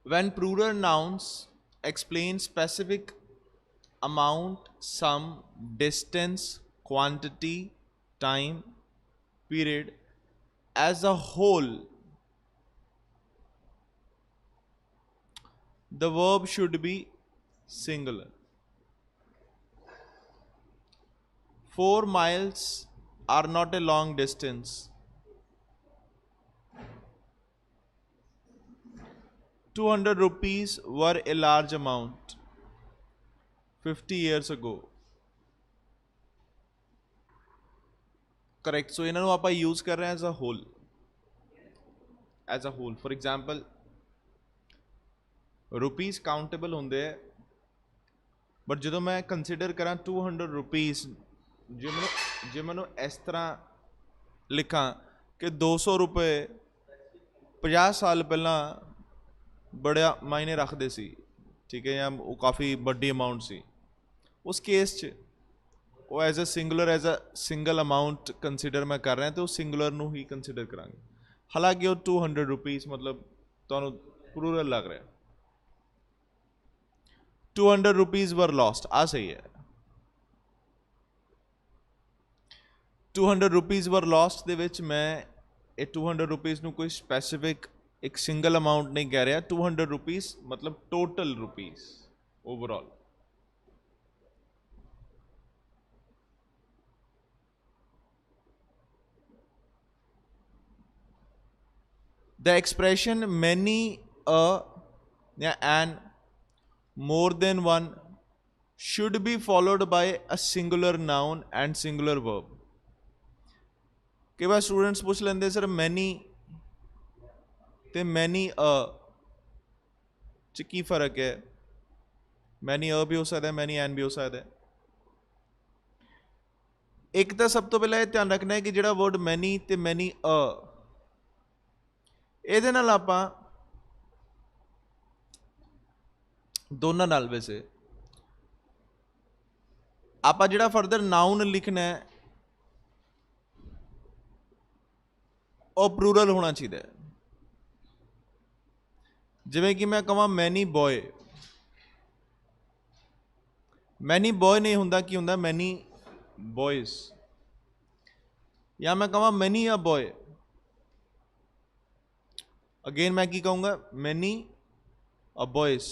When plural nouns explain specific amount, sum, distance, quantity, time, period as a whole, the verb should be singular. 4 miles are not a long distance. 200 rupees were a large amount 50 years ago. Correct. So इन्हों आप use कर रहे हैं as a whole. As a whole. For example, rupees countable होंगे है, but ਜਦੋਂ मैं consider करा 200 rupees, जे मैंने इस तरह लिखा कि 200 रुपए 50 साल पहला बड़ा मायने रखते सी, ठीक है, या वो काफ़ी बड़ी अमाउंट सी, उस केस च वो as a single amount consider मैं कर रहा तो सिंगुलर नू ही कंसीडर करांगे। हालांकि वो 200 रुपीज़ मतलब तो प्लूरल लग रहा है। 200 रुपीज़ वर लॉस्ट, आ सही है। 200 रुपीज़ वर लॉस्ट दे विच मैं ये 200 रुपीज़ नू कोई स्पैसिफिक एक सिंगल अमाउंट नहीं कह रहा। 200 रुपीज़ मतलब total rupees overall. The expression many, a, and more than one should be followed by a singular noun and singular verb. कई बार स्टूडेंट्स पूछ लेंगे सर मैनी ते मैनी च की फर्क है? मैनी भी हो सकता है, मैनी एन भी हो सकता है। एक तो सब तो पहले यह ध्यान रखना है कि जो वर्ड मैनी ते मैनी ਇਹਦੇ ਨਾਲ ਆਪਾਂ ਦੋਨਾਂ ਨਾਲ ਵੈਸੇ ਆਪਾਂ ਜਿਹੜਾ ਫਰਦਰ ਨਾउन ਲਿਖਣਾ ਹੈ ਉਹ ਪਲੂਰਲ ਹੋਣਾ ਚਾਹੀਦਾ ਹੈ। ਜਿਵੇਂ ਕਿ ਮੈਂ ਕਹਾਂ ਮੈਨੀ ਬॉय, ਮੈਨੀ ਬॉय ਨਹੀਂ ਹੁੰਦਾ, ਕੀ ਹੁੰਦਾ ਮੈਨੀ ਬॉयਜ਼। ਜਾਂ ਮੈਂ ਕਹਾਂ ਮੈਨੀ ਅ ਬॉय, अगेन मैं की कहूँगा many a boys.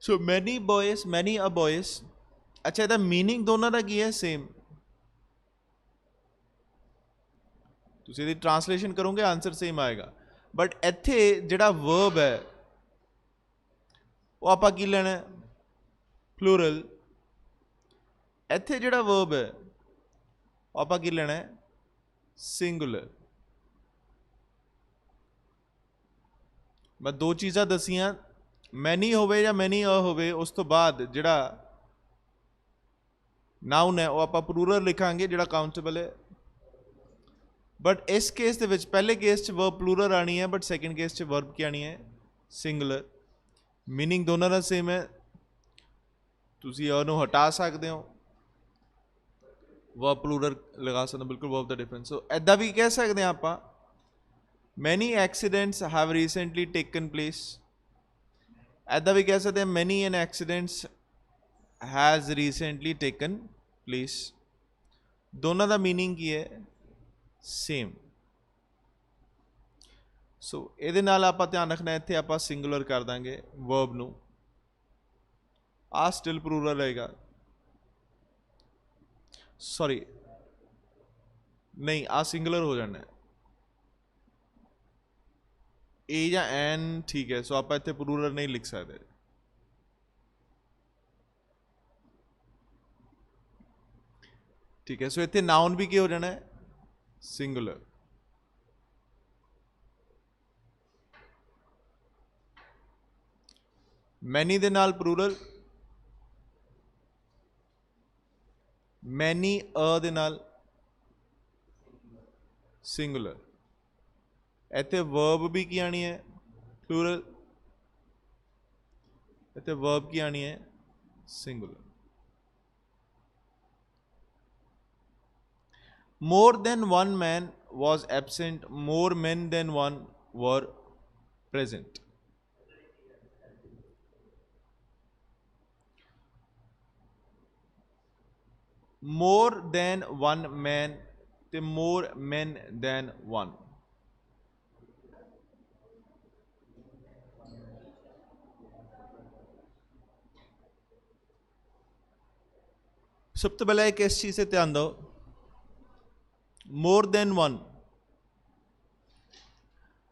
So many boys, many a boys. अच्छा ਇਹਦਾ मीनिंग दोनों का की है सेम। ਤੁਸੀਂ ਇਹਦੀ ट्रांसलेशन करोगे आंसर सेम आएगा, बट ਇੱਥੇ ਜਿਹੜਾ वर्ब है वो ਆਪਾਂ ਕੀ ਲੈਣਾ प्लूरल। ਇੱਥੇ ਜਿਹੜਾ वर्ब है वो ਆਪਾਂ ਕੀ ਲੈਣਾ सिंगुलर। मैं दो चीज़ां दसियां, मैनी होवे या मैनी होवे, उस तो बाद जिहड़ा नाउन है वो आप प्लूरल लिखांगे जिहड़ा काउंटेबल है। बट इस केस दे विच पहले केस च वर्ब प्लूरल आनी है, बट सैकेंड केस च वर्ब की आनी है सिंगुलर। मीनिंग दोनों का सेम है, तुसी नूं हटा सकते हो, वर्ब प्लूरल लगा सकते हो, बिल्कुल वर्ब दा डिफरेंस। सो ऐदा भी कह सकते हैं आप many accidents have recently taken place. ऐदा भी कह सकते हैं many an accidents has recently taken place. दोनों का मीनिंग की है सेम। सो ये आप ध्यान रखना, इतने आप सिंगुलर कर देंगे वर्ब नू, आ स्टिल प्लूरल रहेगा। सॉरी नहीं, आ सिंगुलर हो जाना है ए या एन, ठीक है। सो आप इतने प्लूरल नहीं लिख सकते। ठीक है, सो इतने नाउन भी क्या हो जाना है सिंगुलर। मैनी दे नाल प्लूरल, मैनी दे नाल सिंगुलर। इतने वर्ब भी की आनी है प्लूरल, इतने वर्ब की आनी है singular. more than one man was absent, more men than one were present. More than one man ਤੇ more men than one. सब तो पहले एक इस चीज से ध्यान दो, मोर देन वन।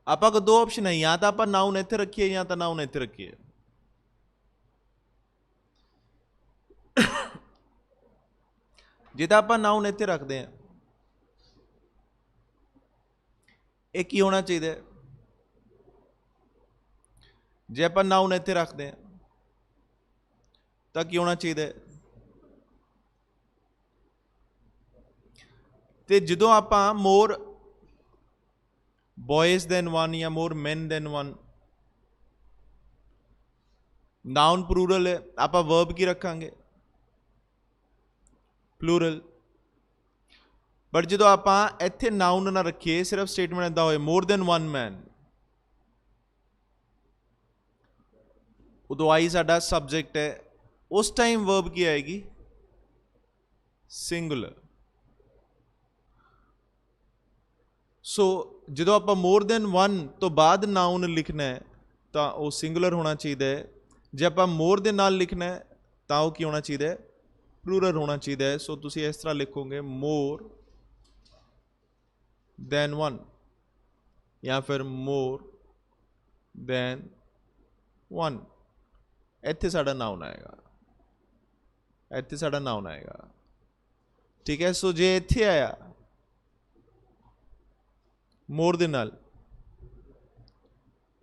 ਆਪਾਂ ਕੋ ਦੋ ਆਪਸ਼ਨ ਹੈ, ਜਾਂ ਤਾਂ ਆਪਾਂ ਨਾउन ਇੱਥੇ ਰੱਖੀਏ ਜਾਂ ਤਾਂ ਨਾउन ਇੱਥੇ ਰੱਖੀਏ। ਜੇ ਤਾਂ ਆਪਾਂ ਨਾउन ਇੱਥੇ ਰੱਖਦੇ ਹਾਂ, ਇਹ ਕੀ ਹੋਣਾ ਚਾਹੀਦਾ? ਜੇ ਆਪਾਂ ਨਾउन ਇੱਥੇ ਰੱਖਦੇ ਹਾਂ ਤਾਂ ਕੀ ਹੋਣਾ ਚਾਹੀਦਾ? ਤੇ ਜਦੋਂ ਆਪਾਂ ਮੋਰ ਬॉयਜ਼ ਦੈਨ वन ਜਾਂ ਮੋਰ ਮੈਨ ਦੈਨ वन, ਨਾउन ਪਲੂਰਲ ਹੈ, ਆਪਾਂ ਵਰਬ ਕੀ ਰੱਖਾਂਗੇ? ਪਲੂਰਲ। ਬਟ ਜਦੋਂ ਆਪਾਂ ਇੱਥੇ ਨਾउन ਨਾ ਰੱਖੀਏ, ਸਿਰਫ ਸਟੇਟਮੈਂਟ ਇੱਦਾਂ ਹੋਏ ਮੋਰ ਦੈਨ वन ਮੈਨ, ਉਦੋਂ ਆਈ ਸਾਡਾ ਸਬਜੈਕਟ ਹੈ, ਉਸ ਟਾਈਮ ਵਰਬ ਕੀ ਆਏਗੀ? ਸਿੰਗੂਲਰ। ਸੋ ਜਦੋਂ ਆਪਾਂ ਮੋਰ ਦੈਨ वन ਤੋਂ ਬਾਅਦ ਨਾउन ਲਿਖਣਾ ਹੈ ਤਾਂ ਉਹ ਸਿੰਗੂਲਰ ਹੋਣਾ ਚਾਹੀਦਾ ਹੈ। ਜੇ ਆਪਾਂ ਮੋਰ ਦੇ ਨਾਲ ਲਿਖਣਾ ਹੈ ਤਾਂ ਉਹ ਕੀ ਹੋਣਾ ਚਾਹੀਦਾ ਹੈ? ਪਲੂਰਲ ਹੋਣਾ ਚਾਹੀਦਾ ਹੈ। ਸੋ ਤੁਸੀਂ ਇਸ ਤਰ੍ਹਾਂ ਲਿਖੋਗੇ ਮੋਰ ਦੈਨ वन ਜਾਂ ਫਿਰ ਮੋਰ ਦੈਨ वन। ਇੱਥੇ ਸਾਡਾ ਨਾउन ਆਏਗਾ, ਇੱਥੇ ਸਾਡਾ ਨਾउन ਆਏਗਾ। ਠੀਕ ਹੈ। ਸੋ ਜੇ ਇੱਥੇ ਆਇਆ मोर दे नाल,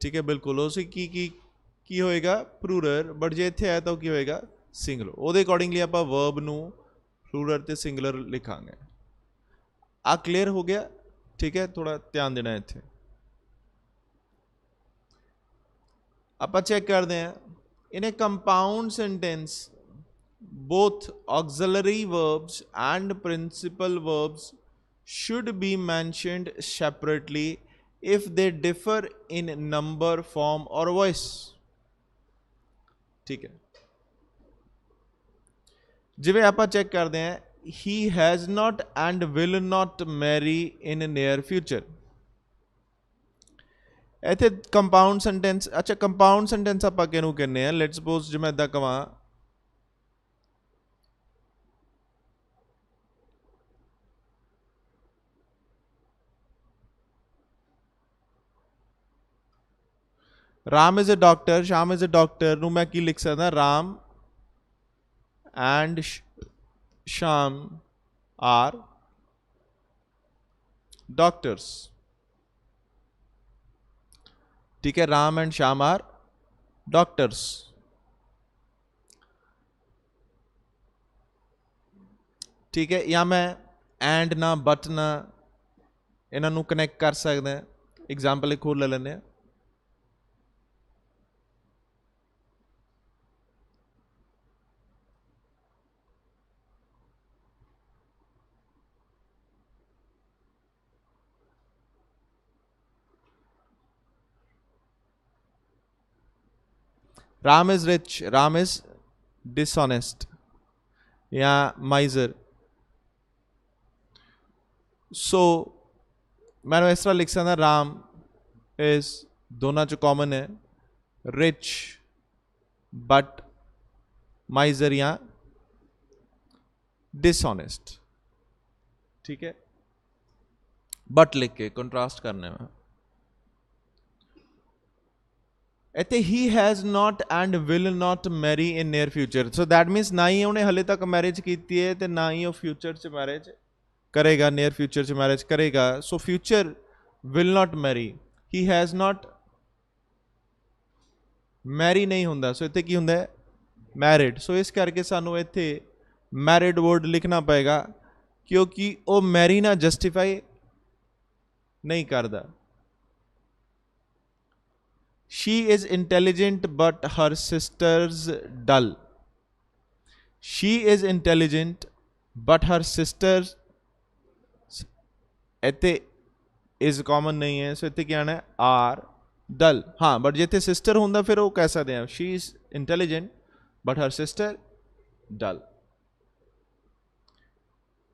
ठीक है, बिल्कुल उस की होएगा? प्लूरल। बट जे इत्थे आया तो की होएगा? सिंगुलर। ਉਹਦੇ ਅਕੋਰਡਿੰਗਲੀ ਆਪਾਂ वर्ब ਨੂੰ प्लूरल ਤੇ सिंगुलर लिखांगे। आ क्लियर हो गया? ठीक है, थोड़ा ध्यान देना है इत्थे। ਆਪਾਂ चेक करते हैं in a compound sentence both auxiliary verbs and principal verbs should be mentioned separately if they differ in number, form or voice. ठीक है। जिवें आप चेक करते हैं, he has not and will not marry in near future। इत्थे compound sentence, अच्छा compound sentence आप किहनूं कहने हैं? लेट्स सपोज जे मैं इदां कहां Ram is a doctor, Shyam is a doctor नूं मैं की लिख सकदा? Ram and Shyam are doctors. ठीक है, Ram and Shyam are doctors. ठीक है, या मैं एंड ना बट ना इन्हां नूं कनैक्ट कर सकदा। एग्जाम्पल एक होर ले लैंदे आ। Ram is rich, Ram is dishonest या माइजर। सो मैंने इस तरह लिख सकता, राम इज दोनों च कॉमन है, रिच बट माइजर या डिसऑनेस्ट। ठीक है, बट लिख के कंट्रास्ट करने में इत्थे he has not and will not marry in near future. So that मीनस ना ही उन्हें हले तक मैरिज की है तो ना ही वो फ्यूचर च मैरिज करेगा, नियर फ्यूचर च मैरिज करेगा। So future will not marry, he has not marry नहीं होंदा। सो इत्थे की हुंदा है? मैरिड। सो इस करके सानू इत्थे मैरिड वर्ड लिखना पएगा क्योंकि वो मैरी ना जस्टिफाई नहीं करता। She is intelligent but her sister's dull. She is intelligent but her sisters ਇੱਥੇ इज कॉमन नहीं है, सो इतने क्या आना है आर डल। हाँ बट जिथे सिस्टर होंगे फिर वो कह सकते हैं she is intelligent but her sister dull.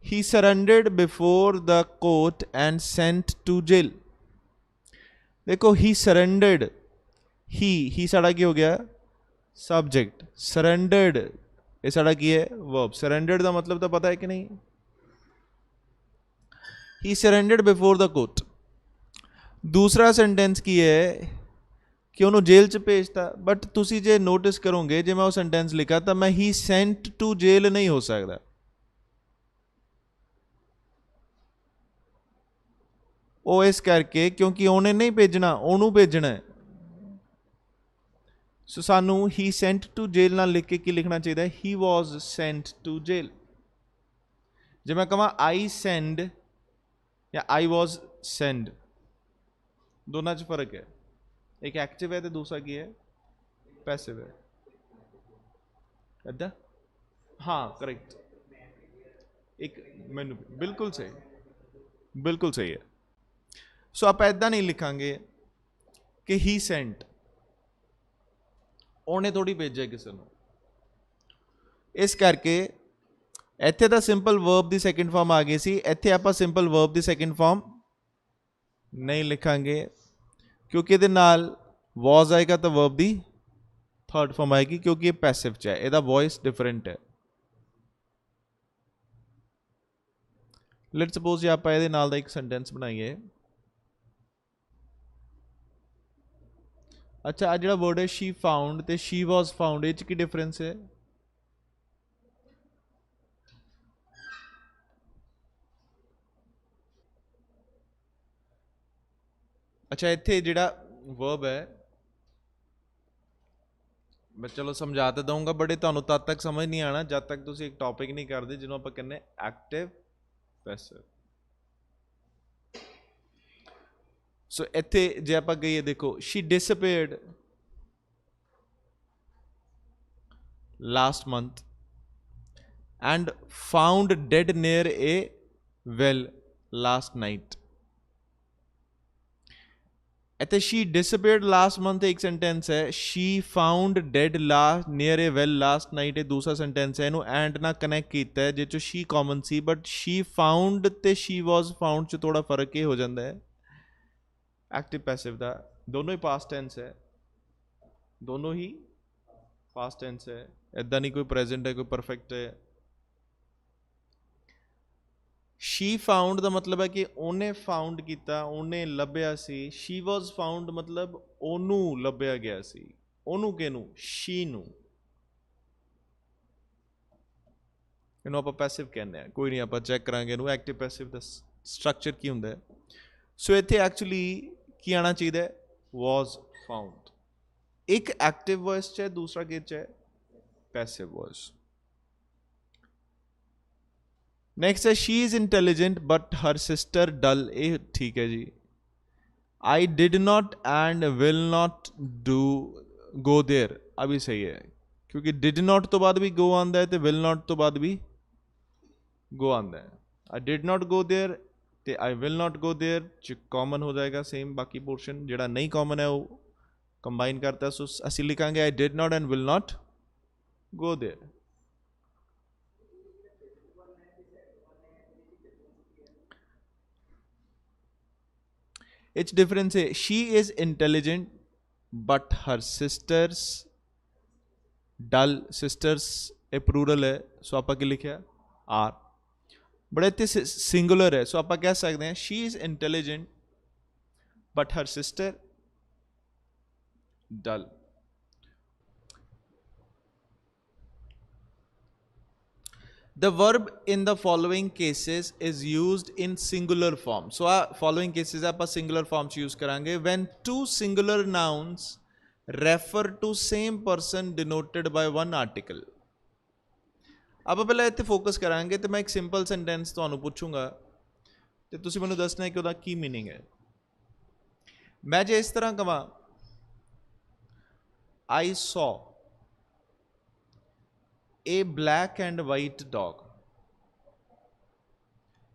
He surrendered before the court and sent to jail. देखो ही सरेंडर्ड, ही साड़ा की हो गया सब्जेक्ट, सरेंडर्ड ये साड़ा की है वर्ब। सरेंडर्ड का मतलब तो पता है कि नहीं, ही सरेंडर्ड बिफोर द कोर्ट। दूसरा सेंटेंस की है कि उन्होंने जेल च भेजता, बट तुसी जे नोटिस करोगे जे मैं वो सेंटेंस लिखा तो मैं ही सेंट टू जेल नहीं हो सकता। वो इस करके क्योंकि उन्हें नहीं भेजना, ओनू भेजना है। सो सानू ही सेंट टू जेल ना लिख के की लिखना चाहिए, he was sent to jail. जे मैं कहा आई सेंड या आई वॉज सेंड, दोनों च फर्क है, एक एक्टिव है तो दूसरा की है पैसिव है। इदा हाँ करेक्ट, एक मैनू बिल्कुल सही, बिल्कुल सही है। सो आप इदा नहीं लिखांगे कि ही सेंट, उन्हें थोड़ी भेजा किसी को। इस करके इत्थे तो सिंपल वर्ब की सैकेंड फॉर्म आ गई सी, इत्थे आप सिंपल वर्ब की सैकेंड फॉर्म नहीं लिखांगे क्योंकि ये नाल वॉज आएगा तो वर्ब की थर्ड फॉर्म आएगी, क्योंकि ये पैसिव च है, ਇਹਦਾ वॉइस डिफरेंट है। लेट सपोज आप ये नाल दा एक सेंटेंस बनाइए। अच्छा आ जो वर्ड है शी फाउंड तो शी वॉज फाउंड, ये की डिफरेंस है? अच्छा इत्थे जिहड़ा वर्ब है मैं चलो समझा तो दूंगा, बड़े तुहानू तद तक समझ नहीं आना जब तक तुसीं एक टॉपिक नहीं करते जिन्हों आप कहने एक्टिव पैसिव। सो इत्थे जे आप गई देखो she disappeared last month and found dead near A well last night. इतने शी डिसअपेयर्ड लास्ट मंथ एक सेंटेंस है, she found dead last near A well last night एक दूसरा सेंटेंस है। इनू एंड ना कनैक्ट किया है जिस she common see, but she found ते शी वॉज फाउंड च थोड़ा फर्क ये हो जाता है एक्टिव पैसिव का। दोनों ही पास्ट टेंस है, दोनों ही पास्ट टेंस है, इदा नहीं कोई प्रेजेंट है कोई परफेक्ट है। शी फाउंड का मतलब है कि उन्हें फाउंड किया, उन्हें लभ्या सी। शी वॉज फाउंड मतलब ओनू लभ्या गया सी, ओनू किनू शी नू। इनू आप पैसिव कहने हैं, कोई नहीं आप चैक करांगे इनू एक्टिव पैसिव का स्ट्रक्चर की होंगे। सो इत्थे एक्चुअली की आना चाहिए वॉज फाउंड, एक एक्टिव वॉइस च दूसरा कि च पैसिव वॉइस। नेक्स्ट है she is intelligent but her sister dull, ये ठीक है जी। I did not and will not do go there, अभी सही है क्योंकि डिड नॉट तो बाद भी गो आंदा है तो विल नॉट तो बाद भी गो आंदा है। I did not go there तो I will not go there च कॉमन हो जाएगा सेम, बाकी पोर्शन जोड़ा नहीं कॉमन है वो कंबाइन करता है। सो असी लिखांगे I did not and will not go there. It's difference है she is intelligent but her sisters dull, sisters ए प्लूरल है सो आप लिखा आर, बट इतने सिंगुलर है सो आप कह सकते हैं she is intelligent but her sister dull. The verb in the following cases is used in singular form. So following cases आप singular forms use करांगे when two singular nouns refer to same person denoted by one article. अब पहले इत्थे focus करांगे तो मैं एक simple sentence तुहानू पूछूंगा तो तुसीं मैनू दसना है कि उहदा की मीनिंग है। मैं जे इस तरह कहां I saw a black and white dog,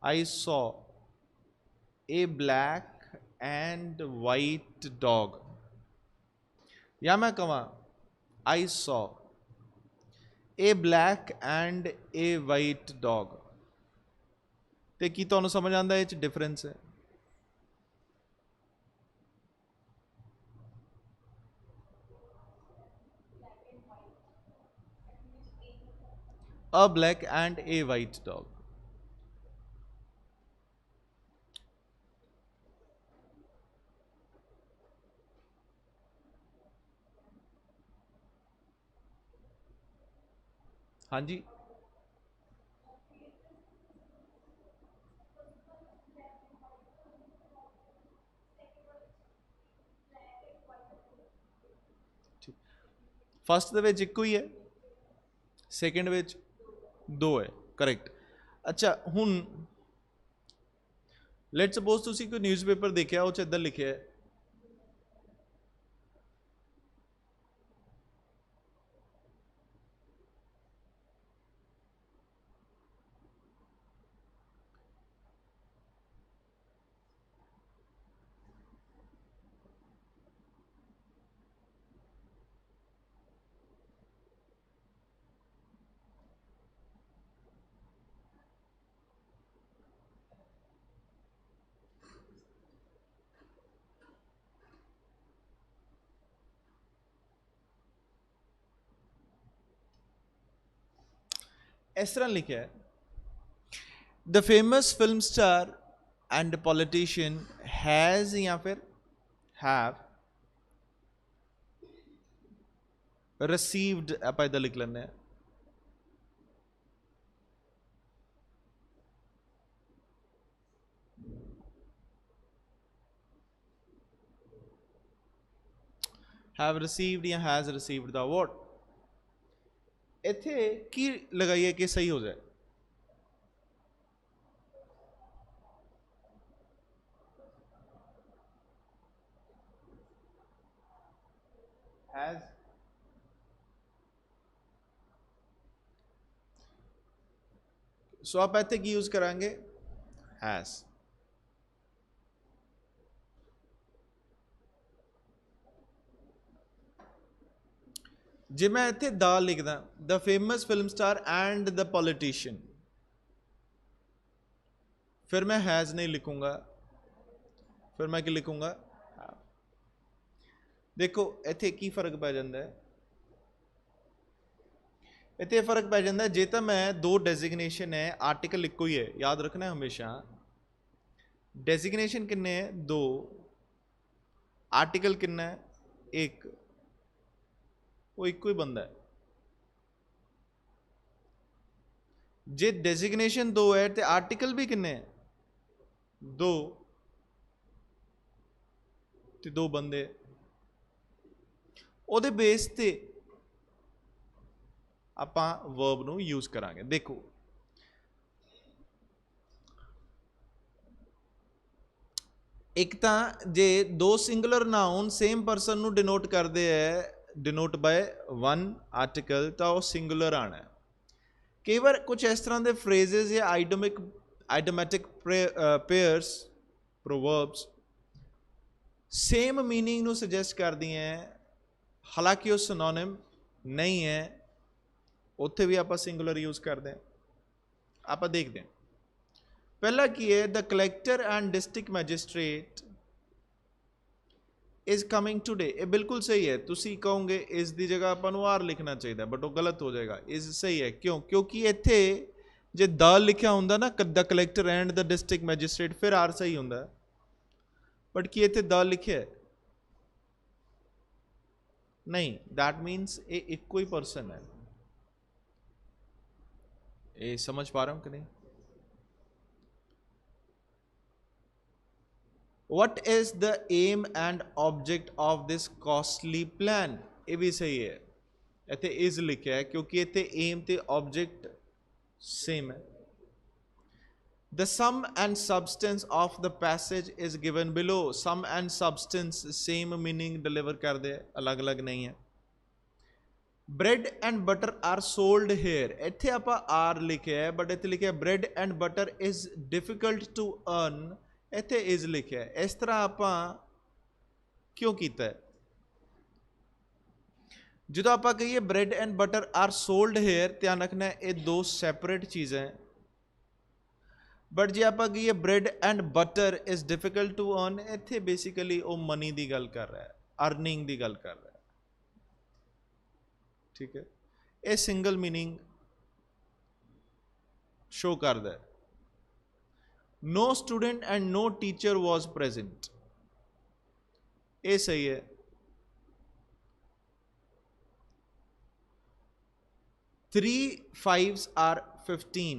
I saw A black and white dog, या मैं कहां I saw a black and A white dog, तो की तुहानूं समझ आंदा इह च डिफरेंस है? A black and a white dog. हाँ जी, फस्ट दे विच इक्को ही है, सैकेंड विच दो है, करैक्ट। अच्छा हुण लेट सपोज तुसी कोई न्यूज़पेपर देखिया, उह च इधर लिखिया है इस तरह लिखा है, the famous film star and politician has, या फिर हैव रिसीव्ड, आप इधर लिख लें, हैव रिसीव्ड या हैज रिसीव्ड द अवार्ड। इत्थे की लगाइए कि सही हो जाए? हैज, सो आप इत्थे की यूज करांगे? हैज। जे मैं इत्थे द लिखदा, the famous film star and the politician, फिर मैं हैज नहीं लिखूंगा, फिर मैं क्या लिखूंगा? देखो इत्थे की फर्क पै जांदा है, इत्थे फर्क पै जांदा है, जे तो मैं दो डेजिग्नेशन है, आर्टिकल इक्को ही है, याद रखना है हमेशा, डेजिग्नेशन किन्ने है? दो, आर्टिकल किन्ना है? एक, वो इक्को ही बंदा है। जे डेजिग्नेशन दो है तो आर्टिकल भी किन्ने है? दो, ते दो बंदे, ਉਹਦੇ बेस ते ਆਪਾਂ वर्ब ਨੂੰ यूज करांगे। देखो एक तो जे दो सिंगुलर नाउन सेम परसन ਨੂੰ डिनोट करते हैं, डिनोट बाय वन आर्टिकल, तो वह सिंगुलर आना है। कई बार कुछ इस तरह के फ्रेजेस या आइडोमैटिक पेयर्स, प्रोवर्ब्स सेम मीनिंग ਨੂੰ सुजैसट कर दी हैं, हालांकि वो सिनोनिम नहीं है, उत्थे भी आप सिंगुलर यूज करते हैं। आप देखते हैं पहला की है, the collector and district magistrate is coming today. ये बिल्कुल सही है, तुसी कहोगे इस दी जगह अपन आर लिखना चाहिए, बट वो गलत हो जाएगा। इज सही है, क्यों? क्योंकि इत्थे जे द लिखा होंदा ना, the collector and the district magistrate, फिर आर सही होंदा, बट की इत्थे द लिखे है नहीं, दैट मीन्स ये इक्को ही पर्सन है। ये समझ पा रहे हो कि नहीं? What is the aim and object of this costly plan? ये भी सही है, इत्थे इज लिखा है क्योंकि इत्थे एम ते ऑब्जेक्ट सेम है। The sum and substance of the passage is given below. Sum and substance same meaning deliver कर दे, अलग अलग नहीं है। Bread and butter are sold here. इत्थे आपा आर लिखे है, बट इत्थे लिखे bread and butter is difficult to earn ਇੱਥੇ इज लिखिਆ है। इस तरह ਆਪਾਂ क्यों कीता है? ਜਦੋਂ ਆਪਾਂ ਕਹੀਏ bread and butter are sold here, ध्यान रखना ये दो सैपरेट चीज़ें हैं। बट जे आप कहिए bread and butter is difficult to earn, इत्थे बेसिकली वो मनी की गल कर रहा है, अर्निंग की गल कर रहा है। ठीक है, ये सिंगल मीनिंग शो करता है। No student and no teacher was present, ये सही है। 3 5s आर 15,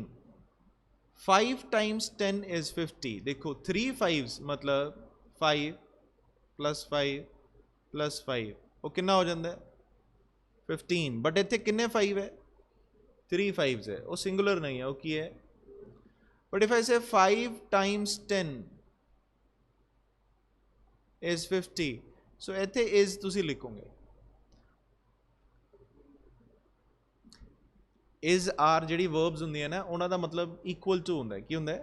5 times 10 is 50। देखो 3 5s मतलब 5 + 5 + 5 वो कितना हो जाता है 15। बट इतने किन्ने 5 है? 3 5s है, वो सिंगुलर नहीं है, वो की है। बट इफ आई से 5 times 10 is 50, सो इतने इज तुसी लिखोगे। इज आर जी वर्ब्स होंगे ना, उन्होंने मतलब इक्वल टू होंगे, की होंगे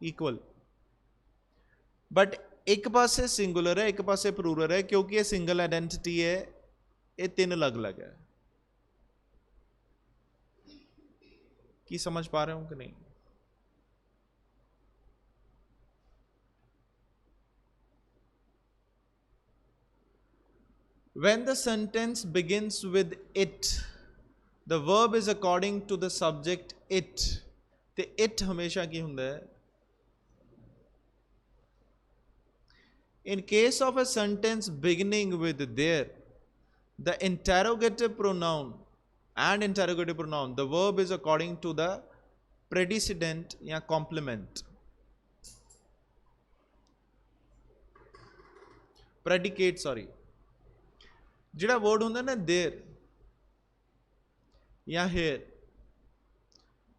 इक्वल। बट एक पासे सिंगुलर है, एक पासे प्लूरल है, क्योंकि ये सिंगल आइडेंटिटी है, ये 3 अलग अलग है। की समझ पा रहे हो कि नहीं? When the sentence begins with it, the verb is according to the subject it, ते it हमेशा की हुंदा है। In case of a sentence beginning with there, the interrogative pronoun and interrogative pronoun, the verb is according to the predecedent या complement, predicate sorry। जिहड़ा word हुंदा ना देर या हेयर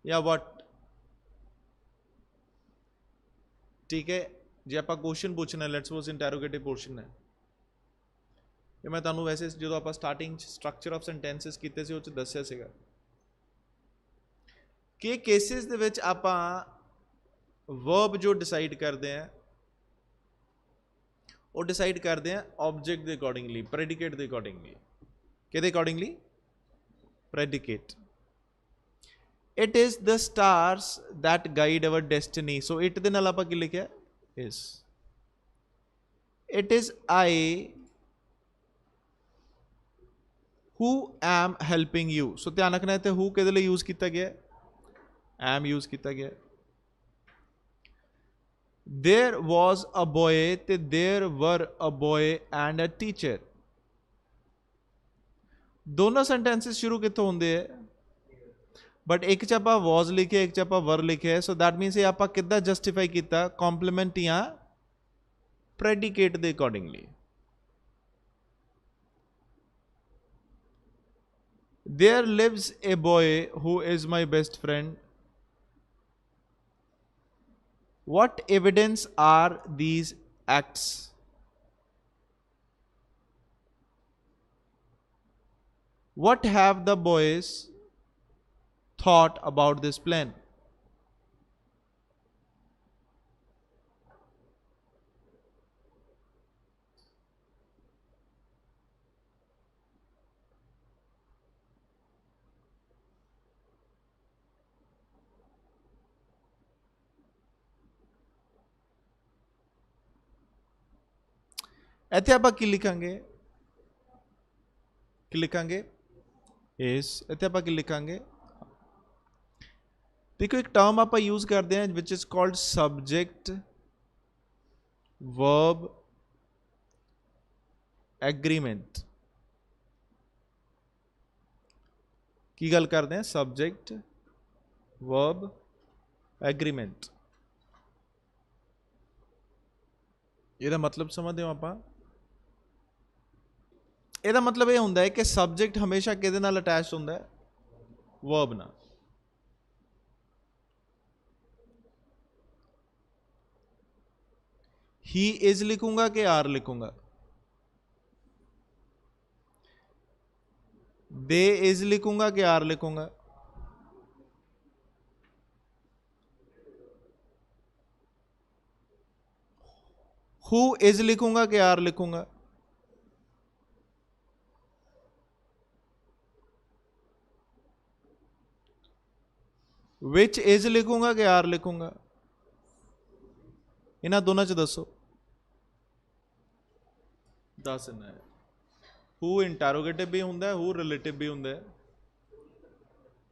या वट, ठीक है, जे आप क्वेश्चन पूछना, लेट्स सपोज इंटैरोगेटिव क्वेश्चन है, ये मैं तुहानू वैसे जो आप स्टार्टिंग स्ट्रक्चर ऑफ सेंटेंसिस कीते सी उस दस्सिया सीगा कि केसिस दे विच आपां वर्ब जो डिसाइड करते हैं वो डिसाइड करते हैं ऑब्जेक्ट के अकॉर्डिंगली, प्रेडिकेट के अकॉर्डिंगली। किहदे accordingly? Predicate. It is the stars that guide our destiny, so it दे नाल आपां की लिखिआ is. It is I who am helping you, so ध्यान रखना इत्थे हू किहदे लई यूज किया गया? एम यूज किया गया। देयर वॉज अ बॉय ते there were a boy and a teacher, दोनों सेंटेंसेस शुरू कितों होंगे है? बट एक च आपां वॉज लिखे, एक च आपां वर लिखे है, सो दैट मीनस ये आपां किद्दां जस्टिफाई किया? कॉम्पलीमेंट या प्रेडिकेट के accordingly. There lives a boy who is my best friend, what evidence are these acts? What have the boys thought about this plan? इत्थे आपां की लिखांगे? की लिखांगे? इस। इत्थे आपां की लिखांगे? देखो एक टर्म आपां यूज करते हैं which is called subject verb agreement. की गल करते हैं? Subject verb agreement. ਇਹਦਾ मतलब समझते हो आप? ਇਹਦਾ मतलब ਇਹ ਹੁੰਦਾ है कि सब्जेक्ट हमेशा किहदे नाल अटैच ਹੁੰਦਾ है? वर्ब नाल। ही इज लिखूंगा कि आर लिखूंगा? दे इज लिखूंगा कि आर लिखूंगा? हु इज लिखूंगा कि आर लिखूंगा? विच इज लिखूंगा कि आर लिखूंगा? इन्हां दोनों च दसो। दस ना है। हु इंटैरोगेटिव भी होंगे, हु रिलेटिव भी होंगे,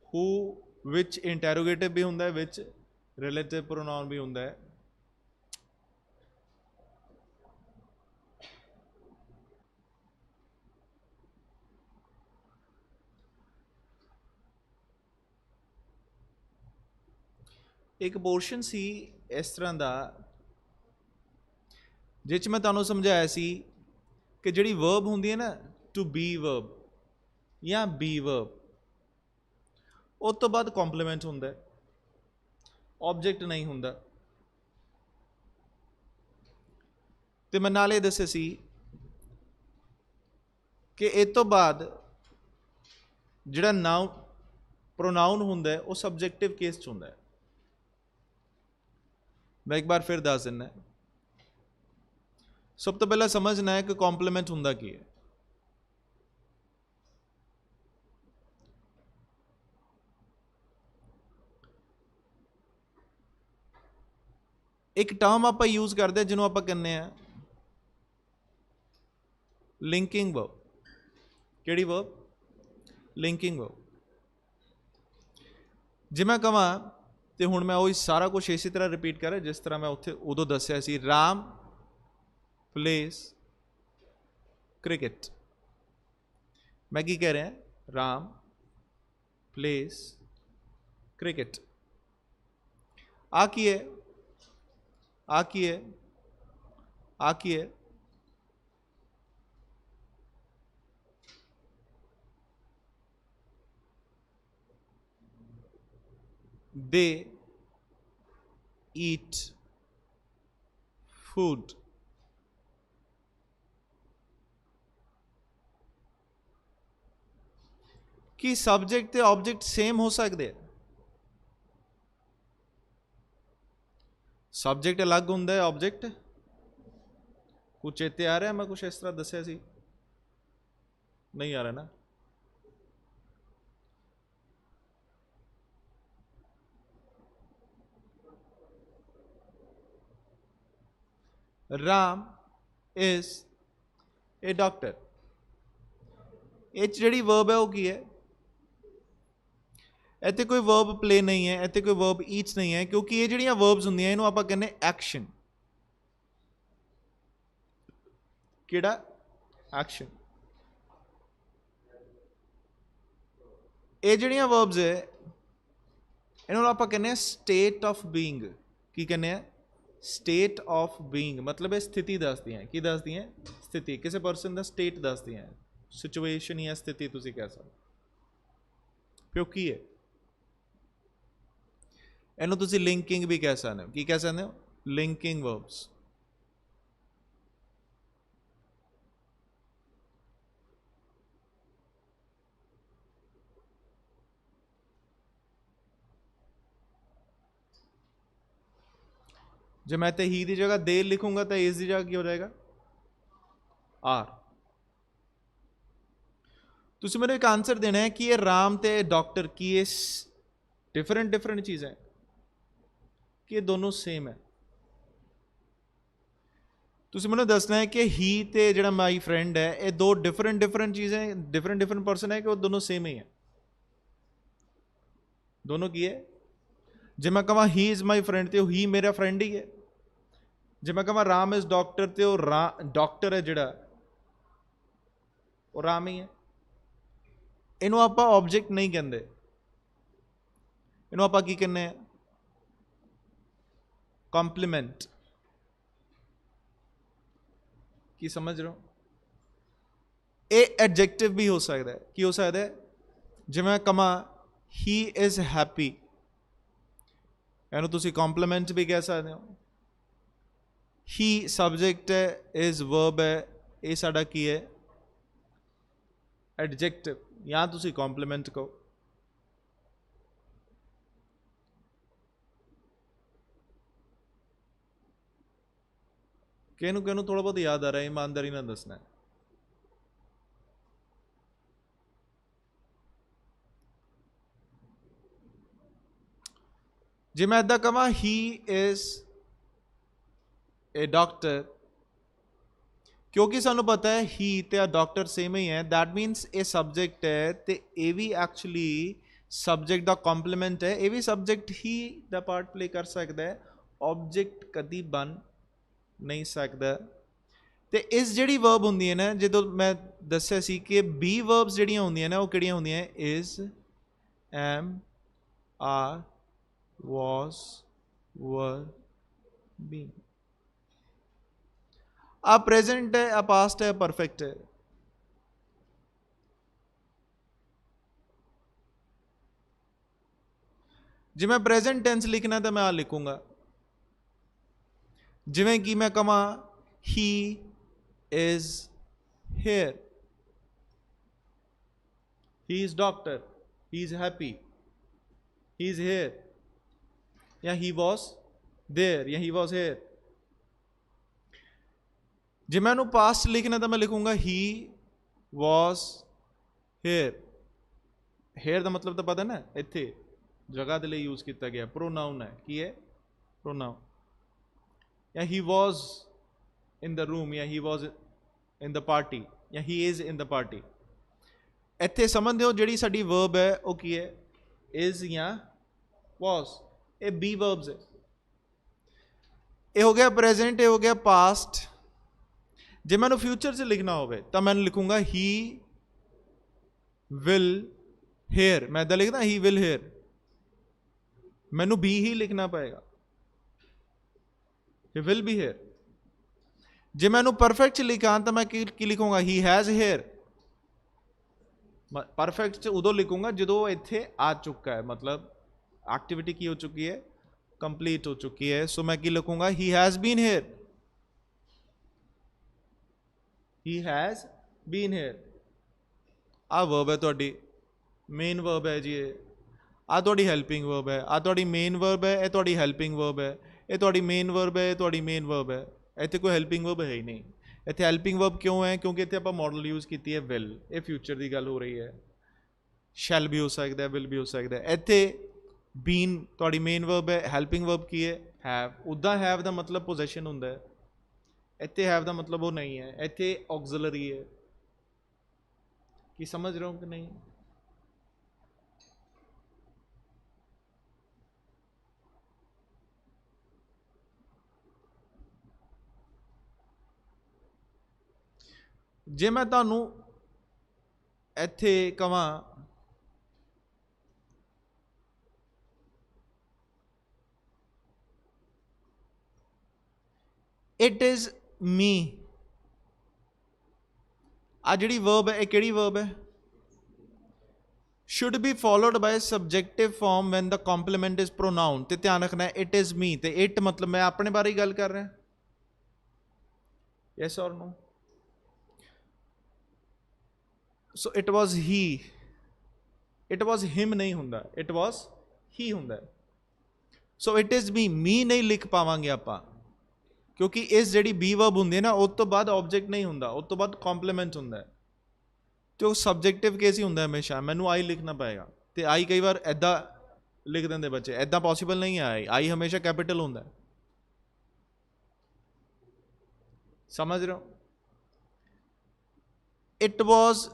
हु विच इंटैरोगेटिव भी होंगे, विच रिलेटिव प्रोनाउन भी होंगे। एक पोर्शन सी इस तरह का जिस मैं तुहानूं समझाया सी कि जिहड़ी वर्ब होंदी है ना, टू बी वर्ब या बी वर्ब, उस तो बाद कॉम्पलीमेंट होंदा है, ऑब्जेक्ट नहीं होंदा। तो मैं नाले दस्सिया सी कि इस तो बाद जिहड़ा नाउन प्रोनाउन होंदा है, वो सबजैक्टिव केस च होंदा है। मैं एक बार फिर दस दिना। सब तो पहला समझना है कि कॉम्पलीमेंट होंदा की है। एक टर्म आप यूज करते हैं जिन्होंने आप कहने हैं लिंकिंग वर्ब। केड़ी वर्ब? Linking verb. जे मैं कहां तो हुण मैं वही सारा कुछ इसी तरह रिपीट करा जिस तरह मैं उत्थे उदों दस्सिया सी। Ram plays cricket. मैं की कह रहा? Ram plays cricket. आ की है? आ की है? आ की है? दे ईट फूड। कि सबजैक्ट ते ऑब्जेक्ट सेम हो सकते? सबजैक्ट अलग होंगे है, ऑब्जेक्ट कुछ चेते आ रहा है? मैं कुछ इस तरह दस्या सी, नहीं आ रहा ना? Ram is a doctor. ये जी वर्ब है वो की है? इतने कोई वर्ब प्ले नहीं है, इतने कोई वर्ब ईच नहीं है, क्योंकि ये जिहड़ियां वर्ब्स होंदियां इहनूं आपां कहने एक्शन। किहड़ा? एक्शन। ये जिहड़ियां वर्ब्स है इन्होंने आप कहने स्टेट ऑफ बीइंग। की कहने? State of being. मतलब ये स्थिति दसदी हैं। की दसदी हैं? स्थिति। किसी परसन का स्टेट दसदी हैं, सिचुएशन या स्थिति तुसीं कह सकते। क्योंकि है इन्हों तुसीं लिंकिंग भी कह सकते हो। की कह सकते हो? Linking verbs. जो मैं तो ही की जगह दे लिखूंगा तो इस की जगह की हो जाएगा? आर। तुसीं मैनूं एक आंसर देना है कि ये राम ते डॉक्टर की ये डिफरेंट डिफरेंट चीज़ है कि ये दोनों सेम है? तुसीं मैनूं दसना है कि ही ते जिहड़ा माई फ्रेंड है ये दो डिफरेंट डिफरेंट चीज़ें, डिफरेंट डिफरेंट पर्सन है कि वो दोनों सेम ही है? दोनों की है? जे मैं कहां ही इज़ माई फ्रेंड तो ही मेरा फ्रेंड ही है। जे मैं कहां राम इज़ डॉक्टर तो डॉक्टर है जिहड़ा वो राम ही है। इनू आप ऑब्जेक्ट नहीं कहते, इनू आप की कहने? कॉम्प्लीमेंट। की समझ रहे हो? ये एडजेक्टिव भी हो सकता है। की हो सकता है? जे मैं कहां ही इज़ हैप्पी, इनू तुसीं कॉम्प्लीमेंट भी कह सकते हो। ही सबजैक्ट है, इज़ वर्ब है, ये साडा की है? एडजेक्टिव। या तुसीं कॉम्प्लीमेंट कहो। किहनूं थोड़ा बहुत याद आ रहा है, ईमानदारी नाल दसना है। जे मैं इदां कहां ही इज ए डॉक्टर, क्योंकि सानू पता है ही ते डॉक्टर सेम ही है, दैट मीनस ये सब्जेक्ट है तो ये भी एक्चुअली सब्जेक्ट का कॉम्पलीमेंट है, ये भी सब्जेक्ट ही दा पार्ट प्ले कर सकता है, ऑब्जेक्ट कभी बन नहीं सकता। तो इस जिहड़ी वर्ब होंदी है ना, जो मैं दस्सिया सी कि बी वर्ब्स जिहड़ियां होंदियां ना, वो किहड़ियां होंदियां is, am, are, was, were, been. आ प्रेजेंट है, आ पास्ट है, परफेक्ट है। जे मैं प्रेजेंट टेंस लिखना तो मैं आ लिखूंगा, जिवें कि मैं कहां he is here, he is doctor, he is happy, he is here, या ही वॉज देयर, या ही वॉज हेयर। जे मैं पास्ट लिखना तो मैं लिखूंगा ही वॉज हेयर। हेयर का मतलब तो पता ना, इत्थे जगह के लिए यूज किया गया, प्रोनाउन है, की है प्रोनाउन। या he was in the room, या he was in the party, या he is in the party. इत्थे समझ दो जी साडी वर्ब है वो की है, इज या वॉज, ये बी वर्ब्स है। ये हो गया प्रेजेंट, ये हो गया पास्ट। जे मैं फ्यूचर से लिखना हो तो मैं लिखूंगा ही विल हेयर। मैं इदा लिखदा ही विल हेयर, मैनू बी ही लिखना पएगा, ही विल बी हेयर। जे मैं परफेक्ट लिखा तो मैं की लिखूंगा ही हैज हेयर। परफेक्ट उदों लिखूंगा जो इत्थे आ चुका है, मतलब एक्टिविटी की हो चुकी है, कंप्लीट हो चुकी है। सो मैं की लिखूंगा he has been here, he has been here. आ वर्ब है तुहाडी, मेन वर्ब है जी। आ तुहाडी हेल्पिंग वर्ब है, आ तुहाडी मेन वर्ब है, ये तुहाडी हेल्पिंग वर्ब है, ये तुहाडी मेन वर्ब है, ये तुहाडी मेन वर्ब है। इत्थे कोई हेल्पिंग वर्ब है ही नहीं। इत्थे हेल्पिंग वर्ब क्यों है? क्योंकि इत्थे आपां मॉडल यूज़ की है विल, ये फ्यूचर की गल हो रही है। शैल भी हो सकता है, विल भी हो सकता है। इत्थे बीन तुहाडी मेन वर्ब है, हेल्पिंग वर्ब की है हैव। उदा हैव का मतलब पोजैशन हुंदा है, इत्थे हैव का मतलब वो नहीं है, इत्थे ऑक्सिलरी है। कि समझ रहे हो कि नहीं? जे मैं तुहानू इत्थे कहां इट इज मी, आ जिहड़ी वर्ब है, किहड़ी वर्ब है? Should be followed by subjective form when the complement is pronoun. तो ध्यान रखना है, इट इज मी, तो इट मतलब मैं अपने बारे ही गल कर रहा। यस और no? So it was he, it was him नहीं होंदा, इट वॉज ही होंदा। सो इट इज मी नहीं लिख पावांगे आपां, क्योंकि इस जी बी वर्ब होंदी है ना, उस तो बाद ऑब्जेक्ट नहीं होंदा, उस तो बाद कॉम्पलीमेंट होंदा है। तो सबजैक्टिव केस ही होंदा हमेशा, मैनू आई लिखना पएगा। तो आई कई बार ऐदा लिख देंगे बच्चे, ऐदा पॉसिबल नहीं है। आई हमेशा कैपिटल होंदा है। समझ रहे हो? इट वॉज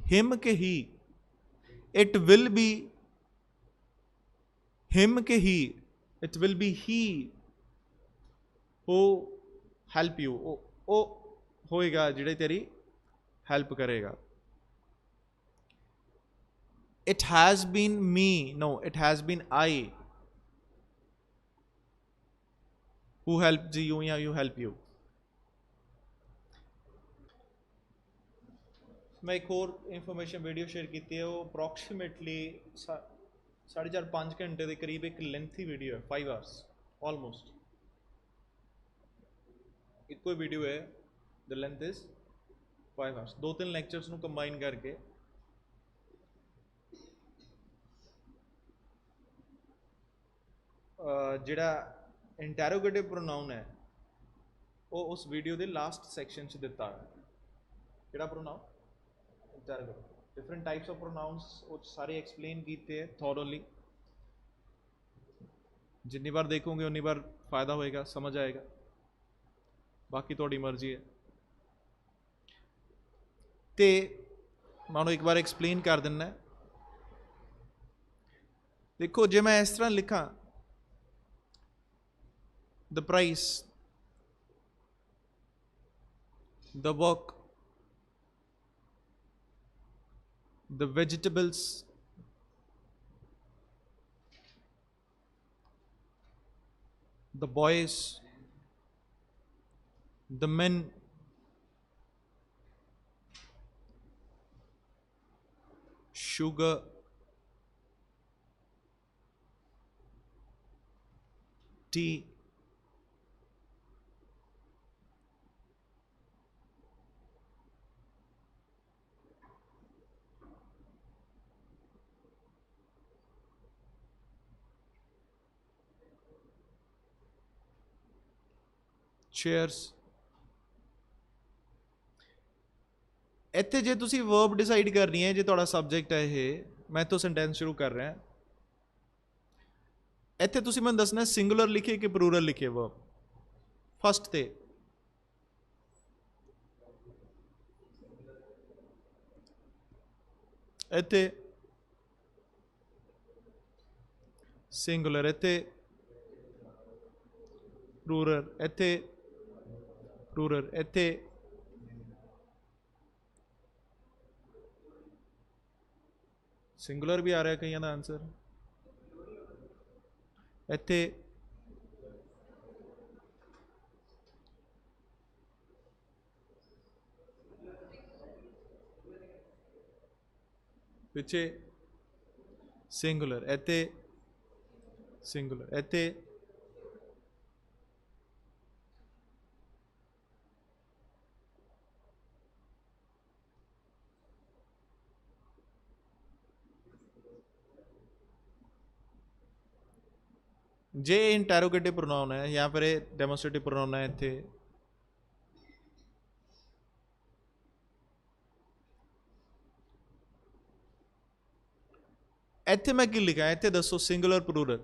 हिम के he, it will be him के he, it will be he who help you, वो होएगा जिहड़े तेरी हेल्प करेगा। It has been me, no it has been I who help you या यू हेल्प यू। मैं एक और इंफॉर्मेशन वीडियो शेयर की है, वो अप्रॉक्सीमेटली 4.5-5 घंटे के करीब एक लेंथी वीडियो है, 5 आवर्स ऑलमोस्ट। एक कोई वीडियो है, the length is 5 hours. 2-3 lectures को कंबाइन करके जिहड़ा इंटैरोगेटिव प्रोनाउन है वो उस वीडियो के लास्ट सैक्शन च दिता है किहड़ा pronoun interrogative different types of pronouns वो सारे एक्सप्लेन किए थॉरली जिन्नी बार देखोगे उन्नी बार फायदा होएगा समझ आएगा बाकी थोड़ी मर्जी है तो मैं एक बार एक्सप्लेन कर दिना देखो जे मैं इस तरह लिखा the price the work the vegetables the boys, the men, sugar, tea, chairs ਇੱਥੇ ਜੇ ਤੁਸੀਂ ਵਰਬ ਡਿਸਾਈਡ ਕਰਨੀ ਹੈ ਜੇ ਤੁਹਾਡਾ ਸਬਜੈਕਟ ਹੈ ਇਹ ਮੈਂ ਤੋਂ ਸੈਂਟੈਂਸ ਸ਼ੁਰੂ ਕਰ ਰਿਹਾ ਇੱਥੇ ਤੁਸੀਂ ਮੈਨੂੰ ਦੱਸਣਾ ਸਿੰਗੂਲਰ ਲਿਖੇ ਕਿ ਪਲੂਰਲ ਲਿਖੇ ਵਰਬ ਫਸਟ ਤੇ ਇੱਥੇ ਸਿੰਗੂਲਰ ਇੱਥੇ ਪਲੂਰਲ ਇੱਥੇ ਪਲੂਰਲ ਇੱਥੇ ਸਿੰਗੂਲਰ ਵੀ ਆ ਰਿਹਾ ਕਈਆਂ ਦਾ ਆਨਸਰ ਇੱਥੇ ਪਿੱਛੇ ਸਿੰਗੂਲਰ ਇੱਥੇ ਸਿੰਗੂਲਰ ਇੱਥੇ जे इंटैरोगेटिव प्रोनाउन है या फिर डेमोस्ट्रेटिव प्रोनाउन है इत्थे इत्थे मैं की लिखा इत्थे दसो सिंगुलर प्लूरल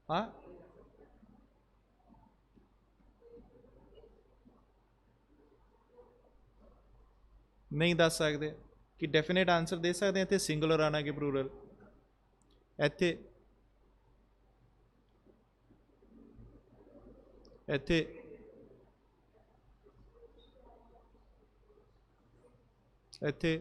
हाँ नहीं दस सकते कि डेफिनेट आंसर दे सकते हैं इतने सिंगुलर आना कि प्लूरल इत्थे इत्थे इत्थे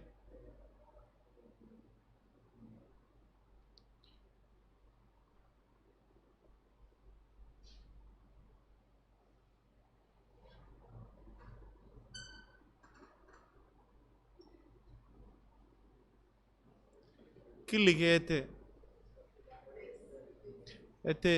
की लिखे इत्थे इत्थे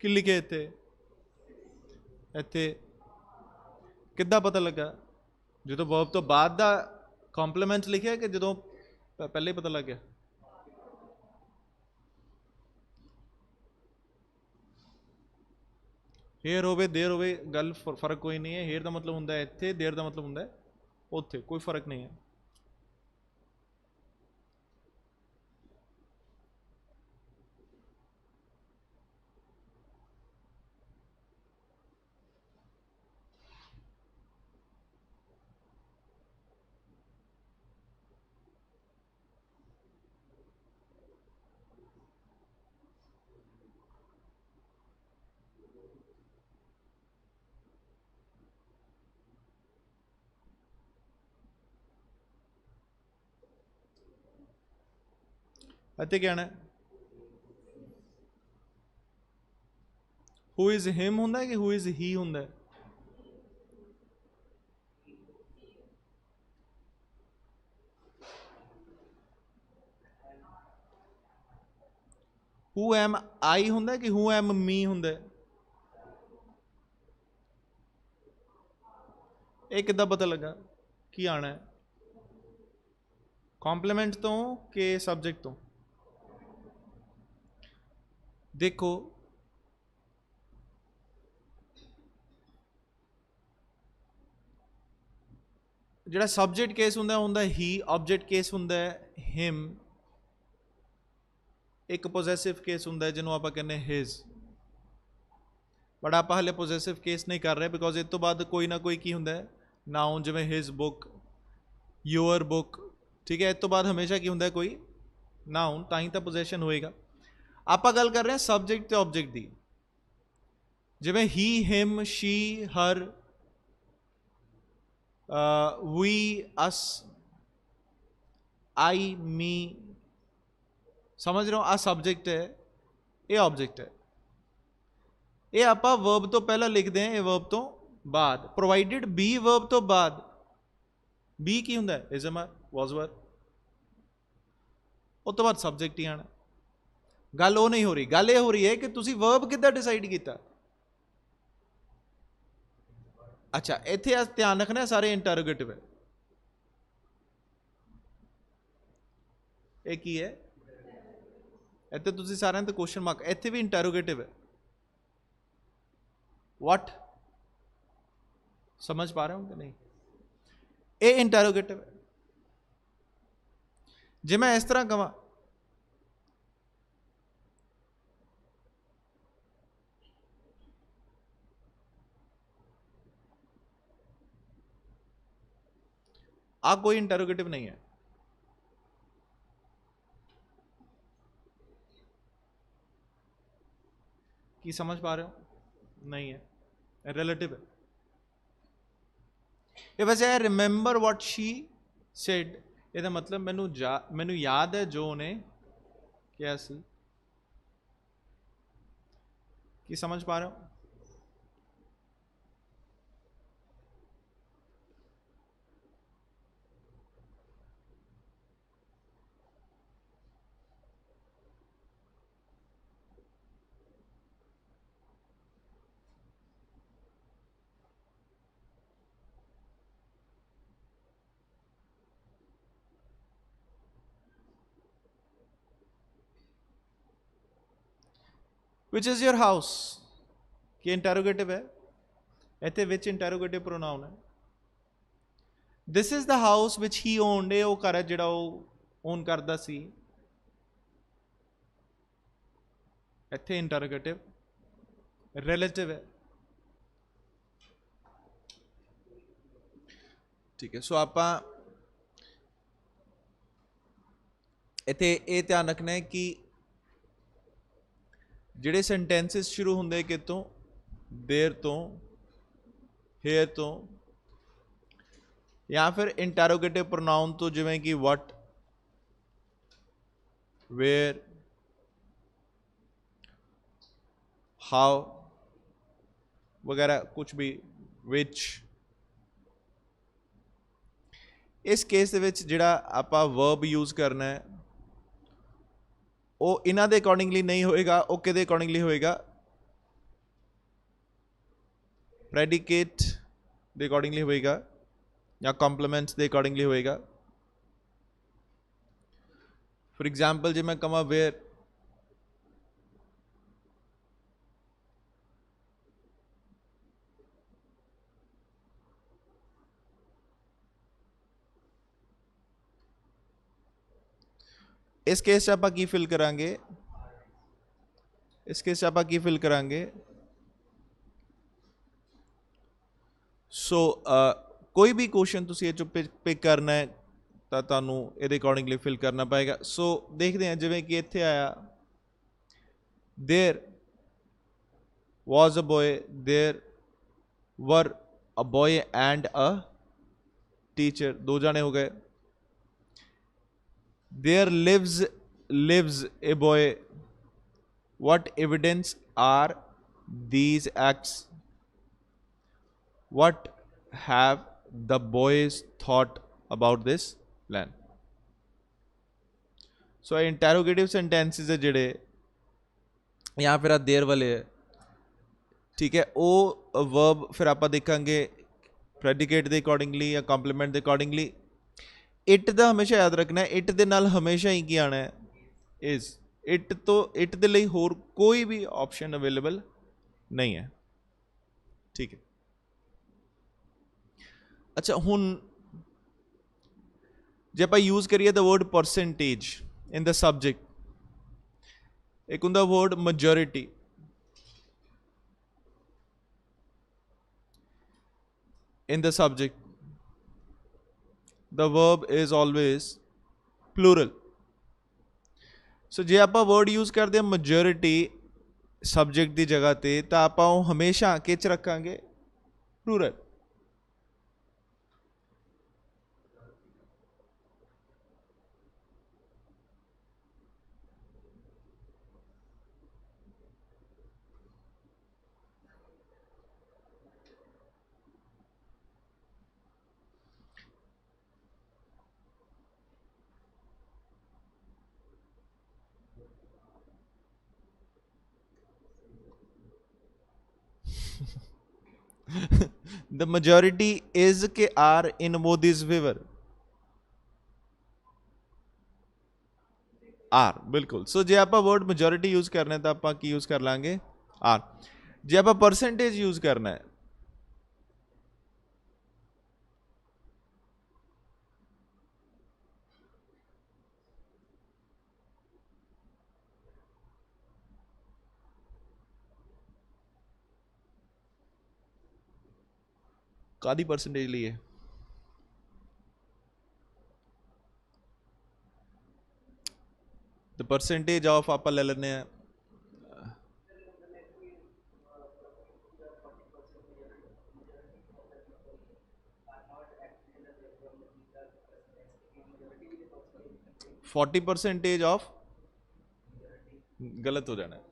की लिखे इत्थे इत्थे किद्दां पता लगा जो वर्ब तो बाद दा कॉम्पलीमेंट लिखिया कि जो पहले ही पता लग गया हेयर होवे देर होवे गल फर्क कोई नहीं है हेयर का मतलब होंदा है इत्थे देर का मतलब होंदा है उत्थे कोई फर्क नहीं है इत्थे क्या है हु इज हिम होंदा है कि हु इज ही होंदा है हू एम आई हुंदा कि हू एम मी हुंदा? ये किद्दां पता लगा की आना है? कॉम्पलीमेंट तो कि सबजैक्ट तो? देखो जिहड़ा सबजैक्ट केस हुंदा हुंदा ही, ऑब्जैक्ट केस हुंदा हिम, एक पोजैसिव केस हुंदा जिन्हों आपां कहने हिज। बट आप हले पोजैसिव केस नहीं कर रहे बिकॉज इस तो बाद कोई ना कोई की हुंदा है नाउन, जिवें हिज बुक, योर बुक, ठीक है। इस तो बाद हमेशा की हुंदा कोई नाउन, तां ही तां पोजैशन होएगा। आपां गल कर रहे हैं सबजैक्ट ते ऑब्जैक्ट दी, जिवें ही, हिम, शी, हर, वी, अस, आई, मी, समझ रहे हो? आ सबजैक्ट है, ये ऑब्जैक्ट है। ये आप वर्ब तो पहला लिखते हैं, ये वर्ब तो बाद, प्रोवाइडेड बी वर्ब तो बाद। बी की हुंदा है? Is am are, was were, उस तो बाद सबजैक्ट ही आना। गल वो नहीं हो रही, गल ये हो रही है कि तुसी वर्ब किद्दां डिसाइड किया। अच्छा, इत्थे अस ध्यान रखना सारे इंटरोगेटिव है। ये की है? इत्थे तुसी सारे तो क्वेश्चन मार्क, इत्थे भी इंटरोगेटिव है। व्हाट, समझ पा रहे हो कि नहीं? ये इंटरोगेटिव है। जे मैं इस तरह कहां आ कोई इंटरोगेटिव नहीं है, की समझ पा रहे हो? नहीं है, रिलेटिव है। ये वैसे है रिमेंबर व्हाट शी सेड, ਇਹਦਾ मतलब मैनू याद है जो उन्हें क्या सी। की समझ पा रहे हो? विच इज योर हाउस, कि इंटरोगेटिव है, इतने विच इंटरोगेटिव प्रोनाउन है। This is the house which he owned, वो घर है जिहड़ा ओन करदा सी, इत्थे इंटरोगेटिव रिलेटिव है। ठीक है, सो आपां इत्थे ये ध्यान रखना है कि जिहड़े सेंटेंसिस शुरू होंदे कितों, देर तो, हेयर तो, या फिर इंटरोगेटिव प्रोनाउन तो, जिवें कि व्हाट, वेयर, हाउ वगैरह कुछ भी, विच। इस केस दे विच जिहड़ा आपां वर्ब यूज़ करना है वो इन्हां दे अकॉर्डिंगली नहीं होएगा, वो किहदे अकॉर्डिंगली होएगा? प्रेडिकेट दे अकॉर्डिंगली होएगा या कॉम्प्लीमेंट्स दे अकॉर्डिंगली होएगा। फॉर एग्जाम्पल जे मैं कहां वेयर, इस केस आप की फिल करांगे, इस केस आप की फिल करांगे। सो कोई भी क्वेश्चन तुसीं ये चो पिक करना है तो तुहानूं इहदे अकॉर्डिंगली फिल करना पएगा। सो देखते हैं, जिवें कि इत्थे आया there was a boy, there were a boy and a teacher, दो जाने हो गए। There lives a boy, what evidence are these acts? What have the boys thought about this plan? So interrogative sentences है जिहड़े या फिर आ देर वाले है, ठीक है। ਉਹ वर्ब फिर आप देखांगे प्रेडिकेट ਦੇ ਅਕੋਰਡਿੰਗਲੀ ਜਾਂ ਕੰਪਲੀਮੈਂਟ ਦੇ ਅਕੋਰਡਿੰਗਲੀ। ਇਟ ਦਾ ਹਮੇਸ਼ਾ ਯਾਦ ਰੱਖਣਾ ਹੈ, ਇਟ ਦੇ ਨਾਲ ਹਮੇਸ਼ਾ ਹੀ ਕੀ ਆਣਾ ਹੈ, ਇਜ਼। ਇਟ ਤੋਂ ਇਟ ਦੇ ਲਈ ਹੋਰ ਕੋਈ ਵੀ ਆਪਸ਼ਨ ਅਵੇਲੇਬਲ ਨਹੀਂ ਹੈ, ਠੀਕ ਹੈ। ਅੱਛਾ, ਹੁਣ ਜੇ ਆਪਾਂ ਯੂਜ਼ ਕਰੀਏ the word percentage in the subject, ਇੱਕ ਹੁੰਦਾ word majority. in the subject the verb is always plural। so ਜੇ ਆਪਾਂ word use ਕਰਦੇ ਹਾਂ majority subject ਦੀ ਜਗ੍ਹਾ ਤੇ, ਤਾਂ ਆਪਾਂ ਉਹ ਹਮੇਸ਼ਾ ਕਿਚ ਰੱਖਾਂਗੇ, plural। the majority is के are in Modi's favor, are, बिल्कुल। सो जे आप वर्ड मेजोरिटी यूज करना है तो आप की यूज कर लांगे आर। जे आप परसेंटेज यूज करना है, कादी परसेंटेज लिए द परसेंटेज ऑफ आप ले लेने हैं 40% ऑफ, गलत हो जाना है।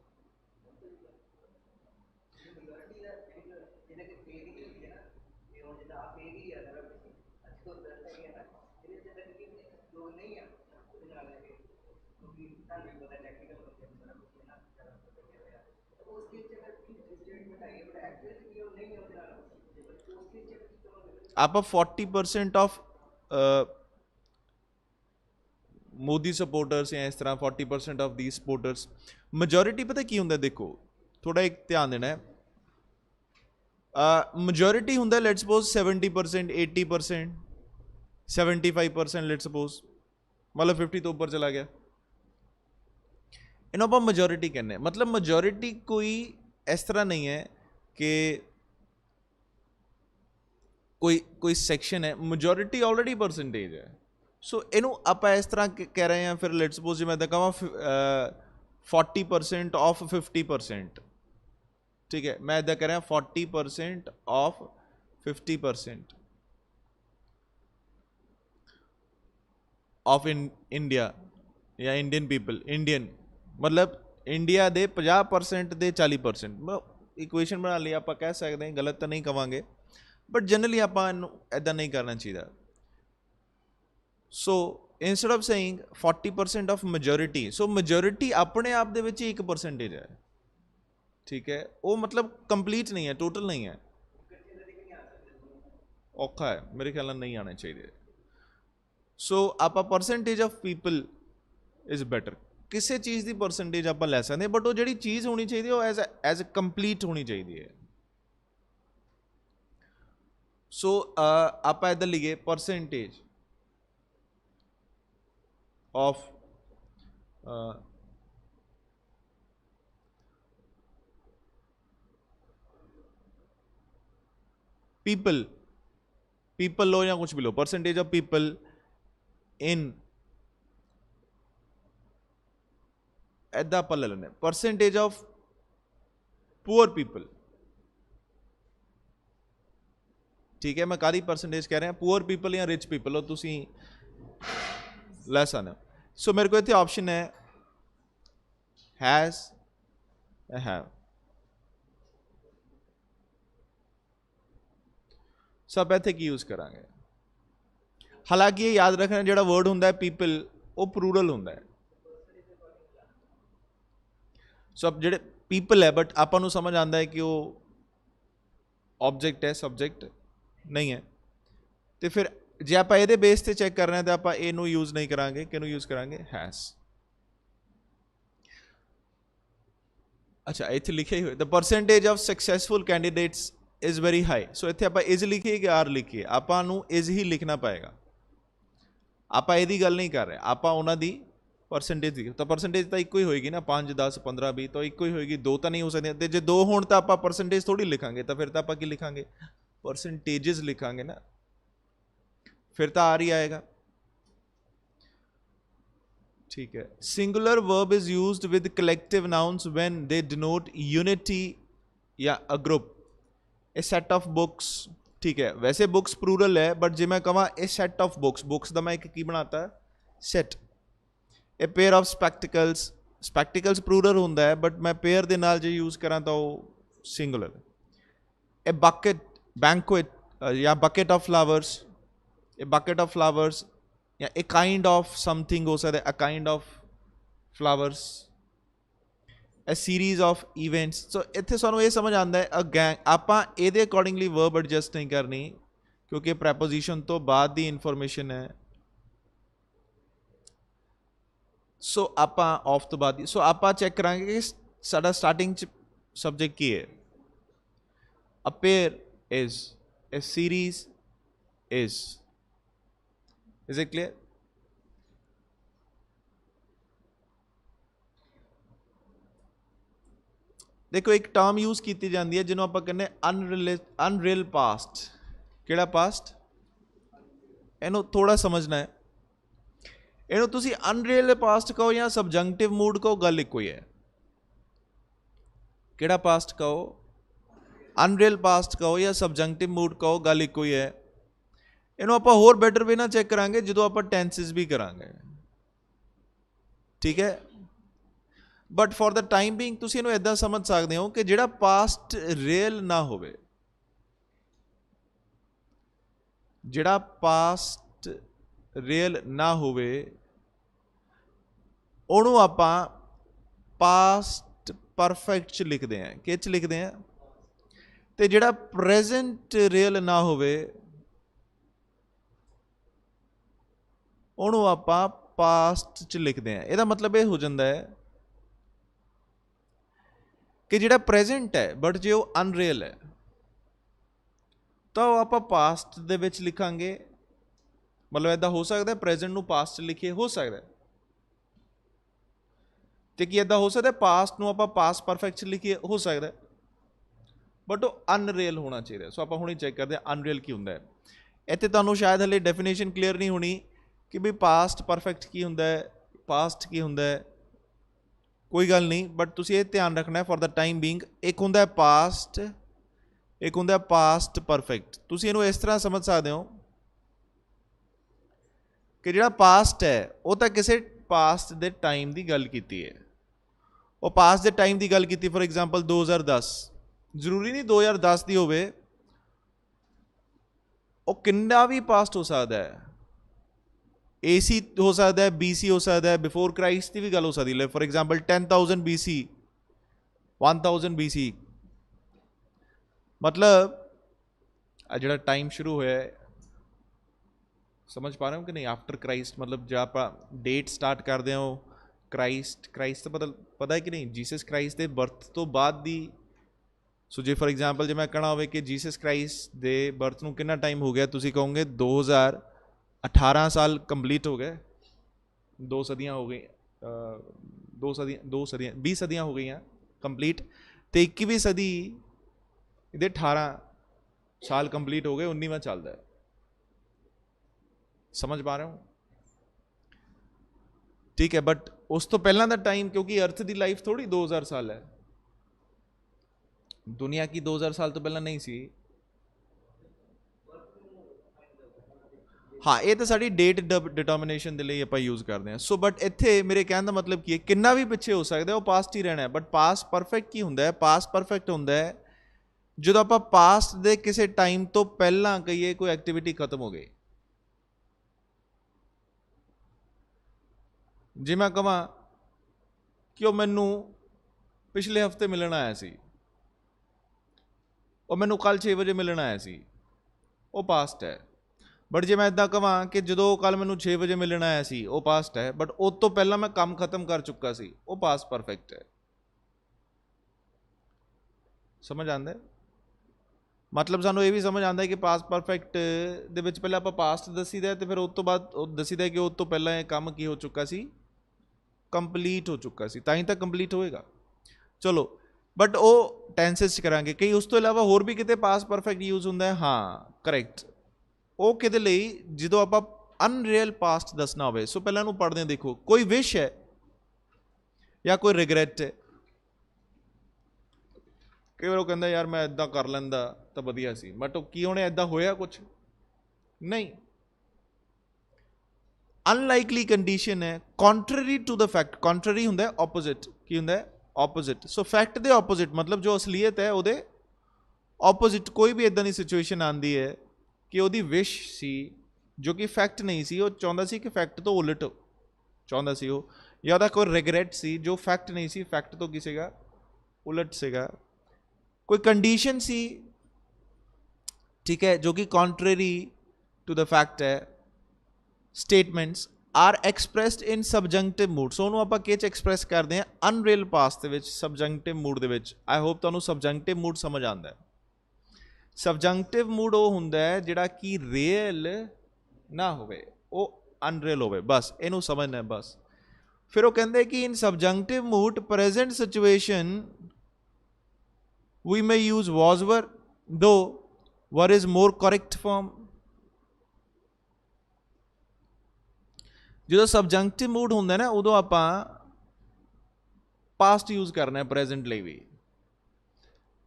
आप 40% ऑफ मोदी सपोर्टर्स या इस तरह 40% ऑफ दी सपोर्टर्स। मेजोरिटी पता की होंगे, देखो थोड़ा एक ध्यान देना है। मेजोरिटी होंगे लेट्स सपोज 70%, 80%, 75% लेट्स सपोज, मतलब 50 तो ऊपर चला गया, इन्हों आप मेजोरिटी कहने। मतलब मेजोरिटी कोई इस तरह नहीं है कि कोई सेक्शन है, मेजोरिटी ऑलरेडी परसेंटेज है। सो इनू आप इस तरह कह रहे हैं, फिर लेट्स सपोज मैं कहा 40% ऑफ 50%, ठीक है, मैं इदा कह रहा 40% ऑफ 50% ऑफ इंडिया या इंडियन पीपल, इंडियन मतलब इंडिया दे 50% दे 40%, मतलब इक्वेशन बना ली, आप कह सकते हैं, गलत तो नहीं कहेंगे, बट जनरली आप इदा नहीं करना चाहिए। So instead of saying 40% of majority, so majority अपने आप दे विच 1% है, ठीक है, वो मतलब कंप्लीट नहीं है, टोटल नहीं है, औखा है, मेरे ख्याल नहीं आने चाहिए। सो आप percentage of people is better, किसी चीज़ की परसेंटेज आप लै सकते हैं, बट वो जी चीज़ होनी चाहिए वो एज ए कंप्लीट होनी चाहिए है। सो आप इधर लिखे परसेंटेज ऑफ पीपल, पीपल लो या कुछ भी लो, परसेंटेज ऑफ पीपल इन, ऐदा आप ले लेने परसेंटेज ऑफ पुअर पीपल, ठीक है। मैं कादी परसेंटेज कह रहा हैं, पुअर पीपल या रिच पीपल हो, तुसी ले सकते हो। सो मेरे को इतने ऑप्शन है हैज़, हैव, सब इतने की यूज करांगे। हालांकि ये याद रखना जो वर्ड होंगे पीपल वो प्लूरल होंगे। सो अब ਜਿਹੜੇ ਪੀਪਲ ਹੈ ਬਟ ਆਪਾਂ ਨੂੰ ਸਮਝ ਆਉਂਦਾ ਹੈ ਕਿ ਉਹ ਆਬਜੈਕਟ ਹੈ, ਸਬਜੈਕਟ ਨਹੀਂ ਹੈ। ਤੇ ਫਿਰ ਜੇ ਆਪਾਂ ਇਹਦੇ ਬੇਸ ਤੇ ਚੈੱਕ ਕਰ ਰਹੇ ਹਾਂ ਤਾਂ ਆਪਾਂ ਇਹਨੂੰ ਯੂਜ਼ ਨਹੀਂ ਕਰਾਂਗੇ, ਕਿਹਨੂੰ ਯੂਜ਼ ਕਰਾਂਗੇ, ਹੈਜ਼। ਅੱਛਾ ਇੱਥੇ ਲਿਖਿਆ ਹੀ ਹੋਇਆ the percentage of successful candidates is very high. So ਇੱਥੇ ਆਪਾਂ ਇਜ਼ ਲਿਖੀਏ ਕਿ ਆਰ ਲਿਖੀਏ, ਆਪਾਂ ਨੂੰ ਇਜ਼ ਹੀ ਲਿਖਣਾ ਪਏਗਾ। ਆਪਾਂ ਇਹਦੀ ਗੱਲ ਨਹੀਂ ਕਰ ਰਹੇ, ਆਪਾਂ ਉਹਨਾਂ ਦੀ परसेंटेज ਦੀ। ਤਾਂ परसेंटेज ਤਾਂ ਇੱਕੋ ਹੀ ਹੋਏਗੀ ਨਾ, 5 10 15 20 ਤਾਂ ਇੱਕੋ ਹੀ ਹੋਏਗੀ, ਦੋ ਤਾਂ ਨਹੀਂ ਹੋ ਸਕਦੀਆਂ। ਤੇ ਜੇ ਦੋ ਹੋਣ ਤਾਂ ਆਪਾਂ परसेंटेज ਥੋੜੀ ਲਿਖਾਂਗੇ, ਤਾਂ ਫਿਰ ਤਾਂ ਆਪਾਂ ਕੀ ਲਿਖਾਂਗੇ, परसेंटेजेस ਲਿਖਾਂਗੇ ਨਾ, ਫਿਰ ਤਾਂ ਆਰ ਹੀ ਆਏਗਾ। ठीक है। Singular verb is used with collective nouns when they denote unity या a group. A set of books, ठीक है, वैसे बुक्स प्लूरल है बट जे मैं कहा a set of books, books का मैं एक की बनाता है, set. A pair of spectacles, spectacles plural होंदा है बट मैं पेयर दे नाल जे यूज करा तो सिंगुलर। ए बकेट, बैंक्वेट या bucket of flowers, a bucket of flowers या ए काइंड ऑफ समथिंग हो सकता है, a kind of flowers, a series of events. So इत्थे सानू ये समझ आंदा है अ गैंग। आपां इहदे अकॉर्डिंगली वर्ब एडजस्ट नहीं करनी क्योंकि प्रैपोजिशन तो बाद दी इंफॉर्मेशन है। सो आपां ऑफ तो बाद, सो आपां चेक करांगे कि साडा स्टार्टिंग च सब्जेक्ट की है। A pair is, A series is. Is it clear? देखो एक टर्म यूज की जाती है जिन्होंने आप कहने अनरियल पास्ट। केड़ा पास्ट? इनू थोड़ा समझना है। इनू तुसी अनरियल पास्ट कहो या सबजंक्टिव मूड कहो, गल एक ही है। केड़ा पास्ट कहो, अनरियल पास्ट कहो या सबजंक्टिव मूड कहो, गल एक ही है। इनू आप होर बैटर वे ना चेक करांगे जो आप टेंसिस भी करांगे, ठीक है। But for the time being तुसी इनू इदां समझ सकते हो कि जिहड़ा पास्ट रियल ना होवे, जिहड़ा पास्ट रियल ना होवे ਉਹਨੂੰ ਆਪਾਂ ਪਾਸਟ ਪਰਫੈਕਟ ਚ ਲਿਖਦੇ ਹਾਂ। ਕਿਹ ਚ ਲਿਖਦੇ ਹਾਂ? ਤੇ ਜਿਹੜਾ ਪ੍ਰੈਜ਼ੈਂਟ ਰੀਅਲ ਨਾ ਹੋਵੇ ਉਹਨੂੰ ਆਪਾਂ ਪਾਸਟ ਚ ਲਿਖਦੇ ਹਾਂ। ਇਹਦਾ ਮਤਲਬ ਇਹ ਹੋ ਜਾਂਦਾ ਹੈ ਕਿ ਜਿਹੜਾ ਪ੍ਰੈਜ਼ੈਂਟ ਹੈ ਬਟ ਜੇ ਉਹ ਅਨਰੀਅਲ ਹੈ ਤਾਂ ਉਹ ਆਪਾਂ ਪਾਸਟ ਦੇ ਵਿੱਚ ਲਿਖਾਂਗੇ। ਮਤਲਬ ਇੱਦਾਂ ਹੋ ਸਕਦਾ ਪ੍ਰੈਜ਼ੈਂਟ ਨੂੰ ਪਾਸਟ ਚ ਲਿਖੀਏ, ਹੋ ਸਕਦਾ। ਤੇ ਕੀ ਇੱਦਾਂ ਹੋ ਸਕਦਾ ਪਾਸਟ ਨੂੰ ਆਪਾਂ ਪਾਸਟ ਪਰਫੈਕਟ ਚ ਲਿਖੀਏ, ਹੋ ਸਕਦਾ। ਬਟ ਉਹ ਅਨਰੀਅਲ ਹੋਣਾ ਚਾਹੀਦਾ। ਸੋ ਆਪਾਂ ਹੁਣੇ ਚੈੱਕ ਕਰਦੇ ਹਾਂ ਅਨਰੀਅਲ ਕੀ ਹੁੰਦਾ ਹੈ। ਇੱਥੇ ਤੁਹਾਨੂੰ ਸ਼ਾਇਦ ਹਲੇ ਡੈਫੀਨੇਸ਼ਨ ਕਲੀਅਰ ਨਹੀਂ ਹੋਣੀ ਕਿ ਵੀ ਪਾਸਟ ਪਰਫੈਕਟ ਕੀ ਹੁੰਦਾ ਹੈ, ਪਾਸਟ ਕੀ ਹੁੰਦਾ ਹੈ। ਕੋਈ ਗੱਲ ਨਹੀਂ, ਬਟ ਤੁਸੀਂ ਇਹ ਧਿਆਨ ਰੱਖਣਾ ਫॉर द टाइम बीइंग। ਇੱਕ ਹੁੰਦਾ ਪਾਸਟ, ਇੱਕ ਹੁੰਦਾ ਪਾਸਟ ਪਰਫੈਕਟ। ਤੁਸੀਂ ਇਹਨੂੰ ਇਸ ਤਰ੍ਹਾਂ ਸਮਝ ਸਕਦੇ ਹੋ ਕਿ ਜਿਹੜਾ ਪਾਸਟ ਹੈ ਉਹ ਤਾਂ ਕਿਸੇ ਪਾਸਟ ਦੇ ਟਾਈਮ ਦੀ ਗੱਲ ਕੀਤੀ ਹੈ। ਉਹ ਪਾਸਟ ਦੇ ਟਾਈਮ ਦੀ ਗੱਲ ਕੀਤੀ, ਫॉर एग्जांपल 2010, ਜ਼ਰੂਰੀ ਨਹੀਂ 2010 ਦੀ ਹੋਵੇ, ਉਹ ਕਿੰਨਾ ਵੀ ਪਾਸਟ ਹੋ ਸਕਦਾ ਹੈ। AC हो सकता है, BC हो सकता है, बिफोर क्राइस्ट की भी गल हो सकती है। फॉर एग्जांपल 10,000 BC, 1000 BC, मतलब जो टाइम शुरू होया है, समझ पा रहे हो कि नहीं? आफ्टर क्राइस्ट, मतलब जो आप डेट स्टार्ट करते हो क्राइस्ट तो पता है कि नहीं? जीसस क्राइस्ट के बर्थ तो बाद दी। सो जे फॉर एग्जांपल जो मैं कहना हो कि जीसस क्राइस्ट के बर्थ में कितना टाइम हो गया, तुसी कहोगे 2018 साल कंप्लीट हो गए, 2 सदियाँ हो गई, 20 सदियाँ हो गई कंप्लीट। तो 21वीं सदी ये 18 साल कंप्लीट हो गए, 19वां चलता है। समझ पा रहे हो? ठीक है। बट उस तो पहला का टाइम, क्योंकि अर्थ की लाइफ थोड़ी 2000 साल है, दुनिया की 2000 साल तो पहला नहीं सी। हाँ, ये तो साड़ी डेट डिटर्मिनेशन के लिए आप यूज़ करते हैं। सो बट इत्थे मेरे कहने का मतलब की है, कितना भी पिछे हो सकता है वो पास्ट ही रहना है। बट पास्ट परफेक्ट की होंदा है? पास्ट परफेक्ट होंदा है जो आप पास्ट दे किसी टाइम तो पहला कहिए कोई एक्टिविटी खत्म हो गई। जे मैं कहां कि वो मैनू पिछले हफ्ते मिलन आया सी, और मैनू कल 6 वजे मिलन आया सी, वो पास्ट है। बट जे मैं इदा कहां कि जो कल मैनू 6 वजे मिलन आया सी वो पास्ट है, बट उस तो पहला मैं काम खत्म कर चुका सी, वो पास्ट परफेक्ट है। समझ आंदा है? मतलब सानू ये भी समझ आता है कि पास्ट परफेक्ट दे विच पहले आपां पास्ट दसीदा ते फिर उस तो बाद दसीदा कि उस तो पहला ये काम की हो चुका सी, कंप्लीट हो चुका सी, तां ही तक कंप्लीट होएगा। चलो, बट वो टेंसेस करांगे, कई उस तो इलावा होर भी किते पास्ट परफेक्ट यूज हुंदा है। हाँ करैक्ट, वो किहदे लई जदों आपां अनरियल पास्ट दसना होवे। सो पहलां नूं पढ़दे देखो, कोई विश है या कोई रिगरैट है। कई बार वो कहता यार मैं इदा कर लैंदा तो वधिया सी, बट की होने इदा होया कुछ नहीं। अनलाइकली कंडीशन है, contrary to the fact. Contrary हुंदा है ऑपोजिट, की हुंदा है ऑपोजिट। सो फैक्ट दे ऑपोजिट मतलब जो असलीयत है ਉਹਦੇ ऑपोजिट कोई भी इदां दी सिचुएशन आंदी है कि ਉਹਦੀ विश सी जो कि फैक्ट नहीं सी, ਉਹ ਚਾਹੁੰਦਾ ਸੀ कि फैक्ट तो उलट ਚਾਹੁੰਦਾ ਸੀ ਉਹ, ਜਾਂ ਉਹਦਾ ਕੋਈ ਰਿਗਰੈਟ ਸੀ जो फैक्ट नहीं सी, फैक्ट तो की ਸੀਗਾ उलट ਸੀਗਾ। कोई कंडीशन सी, ठीक है, जो कि कॉन्ट्रेरी टू द फैक्ट है। Statements are expressed in subjunctive mood. So ਉਹਨੂੰ ਆਪਾਂ ਕਿਹ ਚ ਐਕਸਪ੍ਰੈਸ ਕਰਦੇ ਹਾਂ ਅਨਰੀਅਲ ਪਾਸਟ ਦੇ ਵਿੱਚ, ਸਬਜੰਕਟਿਵ ਮੂਡ ਦੇ ਵਿੱਚ। ਆਈ ਹੋਪ ਤੁਹਾਨੂੰ ਸਬਜੰਕਟਿਵ ਮੂਡ ਸਮਝ ਆਉਂਦਾ ਹੈ। ਸਬਜੰਕਟਿਵ ਮੂਡ ਉਹ ਹੁੰਦਾ ਹੈ ਜਿਹੜਾ ਕਿ ਰੀਅਲ ਨਾ ਹੋਵੇ, ਉਹ ਅਨਰੀਅਲ ਹੋਵੇ, ਬਸ ਇਹਨੂੰ ਸਮਝਣਾ ਬਸ। ਫਿਰ ਉਹ ਕਹਿੰਦੇ ਕਿ in subjunctive mood present situation we may use was were, though were is more correct form। जो सबजंक्टिव मूड होंदा ना उदों आपां पास्ट यूज करना है प्रेजेंट ਲਈ भी,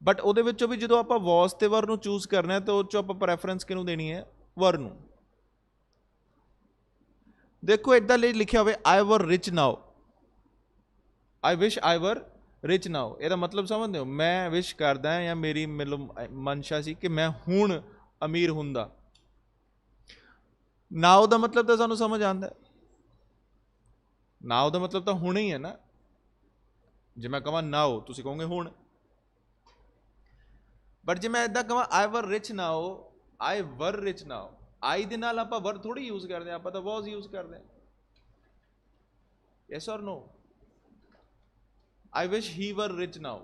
बट ਉਹਦੇ ਵਿੱਚੋਂ भी जो आपां was ਤੇ were ਨੂੰ चूज करना है तो ਉਹ ਚੋਂ आपां प्रेफरेंस किहनूं देनी है, were ਨੂੰ। देखो इदां लिखिया होवे I were rich now, I wish I were rich now, ਇਹਦਾ मतलब समझते हो, मैं विश करदा या मेरी मतलब मनशा सी कि मैं हुण अमीर हुंदा। नाउ का मतलब तो सानू समझ आंदा है, नाउ का मतलब तो हुणे ही है ना। जे मैं कहां नाउ तुसीं कहोगे हुण, बट जे मैं इदां कहां I were rich now, I were rich now, I दे नाल आपां वर थोड़ी यूज करदे, आपां तां वाज यूज करदे। यस और no? I wish he were rich now,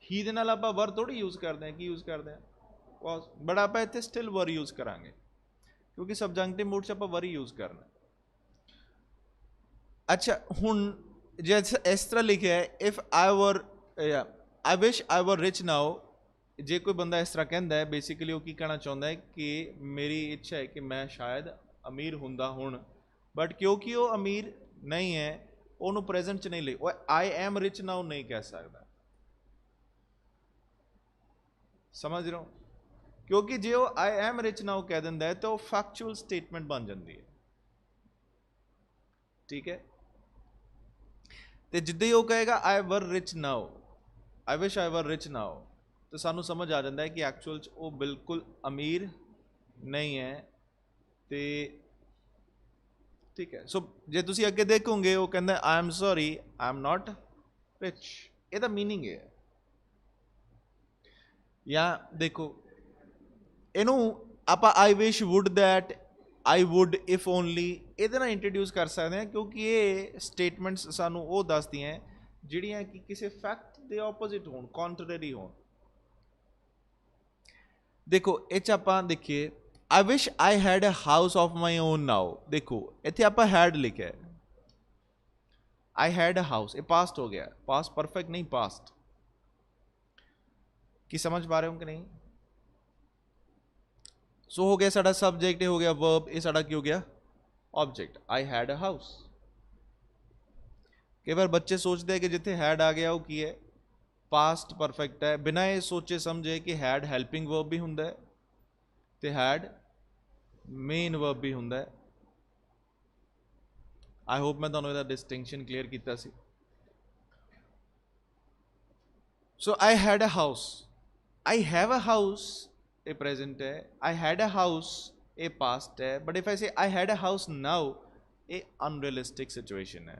he दे नाल आपां वर थोड़ी यूज करते हैं, की यूज करते हैं वाज, बट आपां इत्थे स्टिल वर यूज करांगे क्योंकि सबजंक्टिव मूड च आपां वर ही यूज करना। अच्छा हुण जे इस तरह लिखा है if I were, I wish I were rich now, जे कोई बंदा इस तरह कहता है बेसिकली वो की कहना चाहता है कि मेरी इच्छा है कि मैं शायद अमीर हुंदा हुण, बट क्योंकि वो अमीर नहीं है ਉਹਨੂੰ ਪ੍ਰੈਜ਼ੈਂਟ ਚ नहीं ले, आई एम रिच नाउ नहीं कह सकता। समझ रहे हो? क्योंकि जे वो आई एम रिच नाउ कह दिंदा है तो फैक्चुअल स्टेटमेंट बन जाती है, ठीक है। तो जिद्दां ही वो कहेगा I were rich now, I wish I were rich now, तो सानू समझ आ जाता है कि एक्चुअल च वो बिल्कुल अमीर नहीं है। तो ठीक है। सो जे तुसीं अगे देखोगे वो कहता I am sorry I am not rich, ਇਹਦਾ मीनिंग है। या देखो ਇਹਨੂੰ ਆਪਾਂ I wish would that, I would if only ਇਹਦੇ ਨਾਲ इंट्रोड्यूस कर सकते हैं, क्योंकि ये स्टेटमेंट्स सानू वो दसदियां ਜਿਹੜੀਆਂ कि किसी फैक्ट के ऑपोजिट होण, कॉन्ट्ररी होण। देखो ਇਹ ਚ ਆਪਾਂ देखिए आई wish I had a house of my own now. देखो इत्थे आप हैड लिखा है, आई हैड अ हाउस, ये पास्ट हो गया, पास्ट परफेक्ट नहीं पास्ट। की समझ पा रहे हो कि नहीं? सो हो गया साडा सब्जेक्ट, हो गया वर्ब, ये साडा की हो गया object. I had a house. कई बार बच्चे सोचते हैं कि जिथे हैड आ गया वो की है, पास्ट परफेक्ट है, बिना ये सोचे समझे कि हैड हैल्पिंग वर्ब भी हुंदा है ते हैड मेन वर्ब भी हुंदा है। आई होप मैं तुहानूं इहदा डिस्टिंक्शन क्लीयर कीता सी। So I had a house, I have a house ये प्रेजेंट है, आई हैड अ हाउस ये पास्ट है, but if I say I had a house now ये अनरियलिस्टिक सिचुएशन है,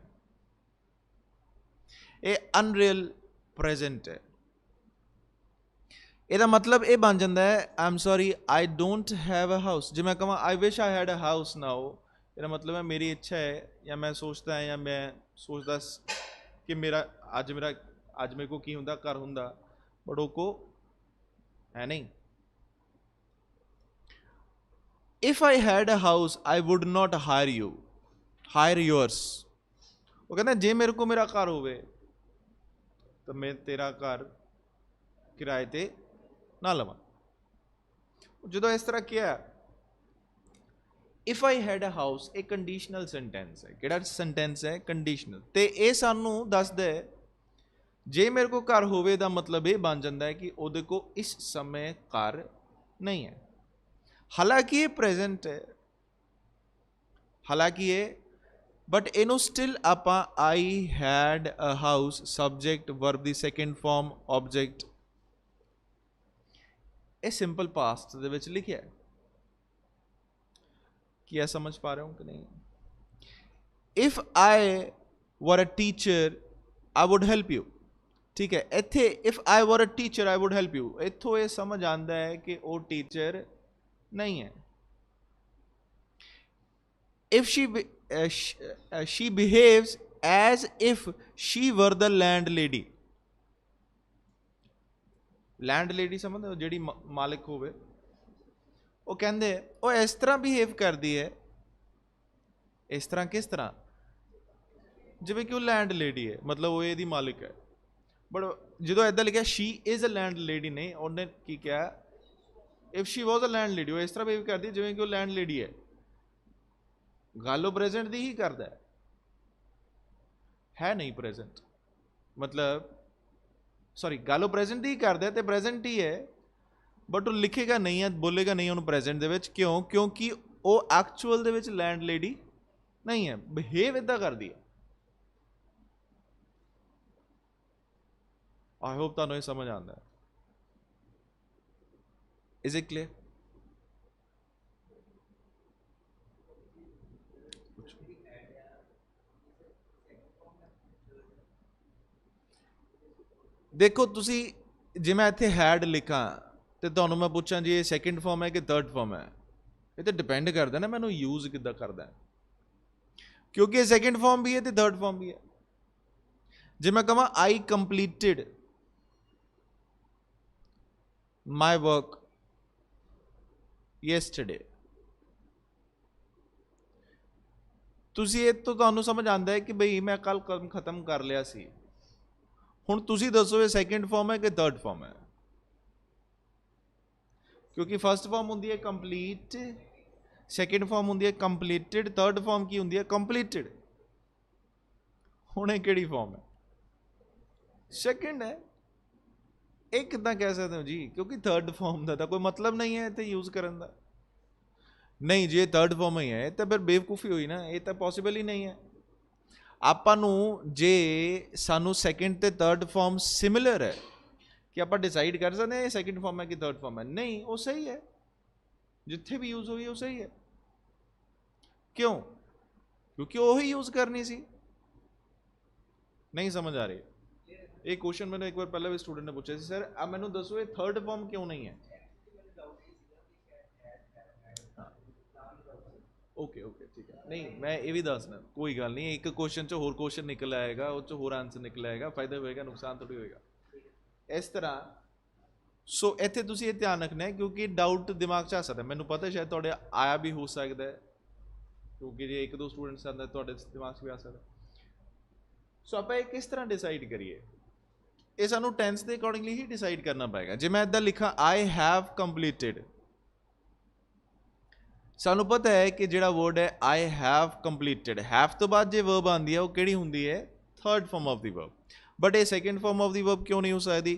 ये अनरियल प्रेजेंट है। ਇਹਦਾ मतलब ਇਹ ਬਣ ਜਾਂਦਾ ਹੈ I am sorry I don't have a house. ਜੇ मैं ਕਹਾਂ आई wish I had a house now, ਇਹਦਾ मतलब है मेरी इच्छा है या मैं सोचता है या मैं सोचदा कि मेरा ਅੱਜ ਮੇਰੇ ਕੋਲ ਕੀ ਹੁੰਦਾ, ਘਰ ਹੁੰਦਾ, ਬਟ ਉਹ ਕੋ ਹੈ ਨਹੀਂ। If I had a house I would not hire yours. ਉਹ ਕਹਿੰਦਾ ਜੇ ਮੇਰੇ ਕੋਲ ਮੇਰਾ ਘਰ ਹੋਵੇ ਤਾਂ ਮੈਂ ਤੇਰਾ ਘਰ ਕਿਰਾਏ ਤੇ ਨਾ ਲਵਾਂ। ਜਦੋਂ ਇਸ ਤਰ੍ਹਾਂ ਕਿਹਾ, if I had a house ਇਹ ਕੰਡੀਸ਼ਨਲ ਸੈਂਟੈਂਸ ਹੈ। ਕਿਹੜਾ ਸੈਂਟੈਂਸ ਹੈ? ਕੰਡੀਸ਼ਨਲ। ਤੇ ਇਹ ਸਾਨੂੰ ਦੱਸਦਾ ਹੈ ਜੇ ਮੇਰੇ ਕੋਲ ਘਰ ਹੋਵੇ ਦਾ ਮਤਲਬ ਇਹ ਬਣ ਜਾਂਦਾ ਹੈ ਕਿ ਉਹਦੇ ਕੋਲ ਇਸ ਸਮੇਂ ਘਰ ਨਹੀਂ ਹੈ। ਹਾਲਾਂਕਿ ਇਹ ਪ੍ਰੈਜ਼ੈਂਟ ਹੈ, ਹਾਲਾਂਕਿ ਇਹ, ਬਟ ਇਹਨੂੰ ਸਟਿਲ ਆਪਾਂ I had a house subject verb ਦੀ ਸੈਕਿੰਡ ਫਾਰਮ ਆਬਜੈਕਟ ਇਹ ਸਿੰਪਲ ਪਾਸਟ ਦੇ ਵਿੱਚ ਲਿਖਿਆ ਹੈ। ਕੀ ਇਹ ਸਮਝ ਪਾ ਰਹੇ ਹੋ ਕਿ ਨਹੀਂ? If I were a teacher I would help you. ठीक है, इत्थे if I were a teacher I would help you, इत्थों ये समझ आता है कि वो टीचर नहीं है। If she behaves as if she were the landlady. Landlady समझते हो, जिहड़ी मालिक होवे, वो कहंदे वो इस तरह बिहेव करती है। इस तरह किस तरह? जिवें कि वो लैंड लेडी है, मतलब वो ਇਹਦੀ मालिक है। बट जो इदा लिखा she is a land lady नहीं, उन्हें की क्या, if she was a land lady, वो इस तरह बिहेव करती है जिवें कि वो लैंड लेडी है। गल वो प्रेजेंट दी ही करता है नहीं प्रेजेंट, मतलब सॉरी गल प्रेजेंट ही करता है तो प्रेजेंट ही है, बट वो लिखेगा नहीं है, बोलेगा नहीं उन्होंने प्रेजेंट दे विच। क्यों? क्योंकि वो एक्चुअल दे विच लैंड लेडी नहीं है, बिहेव इदा करती है। आई होप तुहानूं ये समझ आता है। Is it clear? देखो तुसी जे मैं इत्थे हैड लिखा तो तुहानूं मैं पूछां जी ये सैकेंड फॉर्म है कि थर्ड फॉर्म है, ये तो डिपेंड करता है ना मैनूं यूज किद्दां करदा है, क्योंकि ये सैकेंड फॉर्म भी है तो थर्ड फॉर्म भी है। जे मैं कहां I completed my work yesterday, तुसी ये तो तुहानूं समझ आंदा है कि बई मैं कल काम खत्म कर लिया सी। हुण तुसी दसो ये सैकेंड फॉर्म है कि थर्ड फॉर्म है? क्योंकि फर्स्ट फॉर्म होंदी है कंप्लीट, सैकेंड फॉर्म होंदी है कंप्लीटेड, थर्ड फॉर्म की होंदी है कंप्लीटेड। हुण किहड़ी फॉर्म है? सैकेंड है। एक किद्दां कह सकते हो जी? क्योंकि थर्ड फॉर्म का तो कोई मतलब नहीं है इत्थे यूज करन दा। नहीं जी थर्ड फॉर्म ही है तो फिर बेवकूफ़ी हुई ना, ये तो पॉसिबल ही नहीं है। ਆਪਾਂ ਨੂੰ ਜੇ ਸਾਨੂੰ ਸੈਕਿੰਡ ਤੇ थर्ड फॉर्म सिमिलर है कि आप डिसाइड कर सकते हैं सैकेंड फॉर्म है कि थर्ड फॉर्म है? नहीं, वो सही है, जिथे भी यूज हुई वो सही है। क्यों? क्योंकि वही यूज करनी सी। नहीं समझ आ रही? एक क्वेश्चन मैंने एक बार पहले भी स्टूडेंट ने पूछा, सर अब मैंने दसो ये थर्ड फॉर्म क्यों नहीं है? ओके ओके ठीक है, नहीं मैं ये भी दसना, कोई गल नहीं, एक क्वेश्चन चो होर क्वेश्चन निकल आएगा, उस होर आंसर निकल आएगा, फायदा होएगा नुकसान थोड़ी होएगा इस तरह। सो इत्थे तुसीं ये ध्यान रखना है क्योंकि डाउट दिमाग च आ सकता है, मैनूं पता शायद तुहाडे आया भी हो सकता है, क्योंकि जे एक दो स्टूडेंट्स आंदा तुहाडे दिमाग च भी आ सकता। सो आपां ये किस तरह डिसाइड करिए? ये सानूं टेंस के अकॉर्डिंगली ही डिसाइड करना पएगा। जे मैं इदां लिखा आई हैव कंप्लीटेड, सानू पता है कि जिहड़ा वर्ड है आई हैव कंप्लीटेड, हैव तो बाद जो वर्ब आती है वो किहड़ी हुंदी है? Third form of the verb. But ये second form of the verb क्यों नहीं हो सकती?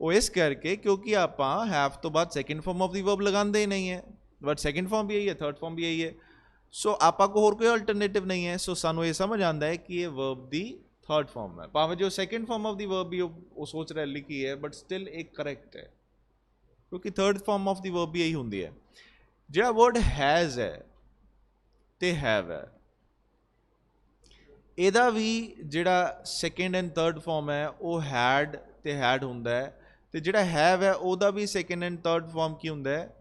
वो इस करके क्योंकि आप हैव तो बाद second form of the verb लगाते ही नहीं है, बट सैकेंड फॉर्म भी यही है, थर्ड फॉर्म भी यही है। सो आपा को होर कोई अल्टरनेटिव नहीं है। सो सानू ये समझ आता है कि ये वर्ब दी थर्ड फॉर्म है, भावें जो second form of the verb भी वो सोच रहा लिखी है, बट स्टिल एक करेक्ट है क्योंकि third form of the verb भी यही होंगी है। जिहड़ा वर्ड हैज़ है ते हैव है, ਇਹਦਾ ਵੀ ਜਿਹੜਾ ਸੈਕੰਡ ਐਂਡ ਥਰਡ ਫਾਰਮ ਹੈ ਉਹ ਹੈਡ ਤੇ ਹੈਡ ਹੁੰਦਾ ਹੈ, ਤੇ ਜਿਹੜਾ ਹੈਵ ਹੈ ਉਹਦਾ ਵੀ ਸੈਕੰਡ ਐਂਡ ਥਰਡ ਫਾਰਮ ਕੀ ਹੁੰਦਾ ਹੈ,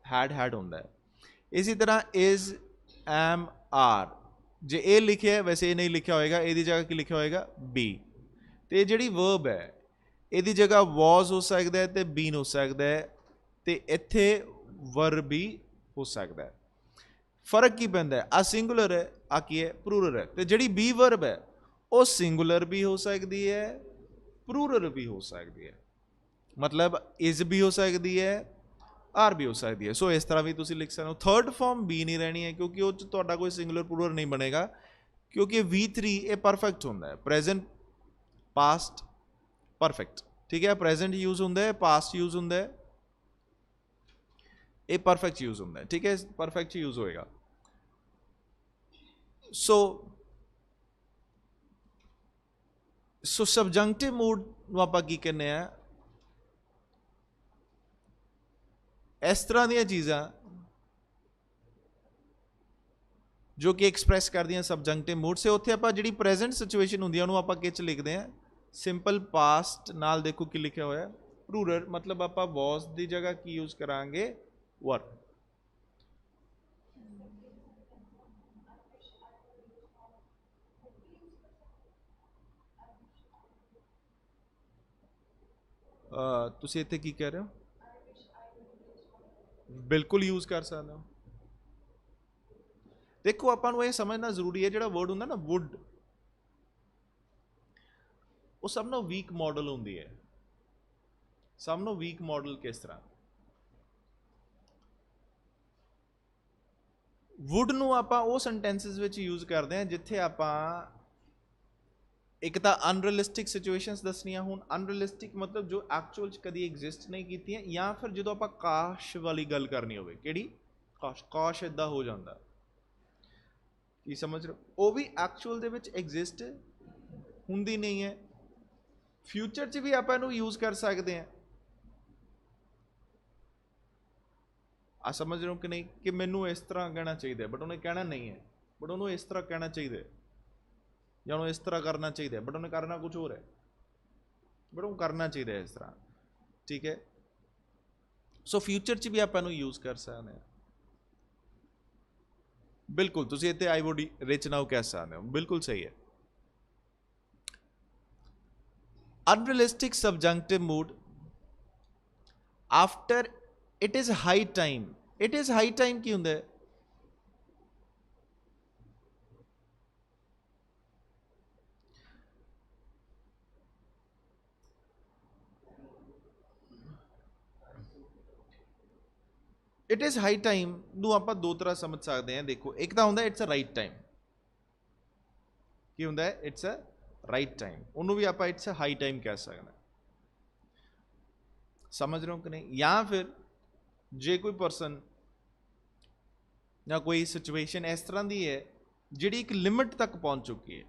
ਹੈਡ ਹੁੰਦਾ ਹੈ। ਇਸੇ ਤਰ੍ਹਾਂ ਇਜ਼, ਐਮ, ਆਰ, ਜੇ ਇਹ ਲਿਖਿਆ, ਵੈਸੇ ਇਹ ਨਹੀਂ ਲਿਖਿਆ ਹੋਏਗਾ, ਇਹਦੀ ਜਗ੍ਹਾ ਕੀ ਲਿਖਿਆ ਹੋਏਗਾ, ਬੀ। ਤੇ ਜਿਹੜੀ ਵਰਬ ਹੈ ਇਹਦੀ ਜਗ੍ਹਾ ਵਾਜ਼ ਹੋ ਸਕਦਾ ਹੈ ਤੇ ਬੀਨ ਹੋ ਸਕਦਾ ਹੈ, ਤੇ ਇੱਥੇ ਵਰਬ ਵੀ ਹੋ ਸਕਦਾ ਹੈ। ਫਰਕ ਕੀ ਪੈਂਦਾ ਹੈ, ਆ ਸਿੰਗੂਲਰ ਹੈ, ਆ ਕੀ ਹੈ, ਪਲੂਰਲ ਹੈ। ਤੇ ਜਿਹੜੀ ਬੀ ਵਰਬ ਹੈ ਉਹ ਸਿੰਗੂਲਰ ਵੀ ਹੋ ਸਕਦੀ ਹੈ, ਪਲੂਰਲ ਵੀ ਹੋ ਸਕਦੀ ਹੈ। ਮਤਲਬ ਇਜ਼ ਵੀ ਹੋ ਸਕਦੀ ਹੈ, ਆਰ ਵੀ ਹੋ ਸਕਦੀ ਹੈ। ਸੋ ਇਸ ਤਰ੍ਹਾਂ ਵੀ ਤੁਸੀਂ ਲਿਖ ਸਕਦੇ ਹੋ। ਥਰਡ ਫਾਰਮ ਬੀ ਨਹੀਂ ਰਹਿਣੀ ਹੈ ਕਿਉਂਕਿ ਉਹ 'ਚ ਤੁਹਾਡਾ ਕੋਈ ਸਿੰਗੂਲਰ ਪਲੂਰਲ ਨਹੀਂ ਬਣੇਗਾ, ਕਿਉਂਕਿ V3 ਇਹ ਪਰਫੈਕਟ ਹੁੰਦਾ ਹੈ, ਪ੍ਰੈਜ਼ੈਂਟ, ਪਾਸਟ, ਪਰਫੈਕਟ। ਠੀਕ ਹੈ, ਪ੍ਰੈਜ਼ੈਂਟ ਯੂਜ਼ ਹੁੰਦਾ ਹੈ, ਪਾਸਟ ਯੂਜ਼ ਹੁੰਦਾ ਹੈ, ਇਹ ਪਰਫੈਕਟ ਯੂਜ਼ ਹੁੰਦਾ ਹੈ। ਠੀਕ ਹੈ, ਪਰਫੈਕਟ ਯੂਜ਼ ਹੋਏਗਾ। ਸੋ ਸਬਜੰਕਟਿਵ ਮੂਡ ਨੂੰ ਆਪਾਂ ਕੀ ਕਹਿੰਦੇ ਆ, ਇਸ ਤਰ੍ਹਾਂ ਦੀਆਂ ਚੀਜ਼ਾਂ ਜੋ ਕਿ ਐਕਸਪ੍ਰੈਸ ਕਰਦੀਆਂ ਸਬਜੰਕਟਿਵ ਮੂਡ ਸੇ, ਉੱਥੇ ਆਪਾਂ ਜਿਹੜੀ ਪ੍ਰੈਜ਼ੈਂਟ ਸਿਚੁਏਸ਼ਨ ਹੁੰਦੀ ਹੈ ਉਹਨੂੰ ਆਪਾਂ ਕਿਹ 'ਚ ਲਿਖਦੇ ਹਾਂ, ਸਿੰਪਲ ਪਾਸਟ ਨਾਲ। ਦੇਖੋ ਕੀ ਲਿਖਿਆ ਹੋਇਆ, ਪਲੂਰਲ, ਮਤਲਬ ਆਪਾਂ ਵਾਜ਼ ਦੀ ਜਗ੍ਹਾ ਕੀ ਯੂਜ਼ ਕਰਾਂਗੇ, ਵਰ। ਤੁਸੀਂ ਇੱਥੇ ਕੀ ਕਹਿ ਰਹੇ ਹੋ, ਬਿਲਕੁਲ ਯੂਜ਼ ਕਰ ਸਕਦੇ ਹੋ। ਦੇਖੋ ਆਪਾਂ ਨੂੰ ਇਹ ਸਮਝਣਾ ਜ਼ਰੂਰੀ ਹੈ, ਜਿਹੜਾ ਵਰਡ ਹੁੰਦਾ ਨਾ ਵੁੱਡ, ਉਹ ਸਭ ਨੂੰ ਵੀਕ ਮਾਡਲ ਹੁੰਦੀ ਹੈ। ਸਭ ਨੂੰ ਵੀਕ ਮਾਡਲ ਕਿਸ ਤਰ੍ਹਾਂ, ਵੁੱਡ ਨੂੰ ਆਪਾਂ ਉਹ ਸੈਂਟੈਂਸਸ ਵਿੱਚ ਯੂਜ਼ ਕਰਦੇ ਹਾਂ ਜਿੱਥੇ ਆਪਾਂ ਇੱਕ ਤਾਂ ਅਨਰੀਅਲਿਸਟਿਕ ਸਿਚੁਏਸ਼ਨਸ ਦੱਸਣੀਆਂ ਹੋਣ। ਅਨਰੀਅਲਿਸਟਿਕ ਮਤਲਬ ਜੋ ਐਕਚੁਅਲ 'ਚ ਕਦੀ ਐਗਜ਼ਿਸਟ ਨਹੀਂ ਕੀਤੀਆਂ, ਜਾਂ ਫਿਰ ਜਦੋਂ ਆਪਾਂ ਕਾਸ਼ ਵਾਲੀ ਗੱਲ ਕਰਨੀ ਹੋਵੇ। ਕਿਹੜੀ, ਕਾਸ਼, ਕਾਸ਼ ਇੱਦਾਂ ਹੋ ਜਾਂਦਾ, ਕੀ ਸਮਝ ਰਹੇ ਹੋ, ਉਹ ਵੀ ਐਕਚੁਅਲ ਦੇ ਵਿੱਚ ਐਗਜ਼ਿਸਟ ਹੁੰਦੀ ਨਹੀਂ ਹੈ। ਫਿਊਚਰ 'ਚ ਵੀ ਆਪਾਂ ਇਹਨੂੰ ਯੂਜ਼ ਕਰ ਸਕਦੇ ਹਾਂ। ਆ ਸਮਝ ਰਹੇ ਹੋ ਕਿ ਨਹੀਂ, ਕਿ ਮੈਨੂੰ ਇਸ ਤਰ੍ਹਾਂ ਕਹਿਣਾ ਚਾਹੀਦਾ ਬਟ ਉਹਨੇ ਕਹਿਣਾ ਨਹੀਂ ਹੈ, ਬਟ ਉਹਨੂੰ ਇਸ ਤਰ੍ਹਾਂ ਕਹਿਣਾ ਚਾਹੀਦਾ, ਜਾਂ ਉਹਨੂੰ ਇਸ ਤਰ੍ਹਾਂ ਕਰਨਾ ਚਾਹੀਦਾ ਬਟ ਉਹਨੇ ਕਰਨਾ ਕੁਝ ਹੋਰ ਹੈ, ਬਟ ਉਹ ਕਰਨਾ ਚਾਹੀਦਾ ਇਸ ਤਰ੍ਹਾਂ। ਠੀਕ ਹੈ, ਸੋ ਫਿਊਚਰ 'ਚ ਵੀ ਆਪਾਂ ਇਹਨੂੰ ਯੂਜ਼ ਕਰ ਸਕਦੇ ਹਾਂ। ਬਿਲਕੁਲ, ਤੁਸੀਂ ਇੱਥੇ ਆਈ ਵੁੱਡ ਰਿਚ ਨਾਓ ਕਹਿ ਸਕਦੇ ਹੋ, ਬਿਲਕੁਲ ਸਹੀ ਹੈ। Unrealistic subjunctive mood after it is high time. It is high time ਕੀ ਹੁੰਦਾ ਹੈ, ਇਟ ਇਜ਼ ਹਾਈ ਟਾਈਮ ਨੂੰ ਆਪਾਂ ਦੋ ਤਰ੍ਹਾਂ ਸਮਝ ਸਕਦੇ ਹਾਂ। ਦੇਖੋ, ਇੱਕ ਤਾਂ ਹੁੰਦਾ ਇਟਸ ਅ ਰਾਈਟ ਟਾਈਮ। ਕੀ ਹੁੰਦਾ ਹੈ, ਇਟਸ ਅ ਰਾਈਟ ਟਾਈਮ, ਉਹਨੂੰ ਵੀ ਆਪਾਂ ਇਟਸ ਅ ਹਾਈ ਟਾਈਮ ਕਹਿ ਸਕਦੇ ਹਾਂ। ਸਮਝ ਰਹੇ ਹੋ ਕਿ ਨਹੀਂ। ਜਾਂ ਫਿਰ ਜੇ ਕੋਈ ਪਰਸਨ ਜਾਂ ਕੋਈ ਸਿਚੁਏਸ਼ਨ ਇਸ ਤਰ੍ਹਾਂ ਦੀ ਹੈ ਜਿਹੜੀ ਇੱਕ ਲਿਮਿਟ ਤੱਕ ਪਹੁੰਚ ਚੁੱਕੀ ਹੈ,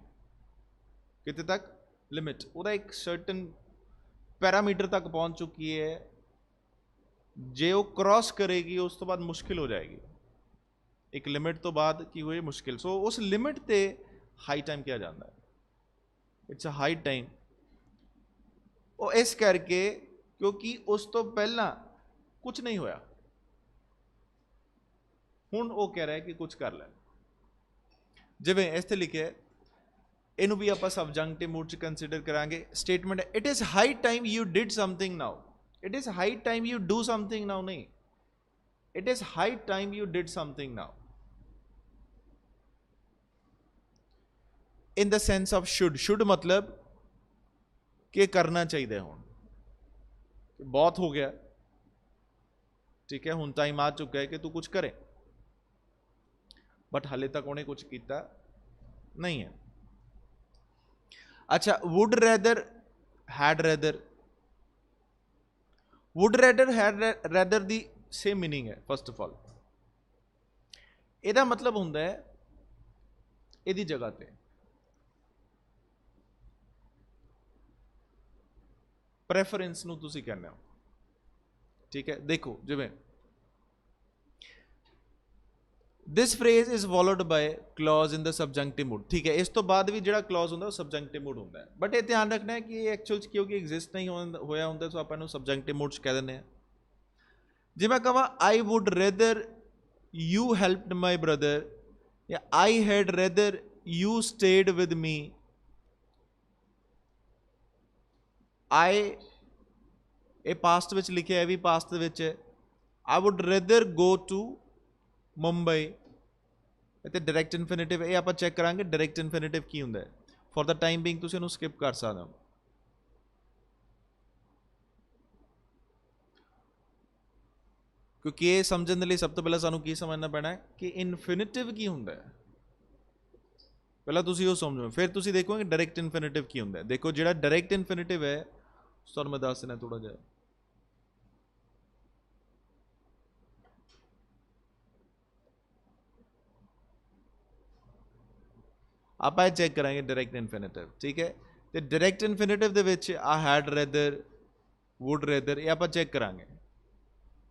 ਕਿਤੇ ਤੱਕ, ਲਿਮਿਟ, ਉਹਦਾ ਇੱਕ ਸਰਟਨ ਪੈਰਾਮੀਟਰ ਤੱਕ ਪਹੁੰਚ ਚੁੱਕੀ ਹੈ, ਜੇ ਉਹ ਕ੍ਰਾਸ ਕਰੇਗੀ ਉਸ ਤੋਂ ਬਾਅਦ ਮੁਸ਼ਕਿਲ ਹੋ ਜਾਏਗੀ। ਇੱਕ ਲਿਮਿਟ ਤੋਂ ਬਾਅਦ ਕੀ ਹੋਏ, ਮੁਸ਼ਕਿਲ। ਸੋ ਉਸ ਲਿਮਿਟ ਤੇ ਹਾਈ ਟਾਈਮ ਕਿਹਾ ਜਾਂਦਾ ਹੈ, ਇਟਸ ਅ ਹਾਈ ਟਾਈਮ। ਉਹ ਇਸ ਕਰਕੇ ਕਿਉਂਕਿ ਉਸ ਤੋਂ ਪਹਿਲਾਂ ਕੁਝ ਨਹੀਂ ਹੋਇਆ, ਹੁਣ ਉਹ ਕਹਿ ਰਿਹਾ ਕਿ ਕੁਝ ਕਰ ਲੈ। ਜਿਵੇਂ ਇੱਥੇ ਲਿਖਿਆ, ਇਹਨੂੰ ਵੀ ਆਪਾਂ ਸਬਜੰਕਟਿਵ ਮੂਡ 'ਚ ਕੰਸੀਡਰ ਕਰਾਂਗੇ। ਸਟੇਟਮੈਂਟ ਹੈ, it is high time you did something now. It is high time you do something now, ਨਹੀਂ, it is high time you did something now. In the sense of should. Should ਮਤਲਬ ਕਿ ਕਰਨਾ ਚਾਹੀਦਾ ਹੁਣ, ਬਹੁਤ ਹੋ ਗਿਆ, ਠੀਕ ਹੈ, ਹੁਣ ਟਾਈਮ ਆ ਚੁੱਕਾ ਹੈ ਕਿ ਤੂੰ ਕੁਝ ਕਰੇ, ਬਟ ਹਾਲੇ ਤੱਕ ਉਹਨੇ ਕੁਝ ਕੀਤਾ ਨਹੀਂ ਹੈ। ਅੱਛਾ, would rather, had rather. Would rather, had rather ਦੀ ਸੇਮ ਮੀਨਿੰਗ ਹੈ। ਫਸਟ ਆਫ ਆਲ ਇਹਦਾ ਮਤਲਬ ਹੁੰਦਾ ਹੈ ਇਹਦੀ ਜਗ੍ਹਾ ਤੇ ਪ੍ਰੈਫਰੈਂਸ ਨੂੰ ਤੁਸੀਂ ਕਹਿੰਦੇ ਹੋ। ਠੀਕ ਹੈ, ਦੇਖੋ ਜਿਵੇਂ this phrase is followed by clause in the subjunctive mood. ठीक है, इस तो बाद भी जो क्लॉज होंगे सबजंक्टिव मूड होंगे, बट ये ध्यान रखना है कि एक्चुअल क्योंकि एग्जिस्ट नहीं होया होंगे तो आप सबजंक्टिव मूड कह दें। जे मैं कहा I would rather you helped my brother या I had rather you stayed with me, I ये पास्ट विच लिखे है भी पास्ट विच है, I would rather go to Mumbai, इतने डायरैक्ट इनफिनिटिव ये आप चैक करा डायरैक्ट इनफिनिटिव की होंगे। फॉर द टाइम बीइंग तुसीं इहनूं स्किप कर सकते हो, क्योंकि ये समझने लिए सब तो पहले सानू की समझना पैना है कि इनफिनिटिव की होंगे है। पहला तुसीं वो समझो, फिर तुसीं देखोगे डायरैक्ट इनफिनिटिव की होंगे। देखो जो डायरैक्ट इनफिनिटिव है तुहानूं मैं दस देना थोड़ा जिहा, आप चेक करांगे डायरैक्ट इनफिनिटिव। ठीक है, तो डायरैक्ट इनफिनिटिव दे विच आ हैड रेदर वुड रेदर ये आप चेक करांगे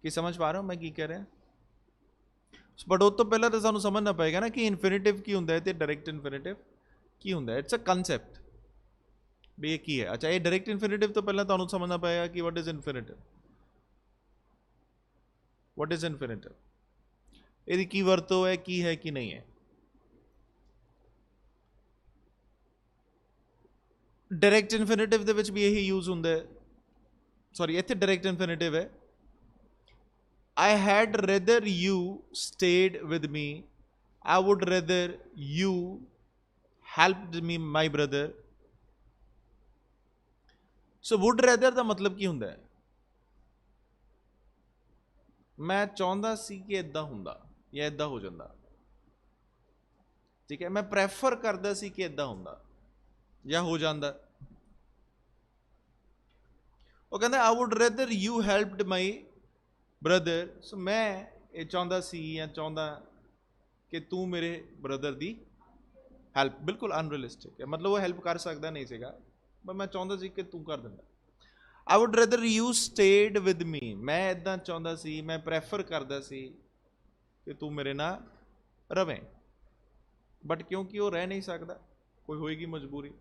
कि समझ पा रहे हो मैं की कह रहा। बट उस तो पहले तो सानू समझना पएगा ना कि इनफिनिटिव की होंगे तो डायरैक्ट इनफिनिटिव की होंगे। इट्स अ कंसैप्ट भी ये की है। अच्छा, ये डायरैक्ट इनफिनिटिव तो पहले तुहानू समझना पएगा कि what is infinitive, what is infinitive, ये की वरतो है कि नहीं है। डायरैक्ट इनफिनिटिव दे विच भी यही यूज होंगे, सॉरी इत्थे डायरैक्ट इनफिनिटिव है I had rather you stayed with me, I would rather you helped me my brother. So would rather का मतलब की होंगे, मैं चाहता सी कि इदा होंदा या इदा हो जाता। ठीक है, मैं प्रैफर करता सी कि इदा होंदा या हो जाता। वो कहते I would rather you helped my brother, so मैं ये चाहता सी या चाहता कि तू मेरे ब्रदर की हैल्प, बिल्कुल अनरियलिस्टिक है, मतलब वो हैल्प कर सकता नहीं सीगा, पर मैं चाहता सी कि तू कर दिंदा। आई would rather you stayed with मी, मैं इदा चाहता सी, मैं प्रैफर करता सी कि तू मेरे नाल रवें, बट क्योंकि वो रह नहीं सकता, कोई होएगी मजबूरी।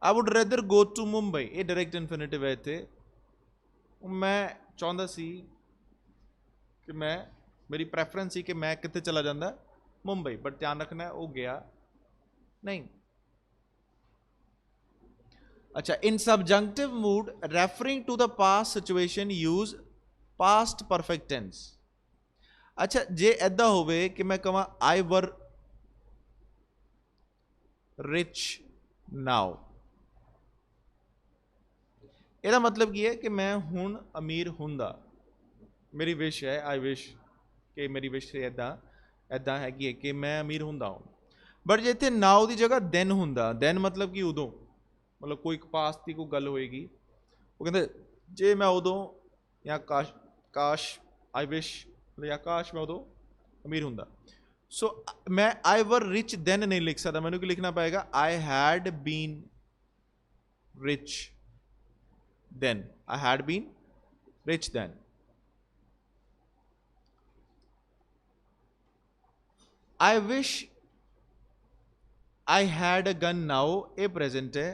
I would rather go to Mumbai, ये डायरैक्ट इनफिनिटिव है इत्थे, मैं चाहता सी कि मैं मेरी प्रैफरेंस सी कि मैं कित्थे चला जाता मुंबई, बट ध्यान रखना है वो गया नहीं। अच्छा, in subjunctive mood referring to the past situation use past perfect tense. अच्छा, जे ऐदा होवे कि मैं कहां आई वर रिच नाउ, ਇਹਦਾ मतलब की है कि मैं हुण अमीर हुंदा, मेरी विश है, आई विश कि मेरी विश ऐदा ऐदा हैगी है कि मैं अमीर हुंदा हूँ। बट जे इत्थे नाउ की जगह दैन हुंदा, दैन मतलब कि उदों, मतलब कोई पास की कोई गल होएगी, वो कहते जे मैं उदों या काश काश आई विश या काश मैं उदों अमीर हुंदा। सो मैं आई वर रिच दैन नहीं लिख सकता, मैंने की लिखना पएगा I had been rich then, I had been rich then. I wish I had a gun now, ये present है,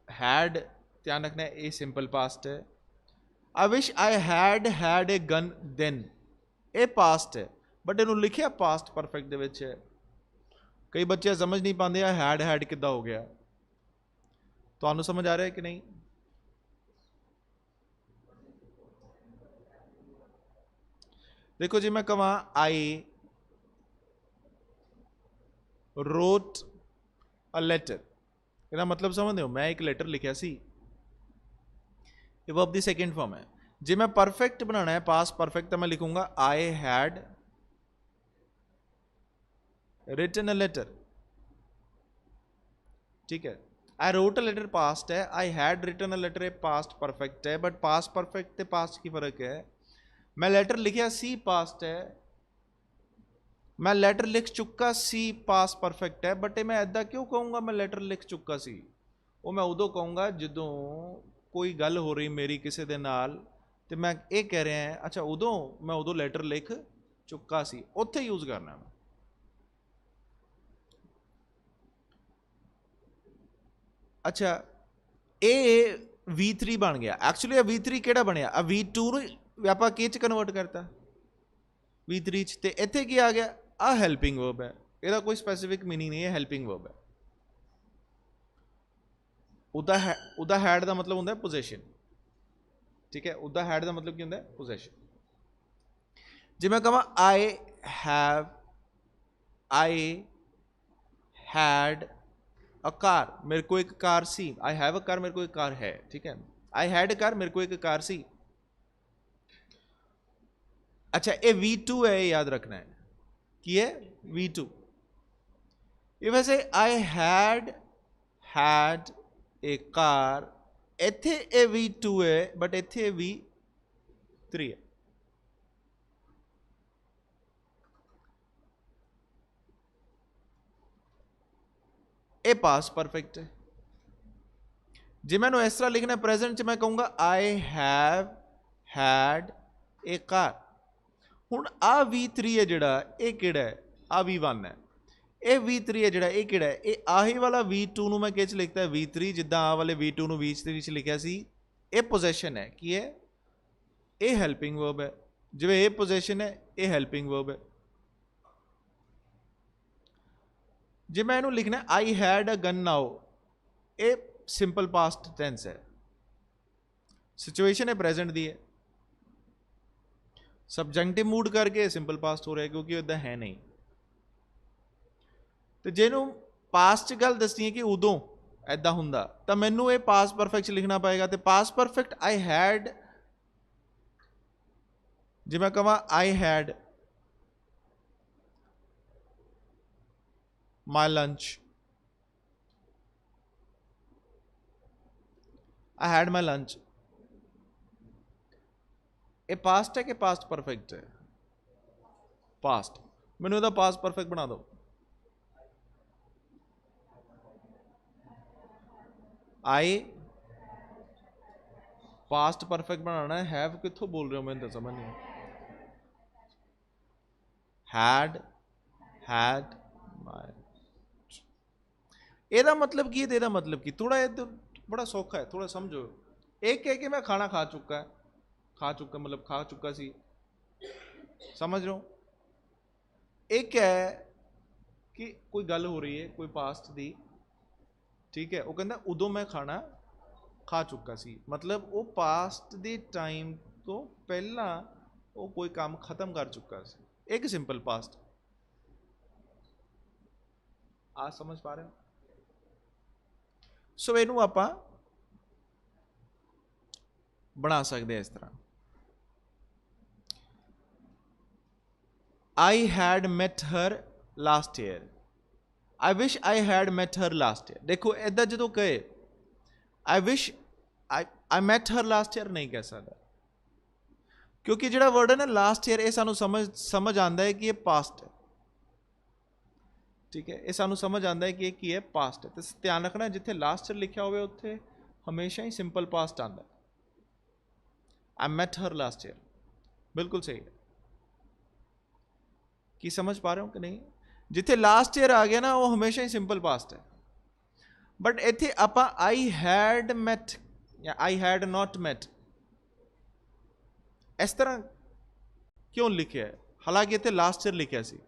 had ध्यान रखना है ये simple past है। I wish I had a gun then, ये past है, बट इन्हों लिखिया past perfect दे विच है। कई बच्चे समझ नहीं पाते had किद्दां हो गया, तो समझ आ रहा है कि नहीं। देखो जी, मैं कहां आई रोट अ लेटर, इसका मतलब समझते हो, मैं एक लेटर लिखा सी, ये वर्ब दी सेकेंड फॉर्म है। जे मैं परफेक्ट बनाना है पास्ट परफेक्ट, तो मैं लिखूंगा I had written a letter. ठीक है, I wrote a letter past है, I had written a letter past perfect है, बट पास्ट परफेक्ट ते पास्ट की फर्क है। मैं लेटर लिखिया सी पास्ट है, मैं लेटर लिख चुका सी पास्ट परफेक्ट है, बट मैं ऐदा क्यों कहूँगा मैं लेटर लिख चुका सी, वो मैं उदों कहूँगा जदों कोई गल हो रही मेरी किसी दे नाल तो मैं ये कह रहा है अच्छा उदों मैं उदों लैटर लिख चुका सी, उत्थे यूज़ करना मैं। अच्छा ये V3 बन गया, एक्चुअली आ V3 किहड़ा बनया, आ V2 आप कन्वर्ट करता V3 च, ते इत्थे की आ गया, आ हैल्पिंग वर्ब है, ਇਹਦਾ कोई स्पैसिफिक मीनिंग नहीं है, हैल्पिंग वर्ब है। उदा हैड का मतलब होंगे पोजेशन, ठीक है, उदा हैड का मतलब की होंगे पोजेशन। जे मैं कहा आई हैड अ कार, मेरे को एक कार सी, आई हैव अ कार मेरे को एक कार है, ठीक है, आई हैड अ कार मेरे को एक कार सी। अच्छा ये V2 है, ये याद रखना है कि है V2। If I say I had a car, इत्थे ए V2 है बट इत्थे V3 है। ये पास्ट परफेक्ट है। जे मैं इस तरह लिखना प्रेजेंट च, मैं कहूँगा I have had a car. हुण आ V3 है जिहड़ा, ये किहड़ा है, आ V1 है, ये V3 है जिहड़ा, ये किहड़ा है, ये आही वाला V2 नूं मैं किह लिखता है V3, जिद्दां आ वाले V2 नूं V3 लिखिया सी। ये पोजेशन है कि है, ये हैल्पिंग वर्ब है, जिवें ये पोजेशन है, ये हैल्पिंग वर्ब है। जे मैं इहनूं लिखना आई हैड अ गन नाउ, ये सिंपल पास्ट टेंस है, सिचुएशन है प्रेजेंट दी है, सबजेंटिव मूड करके सिंपल पास्ट हो रहा है क्योंकि इदा है नहीं। तो जेनू पास्ट च गल दसनी है कि उदों ऐदा हुंदा, तो मैनू ये पास्ट परफेक्ट लिखना पएगा। तो पास्ट परफेक्ट आई हैड, जे मैं कहा I had my lunch, I had my lunch, ये पास्ट है कि पास्ट परफेक्ट है? पास्ट। मैनू इहदा पास्ट परफेक्ट बना दो। आई पास्ट परफेक्ट बनाना है, हैव कित्थों बोल रहे हो, मैंने तो समझ नहीं। हैड माई, ਇਹਦਾ मतलब की, ਇਹਦਾ मतलब की, थोड़ा ये तो बड़ा सौखा है, थोड़ा समझो। एक कह के मैं खाना खा चुका है, खा चुका मतलब खा चुका सी, समझ रहे हो। एक है कि कोई गल हो रही है कोई पास्ट दी, ठीक है, वो कहता उदों मैं खाना खा चुका सी, मतलब वो पास्ट दे टाइम तो पहला वो कोई काम खत्म कर चुका सी, एक सिंपल पास्ट। आज समझ पा रहे हो? सो इनू आपां बना सकते हैं इस तरह, I had met her last year, I wish I had met her last year. देखो इदा जो कहे I wish I met her last year नहीं कह सकता, क्योंकि जो वर्ड है ना लास्ट ईयर, ये सानू समझ आता है कि ये पास्ट है, ठीक है, ये सानू समझ आता है कि ये की है, पास्ट है। तो ध्यान रखना जिथे लास्ट ईयर लिखा हो उत्थे हमेशा ही सिंपल पास्ट आता है। I met her last year, बिल्कुल सही है। की समझ पा रहे हो कि नहीं? जिथे लास्ट ईयर आ गया ना वो हमेशा ही सिंपल पास्ट है। बट इत्थे आपां आई हैड मैट या आई हैड नॉट मैट इस तरह क्यों लिखे है, हालांकि इत्थे लास्ट ईयर लिखा सी।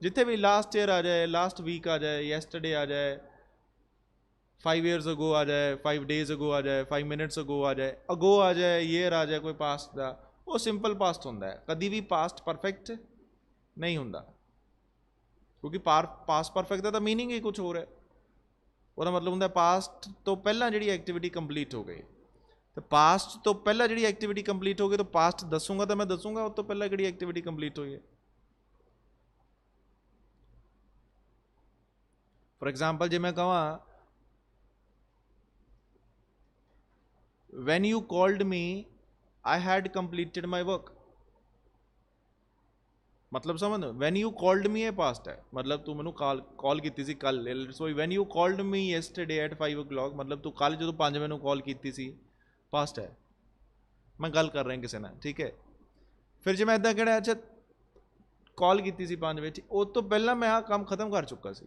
जिथे भी लास्ट ईयर आ जाए, लास्ट वीक आ जाए, येस्टरडे आ जाए, 5 years अगो आ जाए, 5 days अगो आ जाए, 5 minutes अगो आ जाए, ईयर आ जाए कोई पास्ट का, वो सिंपल पास्ट होंदा है, कभी भी पास्ट परफेक्ट नहीं होंदा, क्योंकि पास्ट परफेक्ट का तो मीनिंग ही कुछ हो रहा है। ਉਹਦਾ मतलब ਹੁੰਦਾ पास्ट तो पहला जी एक्टिविटी कंप्लीट हो गई, तो पास्ट तो पहला जी एक्टिविटी कंप्लीट हो गई, तो पास्ट दसूंगा तो मैं दसूंगा उस तो पहला कि एक्टिविटी कंप्लीट हुई है। फॉर एग्जाम्पल जे मैं कहा van you called me I had completed my work, मतलब समझ, वैन यू कॉल्ड मी है पास्ट है, मतलब तू मैनू कॉल की सी कल, so when you called me yesterday at 5 o'clock, मतलब तू कल जो 5 मैनू कॉल की सी, पास्ट है। मैं गल कर रहा किसी ने, ठीक है। फिर जो मैं इदा कहना अच्छा कॉल की सी 5 बजे, उस तो पहला मैं आ काम खत्म कर चुका सी,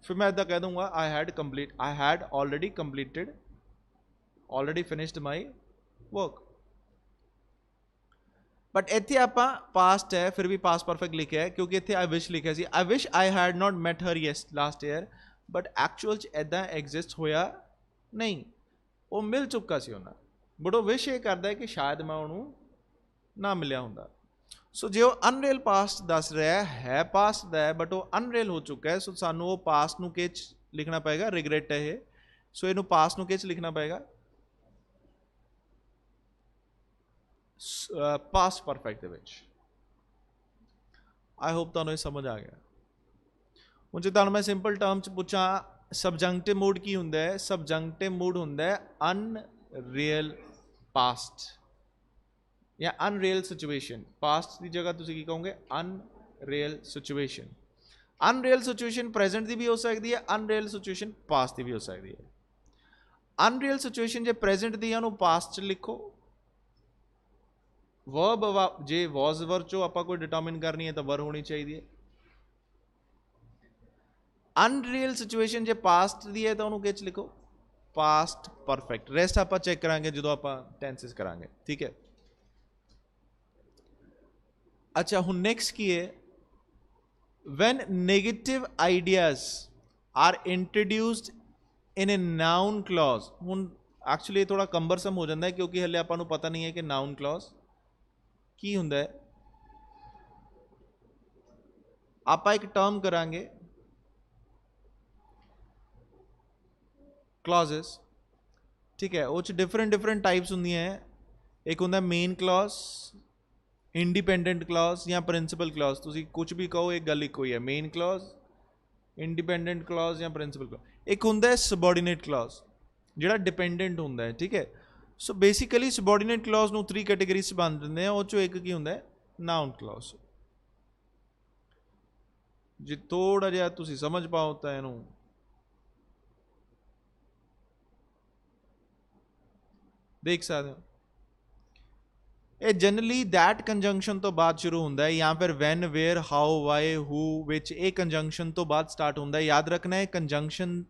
फिर मैं इदा कह दूंगा I had already completed, already finished my work. But इतने आप पास्ट है, फिर भी पास्ट परफेक्ट लिखा है क्योंकि इतने आई विश लिखा सी, I wish I had not met her yes last year, but actual इदा एग्जिस्ट होया नहीं, वो मिल चुका सी उन्हें, बट वो विश ये करता है कि शायद मैं उन्होंने ना मिलया होंदा। सो जो अनरियल पास्ट दस रहा है पास्ट दा है, बट वो अनरियल हो चुका है, सो सानू वो पास्ट नू किस लिखना पएगा, रिग्रेट है ये, सो इनू पास्ट नू किस लिखना पएगा, पास्ट परफेक्ट दे विच। आई होप तुहानू समझ आ गया। हुण जे तुहानू मैं सिंपल टर्म च पूछा सबजंक्टिव मूड की हुंदा है, सबजंक्टिव मूड हुंदा है अनरियल पास्ट या अनरियल सिचुएशन। पास्ट की जगह तुसीं की कहोगे unreal situation. Unreal situation present की भी हो सकती है, अनरियल सिचुएशन पास्ट की भी हो सकती है। अनरियल सिचुएशन जे प्रेजेंट की है उन्होंने पास्ट च लिखो, वर्ब जे वॉज वर्ब चो आप कोई डिटरमिन करनी है तो वर होनी चाहिए। अनरियल सिचुएशन जे पास्ट की है तो उन्होंने किस लिखो, पास्ट परफेक्ट। रेस्ट आप चेक करांगे जो आप टेंसेस करांगे, ठीक है। अच्छा हुण नेक्स्ट की है, when negative ideas are introduced in a noun clause. हुण एक्चुअली थोड़ा कंबरसम हो जाता है क्योंकि हले आपां नूं पता नहीं है कि नाउन क्लॉज की हुंदा है। आपां एक टर्म करांगे क्लॉजेस, ठीक है। वो डिफरेंट डिफरेंट टाइप्स होंदियां हैं, एक होंदा मेन क्लॉज, इंडिपेंडेंट क्लॉज या प्रिंसिपल क्लॉज, तुसीं कुछ भी कहो एक गल एक ही है, मेन क्लॉज, इंडिपेंडेंट क्लॉज या प्रिंसिपल क्लॉज। एक होंदा है सबऑर्डिनेट क्लॉज जिहड़ा डिपेंडेंट होंदा है, ठीक है। सो बेसिकली सबऑर्डिनेट क्लॉज नूं 3 कैटेगरीज बन दिंदे हैं, उस चों एक की होंदा है नाउन क्लॉज। जे थोड़ा जिहा तुसीं समझ पाओ तो इहनूं देख सकते हो। ਇਹ ਜਨਰਲੀ दैट कंजंक्शन तो बाद शुरू होंदा है, या फिर वैन वेयर हाउ वाई हू विच, ਇਹ कंजंक्शन तो बाद स्टार्ट होंदा है। याद रखना है कंजंक्शन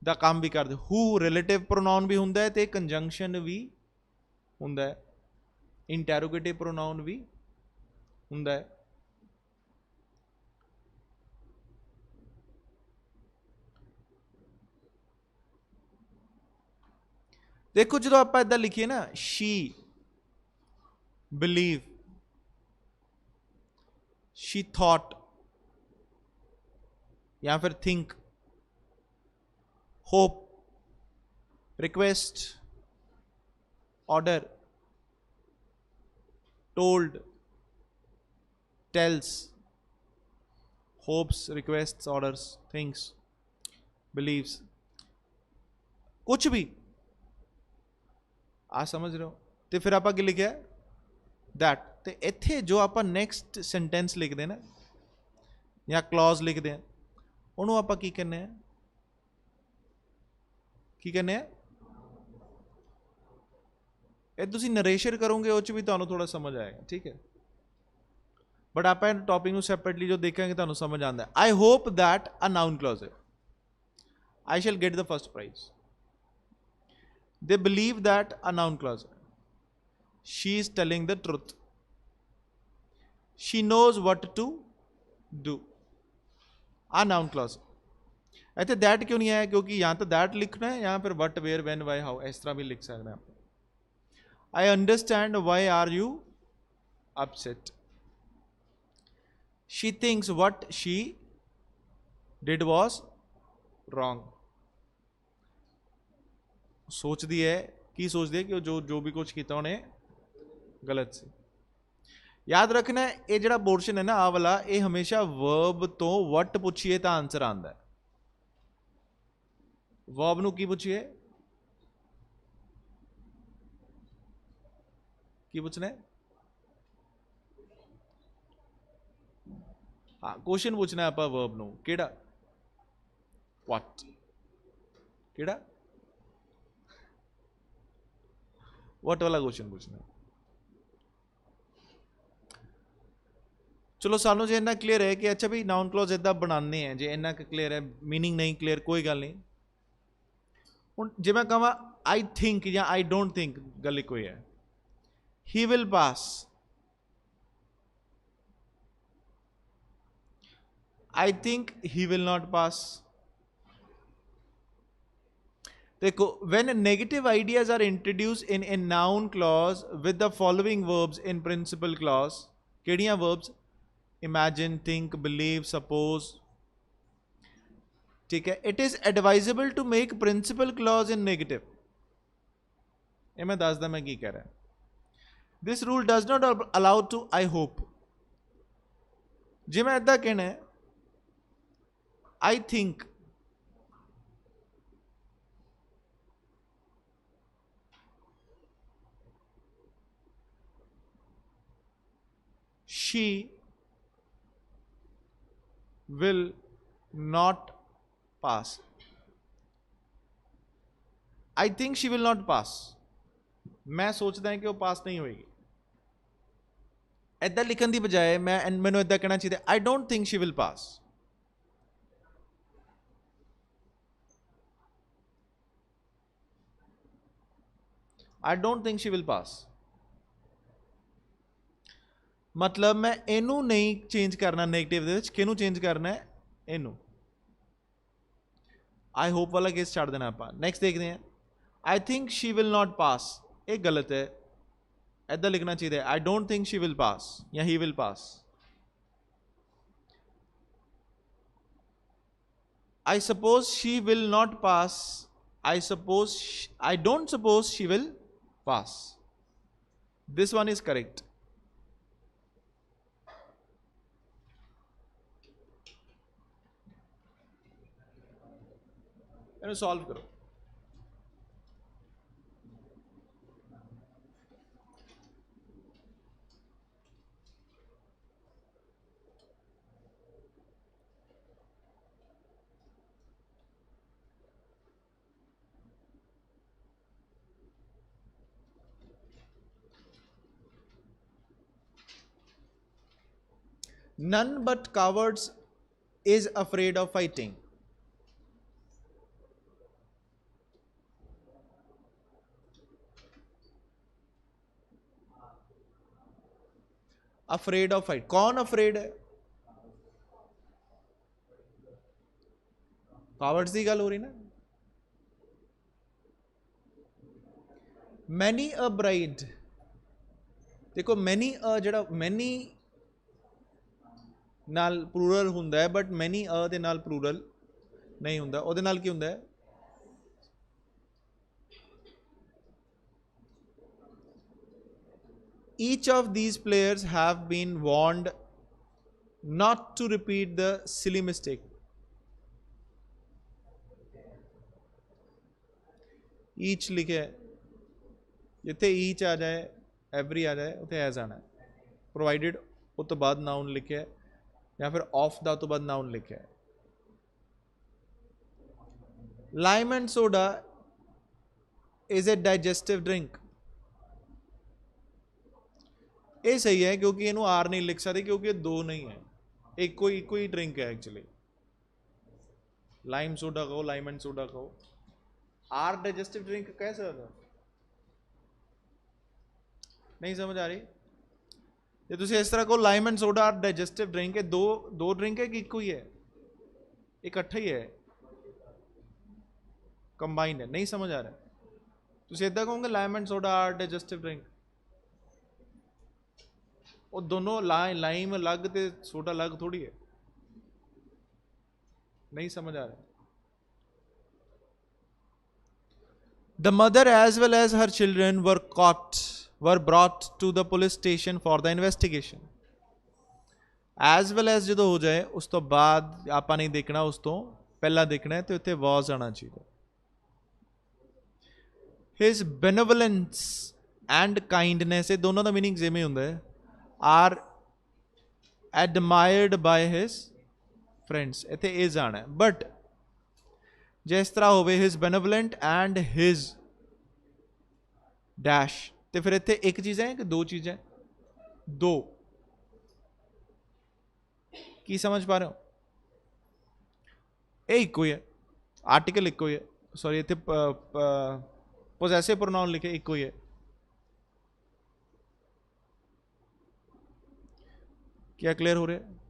ਦਾ काम भी करदे, हू रिलेटिव प्रोनाउन भी होंदा है ते कंजंक्शन भी होंदा है, इंटैरोगेटिव प्रोनाउन भी होंदा है। देखो जो आप इदा लिखिए ना, शी believe, she thought या फिर think, hope, request, order, told, tells, hopes, requests, orders, thinks, believes, कुछ भी आ समझ रहे हो। तो फिर आप की लिखा दैट, तो इत्थे जो आप नैक्सट सेंटेंस लिखते ना या क्लॉज लिखते हैं उन्होंने आप की कहने हैं, की कहने हैं, ये तुसीं नरेशन करोगे उस भी तुहानूं थोड़ा समझ आएगा, ठीक है। बट आप टॉपिक सैपरेटली जो देखेंगे तुहानूं समझ आता है। I hope that a noun clause है, I shall get the first prize. They believe that a noun clause है, she is telling the truth, she knows what to do, a noun clause। ऐसे that क्यों नहीं आया, क्योंकि यहाँ तो that लिखना है, यहाँ फिर what where when why how इस तरह भी लिख सकते हैं आप। I understand why are you upset, she thinks what she did was wrong. सोचती है की सोचती है कि जो भी कुछ किया उन्हें गलत से। याद रखना है ये जो पोर्शन है ना आ वाला, ये हमेशा वर्ब तो वट पूछिए तो आंसर आता है। वर्ब नू की पूछिए, की पूछना है, हाँ क्वेश्चन पूछना है आप वर्ब नू, केड़ा वट, केड़ा व्हाट वाला क्वेश्चन पूछना है। चलो सानू जो इन्ना क्लीयर है कि अच्छा भी नाउन क्लॉज इदा बनाने हैं, जो इन्ना क्लीयर है, मीनिंग नहीं क्लीयर कोई गल नहीं। हुण जे मैं कहां आई थिंक या आई डोंट थिंक, गल एक ही है। ही will pass, I think he will not पास। देखो, when negative ideas are introduced in a noun clause with the following verbs in principal clause, केड़ियां verbs? Imagine, think, believe, suppose, ठीक है। It is advisable to make principal clause in negative। ये मैं दसदा मैं की कह रहा। This rule does not allow to I hope। जे मैं इदा कहना है I think, she will not pass, I think she will not pass, मैं सोचता है कि वो पास नहीं होगी। इदा लिखने की बजाय मैंने इदा कहना चाहिए I don't think she will pass. I don't think she will पास मतलब मैं इनू नहीं चेंज करना नेगेटिव दे विच, किनू चेंज करना है? इनू। आई होप वाला केस छड़ देना आप। नैक्सट देखते हैं, I think she will not pass, ये गलत है। ऐसा लिखना चाहिए I don't think she will pass या he will pass. I suppose she will not pass, I don't suppose she will pass. This one is correct. Solve करो। None but cowards is afraid of fighting। Afraid of fight, कौन afraid है? Cowards की गल हो रही ना। Many a bride, देखो many जड़ा मैनी नाल प्लूरल हुंदा है, बट मैनी दे नाल प्लूरल नहीं हुंदा। उहदे नाल की हुंदा है? Each of these players have been warned not to repeat the silly mistake। Each लिखे, जिथे each आ जाए, every आ जाए, उथे as आना है। Provided उस तो बाद noun लिखे है या फिर ऑफ दा तो बाद नाउन लिखे है। Lime and soda is a digestive drink, ये सही है क्योंकि इनू आर नहीं लिख सकते क्योंकि ये दो नहीं है, एक कोई ड्रिंक है एक्चुअली। लाइम सोडा कहो, लाइम एंड सोडा कहो, आर डाइजेस्टिव ड्रिंक कह सकते? नहीं समझ आ रही? ये तुम इस तरह को lime and soda are digestive drink है, दो ड्रिंक है कि एक ही है? इकट्ठा ही है, कंबाइंड है। नहीं समझ आ रहा? तुम इदा कहोगे lime and soda are digestive drink, वो दोनों लाइम अलग ते सोडा अलग थोड़ी है। नहीं समझ आ रहा? The mother as well as her children were brought to the police station for the investigation। as well as जो हो जाए उस तो बाद आपा नहीं देखना, उस तो पहला देखना है, तो इतने was आना चाहिए। his benevolence and kindness, ये दोनों का मीनिंग सेम ही होता है, are admired by his friends, इतने is आना है। but जिस तरह हो his benevolent and his dash तो फिर इत्थे एक चीज़ है कि दो चीज़ें? दो। की समझ पा रहे हो? ये इको ही है, आर्टिकल इको ही है, सॉरी इत्थे पोजेसिव प्रोनाउन लिखे इको ही है। क्या क्लियर हो रहा है?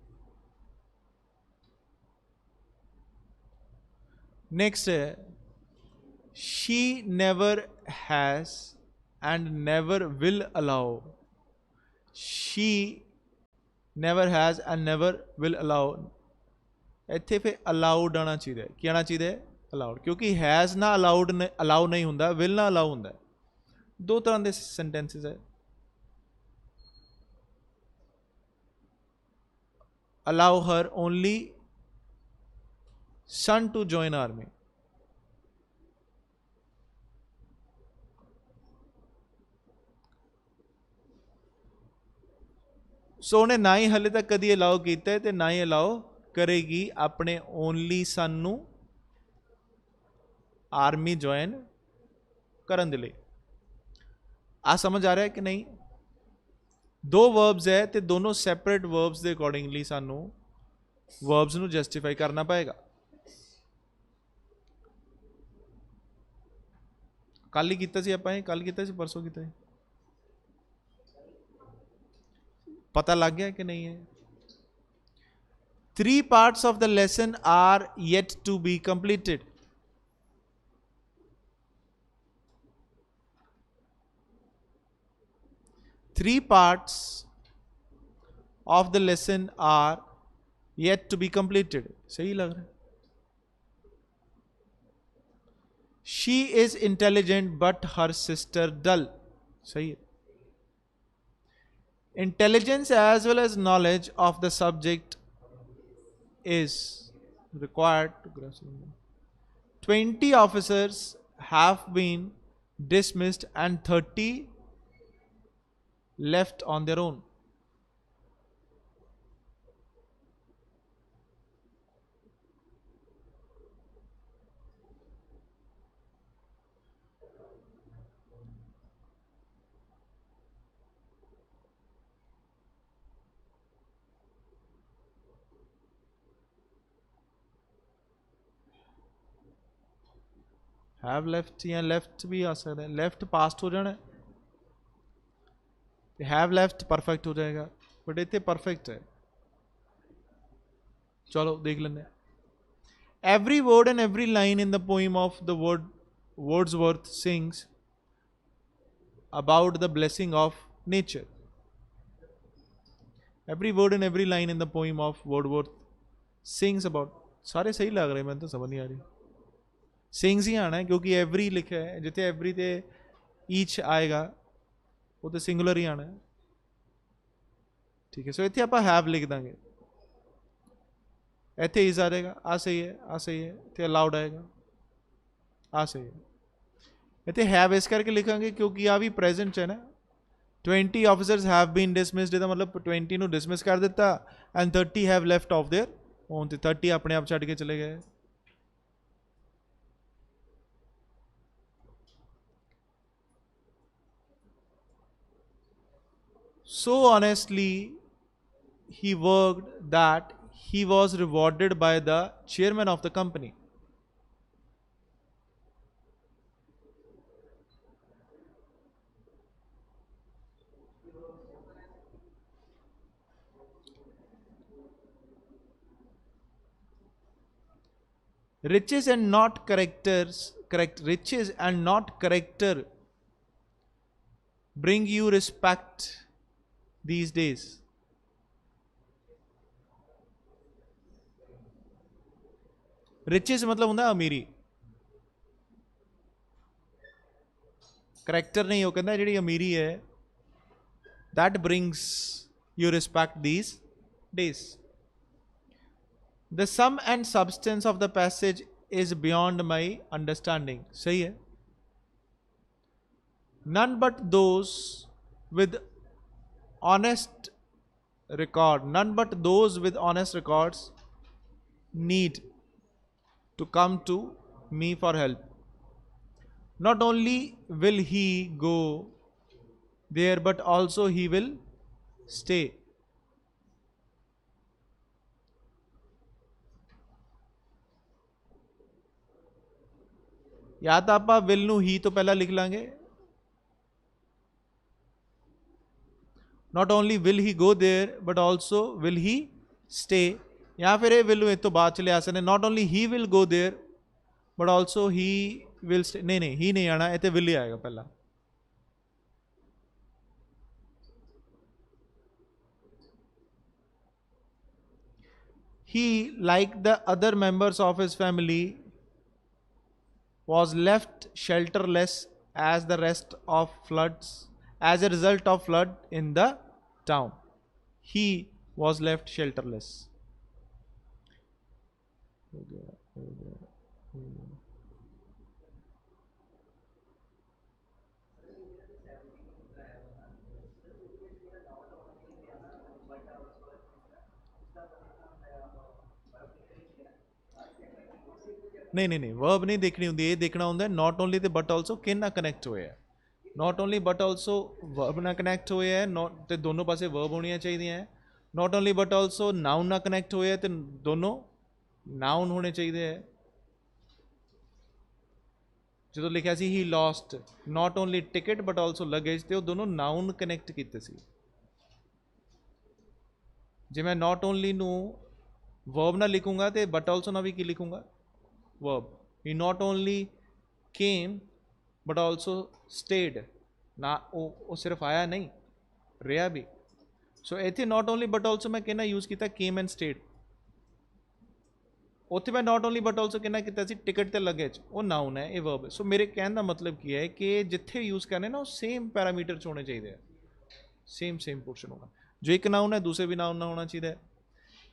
नेक्स्ट है, she never has and never will allow. She never has and never will allow, इत्थे फिर अलाउड आना चाहिए। की आना चाहिए? अलाउड, क्योंकि हैज़ ना अलाउड अलाउ नहीं होंदा, विल ना अलाउ होंदा। दो तरह के सेंटेंसेस है। Allow her only son to join army. So उन्हें ना ही हले तक कभी अलाउ किया है, ना ही अलाउ करेगी अपने ओनली सन नू आर्मी ज्वाइन करन दे लई। आ समझ आ रहा है कि नहीं? दो वर्ब्स है तो दोनों सैपरेट वर्ब्स के अकॉर्डिंगली सानू वर्ब्स नू जस्टिफाई करना पएगा। कल ही किया सी आपां, कल किया सी, परसों किया? पता लग गया कि नहीं है? 3 parts of the lesson are yet to be completed. Three parts of the lesson are yet to be completed. सही लग रहा है? She is intelligent but her sister dull. सही है। Intelligence as well as knowledge of the subject is required to grasp. 20 officers have been dismissed and 30 left on their own. Have left या left भी आ सकता है, left past हो जाना है, have left perfect हो जाएगा, बट इतने परफेक्ट है। चलो देख लें। Every word and every line in the poem of the Wordsworth sings about the blessing of nature. Every word and every line in the poem of Wordsworth sings about. सारे सही लग रहे, मैं तो समझ नहीं आ रही। सिंग्स ही आना है क्योंकि एवरी लिखा है, जिथे एवरी ते ईच आएगा वो तो सिंगुलर ही आना है। ठीक है, सो इतने आप हैव लिख देंगे, इतने इज आ जाएगा, आ सही है, आ सही है। इतने अलाउड आएगा, आ सही है। इतने हैव इस करके लिखांगे क्योंकि आ भी प्रेजेंट है ना। 20 ऑफिसर्स हैव बीन डिसमिस्ड, इसका मतलब 20 ਨੂੰ डिसमिस कर दिता and 30 have left of their own, 30 अपने आप छड़ के चले गए। So honestly he worked that he was rewarded by the chairman of the company. Riches and not characters, riches and not character bring you respect these days. Riches मतलब होंगे अमीरी, character नहीं, वो कहता जी अमीरी है that brings you respect these days. The sum and substance of the passage is beyond my understanding. सही है। None but those with honest record, none but those with honest records need to come to me for help. Not only will he go there but also he will stay. या तो आप will ਨੂੰ he ਤੋਂ ਪਹਿਲਾਂ ਲਿਖ ਲਾਂਗੇ, not only will he go there but also will he stay, या फिर ਇਹ will ਨੂੰ ਇਹ ਤੋਂ ਬਾਅਦ ਚ ਲਿਆ ਸਕਦੇ, not only he will go there but also he will stay, नहीं he नहीं आना, ਇੱਥੇ will ही आएगा पहला। He, like the other members of his family, was left shelterless as the rest of floods, as a result of flood in the town. He was left shelterless. नहीं verb नहीं देखनी होंगी, ये देखना होंगे नॉट ओनली ते but also किन ना कनैक्ट होए है, not only but also verb ना कनैक्ट होए है, नॉट ते दोनों पासे वर्ब होनी चाहिए, not only but also noun ना कनैक्ट होए है, तो दोनों नाउन होने चाहिए है। जो लिखा सी he lost not only ticket but also luggage, तो दोनों नाउन कनैक्ट किए सी। जे मैं नॉट ओनली नू वर्ब ना लिखूंगा तो बट ऑल्सो ना भी की लिखूंगा verb, he not only came but also stayed, ना वो सिर्फ आया नहीं रहा भी, सो इतने नॉट ओनली बट ऑल्सो मैं कहना यूज किया came and stayed, उत्थे मैं नॉट ओनली बट ऑल्सो कहना किया टिकट ते लगेज, वो नाउन है, ये वर्ब है। सो मेरे कहने का मतलब क्या है कि जिथे यूज करने ना सेम पैरामीटर च होने चाहिए, सेम पोर्शन होगा, जो एक नाउन है दूसरे भी नाउन ना होना चाहिए,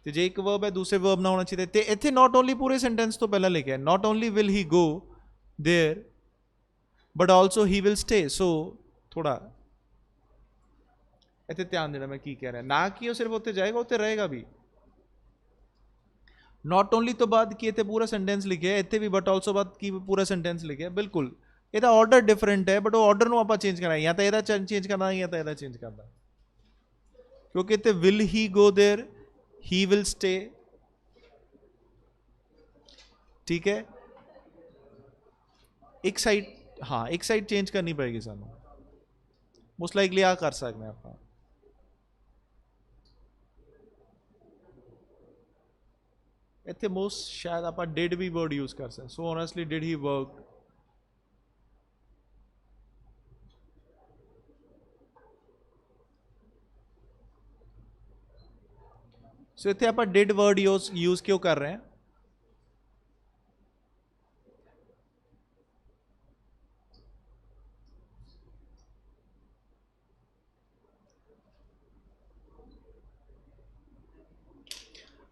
तो जे एक वर्ब है दूसरे वर्ब ना होना चाहिए। तो इतने नॉट ओनली पूरे सेंटेंस तो पहला लिखा है, not only will he go there but also he will stay. So थोड़ा इतने ध्यान देना मैं की कह रहा, ना कि वो सिर्फ उत्ते जाएगा उत्ते रहेगा भी। नॉट ओनली तो बाद की इतने पूरा सेंटेंस लिखे है, इतने भी बट ऑल्सो बाद की पूरा सेंटेंस लिखे है, बिल्कुल ਇਹਦਾ ऑर्डर डिफरेंट है, बट वो ऑर्डर ਨੂੰ ਆਪਾਂ चेंज करना, या तो ਇਹਦਾ चेंज करना या तो ਇਹਦਾ चेंज करना, क्योंकि इतने will he go there he will stay, ठीक है। एक साइड हाँ एक साइड चेंज करनी पड़ेगी सानू, मोस्ट लाइकली आ कर सकते हैं आप। इतने मोस्ट शायद आप डिड भी वर्ड यूज कर सकते, so honestly did he work, so इतने आप डिड वर्ड यूज क्यों कर रहे हैं,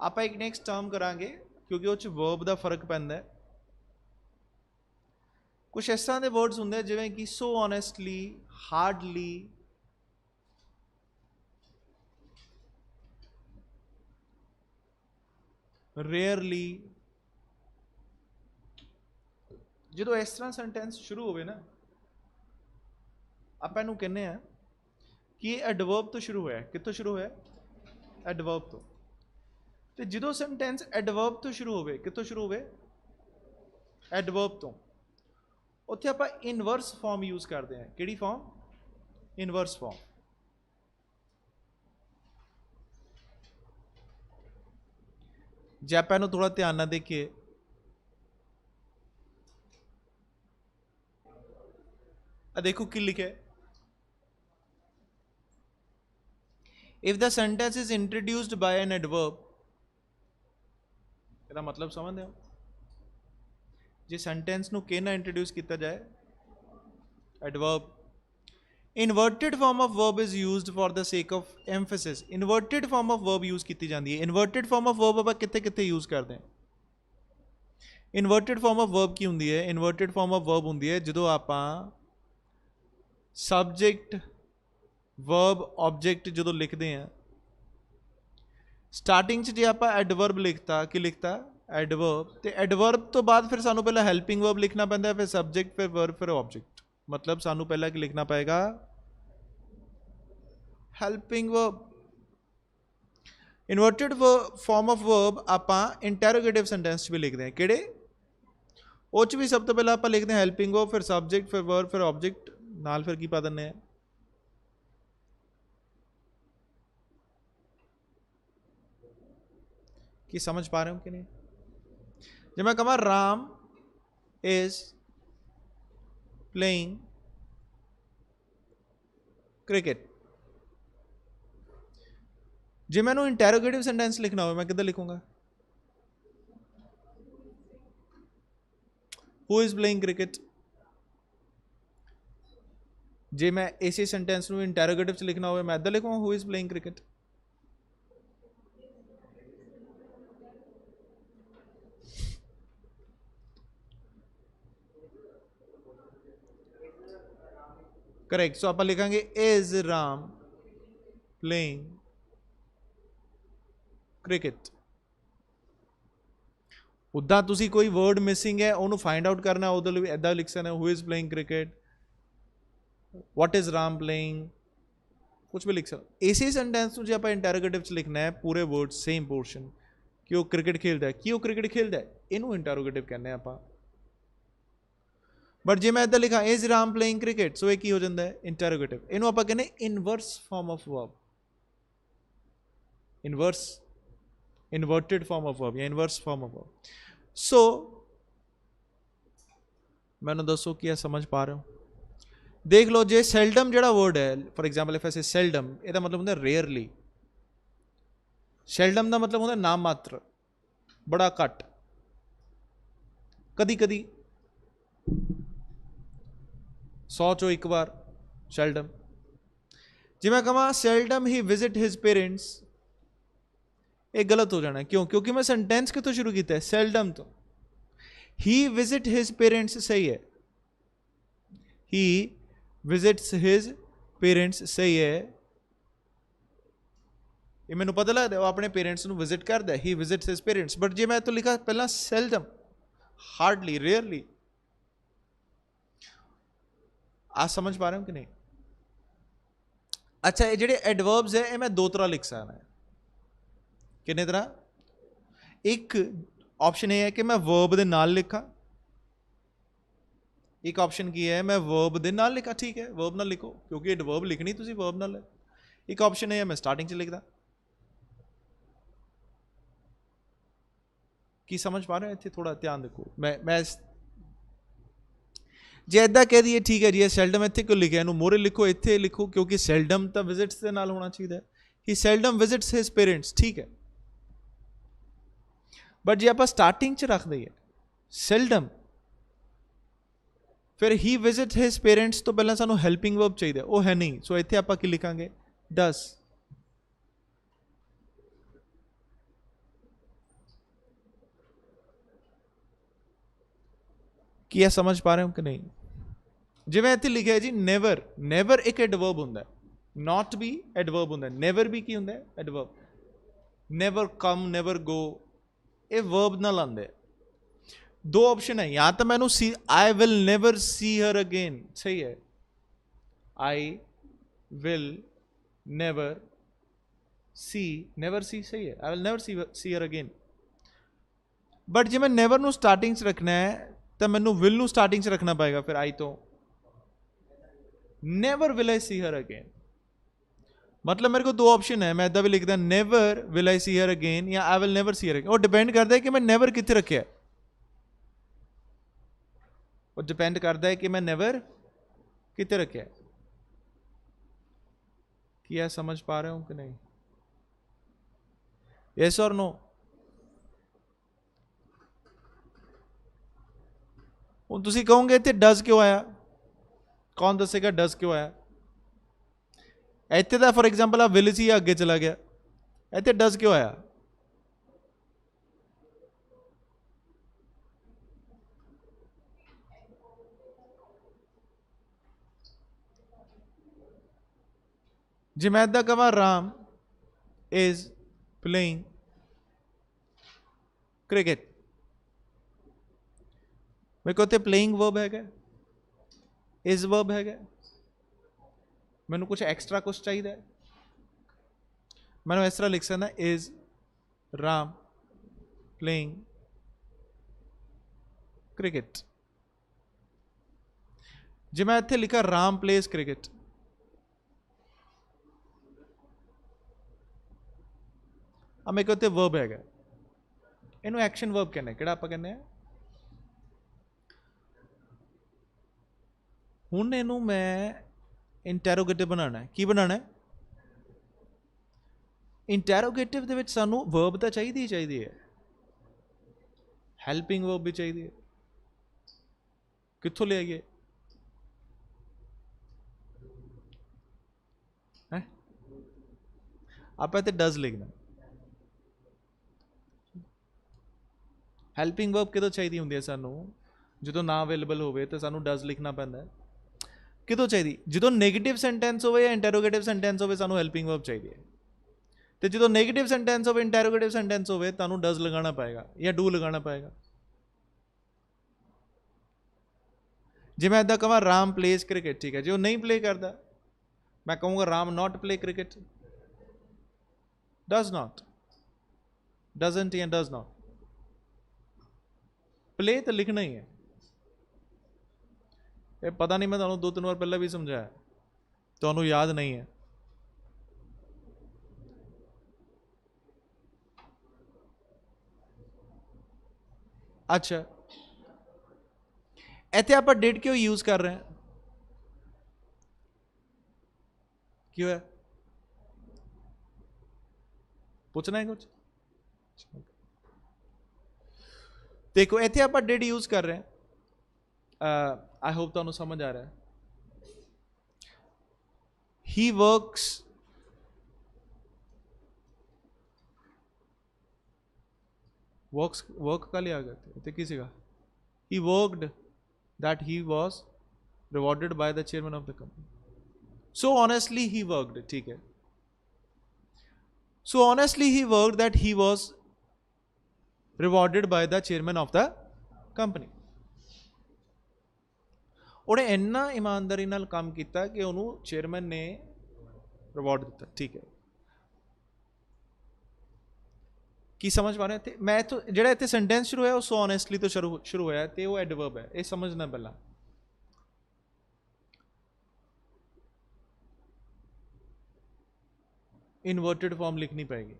आप एक नेक्स्ट टर्म करांगे क्योंकि उस वर्ब का फर्क पैंदा है। कुछ इस तरह के वर्ड्स होंगे जिवें कि सो ऑनेस्टली, हार्डली, रेयरली, जो इस तरह सेंटेंस शुरू होवे ना, आप इनू कहने हैं कि एडवर्ब तो शुरू है, कितों शुरू है, एडवर्ब तो जो सेंटेंस एडवर्ब तो शुरू होवे, कितों शुरू होवे, एडवर्ब तो, उत्थे आप इनवर्स फॉर्म यूज करते हैं, किहड़ी फॉर्म, इनवर्स फॉर्म। जे आप इनू थोड़ा ध्यान ना देखिए, देखो कि लिखे, if the sentence is introduced by an adverb, ਇਹਦਾ मतलब समझते हो, जे सेंटेंस ਨੂੰ ਕਿਹਨਾਂ इंट्रोड्यूस किया जाए, adverb. Inverted form of verb is used for the sake of emphasis, inverted form of verb use की जाती है। इनवर्टेड फॉर्म ऑफ वर्ब आप कितने कितने यूज करते हैं, इनवर्टेड फॉर्म ऑफ वर्ब की होंगी है, इनवर्टेड फॉर्म ऑफ वर्ब होंगी है जो आप सबजैक्ट वर्ब ऑब्जेक्ट जो लिखते हैं, स्टार्टिंग जे आप एडवर्ब लिखता कि लिखता एडवर्ब, तो एडवर्ब तो बाद फिर सानू पहला हैल्पिंग वर्ब लिखना पैंदा, फिर सबजैक्ट, फिर वर्ब, फिर ऑब्जेक्ट। मतलब सानू पहला कि लिखना पएगा helping verb. Inverted form of verb ਆਪਾਂ ਇੰਟੈਰੋਗੇਟਿਵ ਸੈਂਟੈਂਸ 'ਚ ਵੀ ਲਿਖਦੇ ਹਾਂ। ਕਿਹੜੇ? ਉਹ 'ਚ ਵੀ ਸਭ ਤੋਂ ਪਹਿਲਾਂ ਆਪਾਂ ਲਿਖਦੇ ਹਾਂ ਹੈਲਪਿੰਗ ਵਰਬ, ਫਿਰ ਸਬਜੈਕਟ, ਫਿਰ ਵਰਬ, ਫਿਰ ਆਬਜੈਕਟ, ਨਾਲ ਫਿਰ ਕੀ ਪਾ ਦਿੰਦੇ ਹਾਂ? ਕੀ ਸਮਝ ਪਾ ਰਹੇ ਹੋ ਕਿ ਨਹੀਂ? ਜੇ ਮੈਂ ਕਹਾਂ ਰਾਮ ਇਜ਼ playing cricket, ਜੇ ਮੈਨੂੰ ਇੰਟੈਰੋਗੇਟਿਵ ਸੈਂਟੈਂਸ ਲਿਖਣਾ ਹੋਵੇ ਮੈਂ ਕਿੱਦਾਂ ਲਿਖੂੰਗਾ? who is playing cricket। ਜੇ ਮੈਂ ਇਸੇ ਸੈਂਟੈਂਸ ਨੂੰ ਇੰਟੈਰੋਗੇਟਿਵ 'ਚ ਲਿਖਣਾ ਹੋਵੇ ਮੈਂ ਇੱਦਾਂ ਲਿਖੂੰਗਾ who is playing cricket। Correct. So ਆਪਾਂ ਲਿਖਾਂਗੇ is Ram playing cricket। ਉੱਦਾਂ ਤੁਸੀਂ ਕੋਈ ਵਰਡ ਮਿਸਿੰਗ ਹੈ ਉਹਨੂੰ ਫਾਈਂਡ ਆਊਟ ਕਰਨਾ, ਉਹਦੇ ਲਈ ਇੱਦਾਂ ਲਿਖ ਸਕਦੇ ਹੋ who is playing cricket, what is Ram playing, ਕੁਛ ਵੀ ਲਿਖ ਸਕਦੇ। ਇਸੇ ਸੈਂਟੈਂਸ ਨੂੰ ਜੇ ਆਪਾਂ ਇੰਟੈਰੋਗੇਟਿਵ 'ਚ ਲਿਖਣਾ ਹੈ ਪੂਰੇ ਵਰਡ ਸੇਮ ਪੋਰਸ਼ਨ, ਕਿ ਉਹ ਕ੍ਰਿਕਟ ਖੇਲਦਾ ਹੈ, ਕੀ ਉਹ ਕ੍ਰਿਕਟ ਖੇਲਦਾ ਹੈ, ਇਹਨੂੰ ਇੰਟੈਰੋਗੇਟਿਵ ਕਹਿੰਦੇ ਆਪਾਂ। ਬਟ ਜੇ ਮੈਂ ਇੱਦਾਂ ਲਿਖਾਂ is Ram playing cricket, ਸੋ ਇਹ ਕੀ ਹੋ ਜਾਂਦਾ ਹੈ? ਇੰਟੈਰੋਗੇਟਿਵ। ਇਹਨੂੰ ਆਪਾਂ ਕਹਿੰਦੇ inverse farm of verb, inverted form of verb ਜਾਂ ਇਨਵਰਸ ਫਾਰਮ ਆਫ ਵਰਬ। ਸੋ ਮੈਨੂੰ ਦੱਸੋ ਕੀ ਇਹ ਸਮਝ ਪਾ ਰਹੇ ਹੋ? ਦੇਖ ਲਓ, ਜੇ ਸੈਲਡਮ ਜਿਹੜਾ ਵਰਡ ਹੈ, ਫॉर एग्जांपल इफ आई से ਸੈਲਡਮ, ਇਹਦਾ ਮਤਲਬ ਹੁੰਦਾ ਰੇਅਰਲੀ। ਸੈਲਡਮ ਦਾ ਮਤਲਬ ਹੁੰਦਾ ਨਾ ਮਾਤਰ, ਬੜਾ ਘੱਟ, ਕਦੀ ਕਦੀ, 100 ਚੋਂ ਇੱਕ ਵਾਰ ਸੈਲਡਮ। ਜੇ ਮੈਂ ਕਹਾਂ ਸੈਲਡਮ ਹੀ ਵਿਜ਼ਿਟ ਹਿਜ਼ ਪੇਰੈਂਟਸ, ਇਹ ਗਲਤ ਹੋ ਜਾਣਾ। ਕਿਉਂ? ਕਿਉਂਕਿ ਮੈਂ ਸੈਂਟੈਂਸ ਕਿੱਥੋਂ ਸ਼ੁਰੂ ਕੀਤਾ ਹੈ? ਸੈਲਡਮ ਤੋਂ। ਹੀ ਵਿਜ਼ਿਟ ਹਿਜ਼ ਪੇਰੈਂਟਸ ਸਹੀ ਹੈ, ਹੀ ਵਿਜ਼ਿਟਸ ਹਿਜ਼ ਪੇਰੈਂਟਸ ਸਹੀ ਹੈ, ਇਹ ਮੈਨੂੰ ਪਤਾ ਲੱਗਦਾ ਉਹ ਆਪਣੇ ਪੇਰੈਂਟਸ ਨੂੰ ਵਿਜ਼ਿਟ ਕਰਦਾ, ਹੀ ਵਿਜ਼ਿਟਸ ਹਿਜ਼ ਪੇਰੈਂਟਸ। ਬਟ ਜੇ ਮੈਂ ਤੋਂ ਲਿਖਾ ਪਹਿਲਾਂ ਸੈਲਡਮ, ਹਾਰਡਲੀ, ਰੇਅਰਲੀ, ਆ ਸਮਝ ਪਾ ਰਹੇ ਹੋ ਕਿ ਨਹੀਂ? ਅੱਛਾ, ਇਹ ਜਿਹੜੇ ਐਡਵਰਬਸ ਹੈ ਇਹ ਮੈਂ ਦੋ ਤਰ੍ਹਾਂ ਲਿਖ ਸਕਦਾ ਹੈ। ਕਿੰਨੇ ਤਰ੍ਹਾਂ? ਇੱਕ ਆਪਸ਼ਨ ਇਹ ਹੈ ਕਿ ਮੈਂ ਵਰਬ ਦੇ ਨਾਲ ਲਿਖਾਂ, ਇੱਕ ਆਪਸ਼ਨ ਕੀ ਹੈ ਮੈਂ ਵਰਬ ਦੇ ਨਾਲ ਲਿਖਾਂ। ਠੀਕ ਹੈ, ਵਰਬ ਨਾਲ ਲਿਖੋ ਕਿਉਂਕਿ ਐਡਵਰਬ ਲਿਖਣੀ ਤੁਸੀਂ ਵਰਬ ਨਾਲ ਹੈ। ਇੱਕ ਆਪਸ਼ਨ ਇਹ ਹੈ ਮੈਂ ਸਟਾਰਟਿੰਗ 'ਚ ਲਿਖਦਾ। ਕੀ ਸਮਝ ਪਾ ਰਹੇ ਹੋ? ਇੱਥੇ ਥੋੜਾ ਧਿਆਨ ਰੱਖੋ। ਮੈਂ ਜੇ ਇੱਦਾਂ ਕਹਿ ਦਈਏ ਠੀਕ ਹੈ ਜੀ ਇਹ ਸੈਲਡਮ ਇੱਥੇ ਕਿਉਂ ਲਿਖਿਆ, ਇਹਨੂੰ ਮੋਰੇ ਲਿਖੋ, ਇੱਥੇ ਲਿਖੋ, ਕਿਉਂਕਿ ਸੈਲਡਮ ਤਾਂ ਵਿਜ਼ਿਟਸ ਦੇ ਨਾਲ ਹੋਣਾ ਚਾਹੀਦਾ। ਹੀ ਸੈਲਡਮ ਵਿਜ਼ਿਟਸ ਹਿਜ਼ ਪੇਰੈਂਟਸ, ਠੀਕ ਹੈ। ਬਟ ਜੇ ਆਪਾਂ ਸਟਾਰਟਿੰਗ 'ਚ ਰੱਖ ਦਈਏ ਸੈਲਡਮ, ਫਿਰ ਹੀ ਵਿਜ਼ਿਟ ਹਿਜ਼ ਪੇਰੈਂਟਸ ਤੋਂ ਪਹਿਲਾਂ ਸਾਨੂੰ ਹੈਲਪਿੰਗ ਵਰਬ ਚਾਹੀਦਾ, ਉਹ ਹੈ ਨਹੀਂ। ਸੋ ਇੱਥੇ ਆਪਾਂ ਕੀ ਲਿਖਾਂਗੇ? ਡਸ। ਕੀ ਇਹ ਸਮਝ ਪਾ ਰਹੇ ਹੋ ਕਿ ਨਹੀਂ? ਜਿਵੇਂ ਇੱਥੇ ਲਿਖਿਆ ਜੀ ਨੈਵਰ, ਨੈਵਰ ਇੱਕ ਐਡਵਰਬ ਹੁੰਦਾ, ਨਾਟ ਵੀ ਐਡਵਰਬ ਹੁੰਦਾ, ਨੈਵਰ ਵੀ ਕੀ ਹੁੰਦਾ? ਐਡਵਰਬ। ਨੈਵਰ ਕਮ, ਨੈਵਰ ਗੋ, ਇਹ ਵਰਬ ਨਾਲ ਆਉਂਦੇ। ਦੋ ਆਪਸ਼ਨ ਹੈ, ਜਾਂ ਤਾਂ ਮੈਨੂੰ ਸੀ I will never see her again, सही है, I will never see, never see सही है, I will never see her again. But जे मैं नेवर ਨੂੰ ਸਟਾਰਟਿੰਗ 'ਚ ਰੱਖਣਾ ਹੈ ਤਾਂ ਮੈਨੂੰ ਵਿਲ ਨੂੰ ਸਟਾਰਟਿੰਗ 'ਚ ਰੱਖਣਾ ਪਏਗਾ, ਫਿਰ आई ਤੋਂ never will I see her again. मतलब मेरे को दो ऑप्शन है, मैं इदा भी लिखता never will I see her again या I will never see her again. और डिपेंड करता है कि मैं नेवर कितने रखे, और डिपेंड करता है कि मैं नेवर कितने रखे। क्या समझ पा रहे हो कि नहीं? यस और नो? ਹੁਣ ਤੁਸੀਂ ਕਹੋਗੇ ਇੱਥੇ ਡਸ ਕਿਉਂ ਆਇਆ? ਕੌਣ ਦੱਸੇਗਾ ਡਸ ਕਿਉਂ ਆਇਆ? ਇੱਥੇ ਤਾਂ ਫॉर एग्जांपल ਆ ਵਿਲ ਸੀ ਅੱਗੇ ਚਲਾ ਗਿਆ, ਇੱਥੇ ਡਸ ਕਿਉਂ ਆਇਆ? ਜੇ ਮੈਂ ਇੱਦਾਂ ਕਹਾਂ ਰਾਮ इज प्लेइंग क्रिकेट, मेरे को उत्ते प्लेइंग वर्ब है, इज वर्ब है, मैनू कुछ एक्सट्रा कुछ चाहिए? मैं इस तरह लिख सकता, इज राम प्लेइंग क्रिकेट। जे मैं इत्थे लिखा राम प्लेस क्रिकेट, अब मेरे को इत्थे वर्ब है, इनू एक्शन वर्ब कहने, किहड़ा आपां कहने हैं। हुण इनू मैं इंटैरोगेटिव बनाना है, की बनाना है? इंटैरोगेटिव दे विच सानू वर्ब तो चाहिए ही चाहिए है, हैल्पिंग वर्ब भी चाहिए, कित्थों ले आइए? है आप इत्थे डज लिखना, हैल्पिंग वर्ब कितों चाहिए होंदी है सानू? जो ना अवेलेबल होवे तो सानू डज लिखना पैंदा है। कितों चाहिए? जो नेगेटिव सेंटेंस होवे या इंटैरोगेटिव सेंटेंस होवे सानू हैल्पिंग वर्ब चाहिए, तो जो नेगेटिव सेंटेंस होवे इंटैरोगेटिव सेंटेंस होवे तानू डज लगाना पाएगा या डू लगाना पाएगा। जे मैं इदा कह राम प्लेस क्रिकेट, ठीक है, जो नहीं प्ले करता मैं कहूँगा Ram not play cricket, does not, doesn't या डज नॉट। प्ले तो लिखना ही है, ये पता नहीं मैं तुहानू 2-3 बार पहले भी समझाया, तुहानू याद नहीं है। अच्छा, इत्थे आप डिड क्यों यूज कर रहे हैं? क्यों है? पूछना है कुछ? देखो इत्थे आप डिड यूज कर रहे हैं, आई होप तुहानू समझ आ रहा है। ही वर्क्स, वर्क का लिया गया किसी का, he worked that he was rewarded by the chairman of the company, so honestly he worked, ठीक है, so honestly he worked that he was rewarded by the chairman of the company। ਉਹਨੇ ਇੰਨਾ ਇਮਾਨਦਾਰੀ ਨਾਲ ਕੰਮ ਕੀਤਾ ਕਿ ਉਹਨੂੰ ਚੇਅਰਮੈਨ ਨੇ ਰਿਵਾਰਡ ਦਿੱਤਾ, ठीक है। की समझ पा रहे थे? मैं तो ਜਿਹੜਾ ਇੱਥੇ ਸੈਂਟੈਂਸ ਸ਼ੁਰੂ ਹੋਇਆ ਉਹ ਸੋ ਓਨੈਸਟਲੀ ਤੋਂ ਸ਼ੁਰੂ ਹੋਇਆ ਤੇ ਉਹ ਐਡਵਰਬ ਹੈ, ਇਹ ਸਮਝਣਾ ਪਹਿਲਾਂ। ਇਨਵਰਟਡ ਫਾਰਮ ਲਿਖਣੀ ਪਏਗੀ।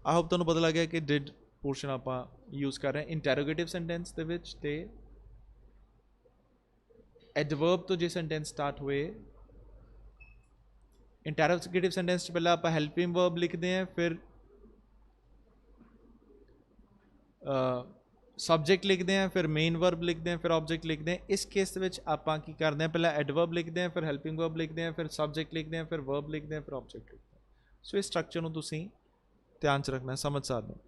आई होप ਤੁਹਾਨੂੰ ਪਤਾ ਲੱਗ ਗਿਆ ਕਿ ਡਿਡ ਪੋਰਸ਼ਨ ਆਪਾਂ ਯੂਜ਼ ਕਰ ਰਹੇ ਹਾਂ ਇੰਟੈਰੋਗੇਟਿਵ ਸੈਂਟੈਂਸ ਦੇ ਵਿੱਚ, ਤੇ ਐਡਵਰਬ ਤੋਂ ਜੇ ਸੈਂਟੈਂਸ ਸਟਾਰਟ ਹੋਏ, इंटैरोगेटिव सेंटेंस पहले आप हेल्पिंग वर्ब लिखते हैं, फिर सब्जेक्ट लिखते हैं, फिर मेन वर्ब लिखते हैं, फिर ऑब्जेक्ट लिखते हैं। इस केस में आप करते हैं पहले एडवर्ब लिखते हैं, फिर हेल्पिंग वर्ब लिखते हैं, फिर सब्जेक्ट लिखते हैं, फिर वर्ब लिखते हैं, फिर ऑब्जेक्ट लिखते हैं। सो इस स्ट्रक्चर को तुसीं ध्यान च रखना, समझ सकते हो।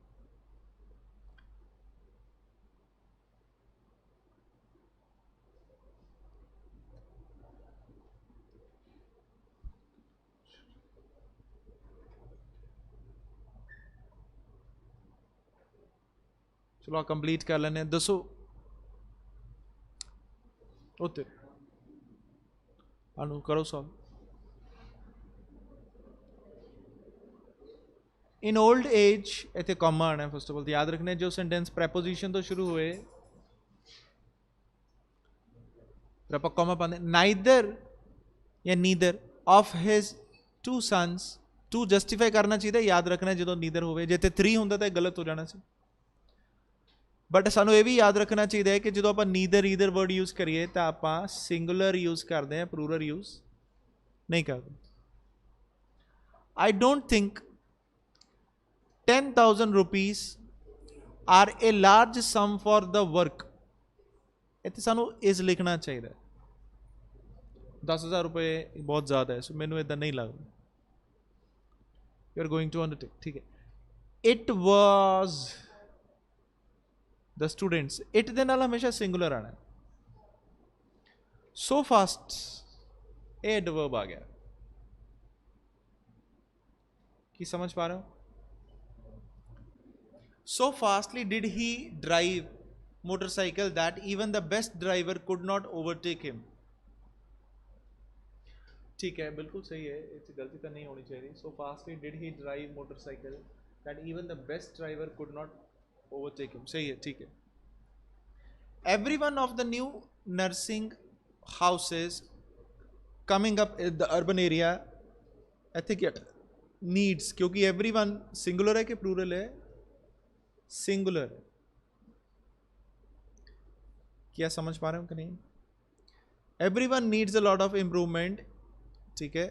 चलो कंप्लीट कर लेने, दसो उत्ते अनु करो सॉल्व। इन ओल्ड एज इतने कॉमा आना है, फर्स्ट ऑफ ऑल याद रखने, जो सेंटेंस प्रैपोजिशन तो शुरू हुए फिर आप कॉमा पाते, नाइदर या neither of his 2 sons, 2 justify करना चाहिए, याद रखना जो नीदर हो, जे 3 होंगे तो गलत हो जाना सी। बट सानू ये भी याद रखना चाहिए कि जो आप नीदर ईदर वर्ड यूज करिए तो आप सिंगुलर यूज करते हैं, प्लूरल यूज नहीं करते। I don't think 10,000 rupees are a large sum for the work, इतने सानू इज लिखना चाहिए। 10,000 रुपये बहुत ज़्यादा है, सो मैनू इदा नहीं लगता। You are going to undertake, ठीक है। It was the students, it दे नाल हमेशा सिंगुलर आना। सो फास्ट ए एडवर्ब आ गया, की समझ पा रहे हो? So fastly did he drive motorcycle that even the best driver could not overtake him, ठीक है, बिल्कुल सही है, इस गलती तो नहीं होनी चाहिए. So fastly did he drive motorcycle that even the best driver could not overtake him. सही है, ठीक है. Every one of the new nursing houses coming up in the urban area, I think it needs, क्योंकि everyone singular है कि plural है? Singular. क्या समझ पा रहे हो कि नहीं? Everyone needs a lot of improvement. ठीक है,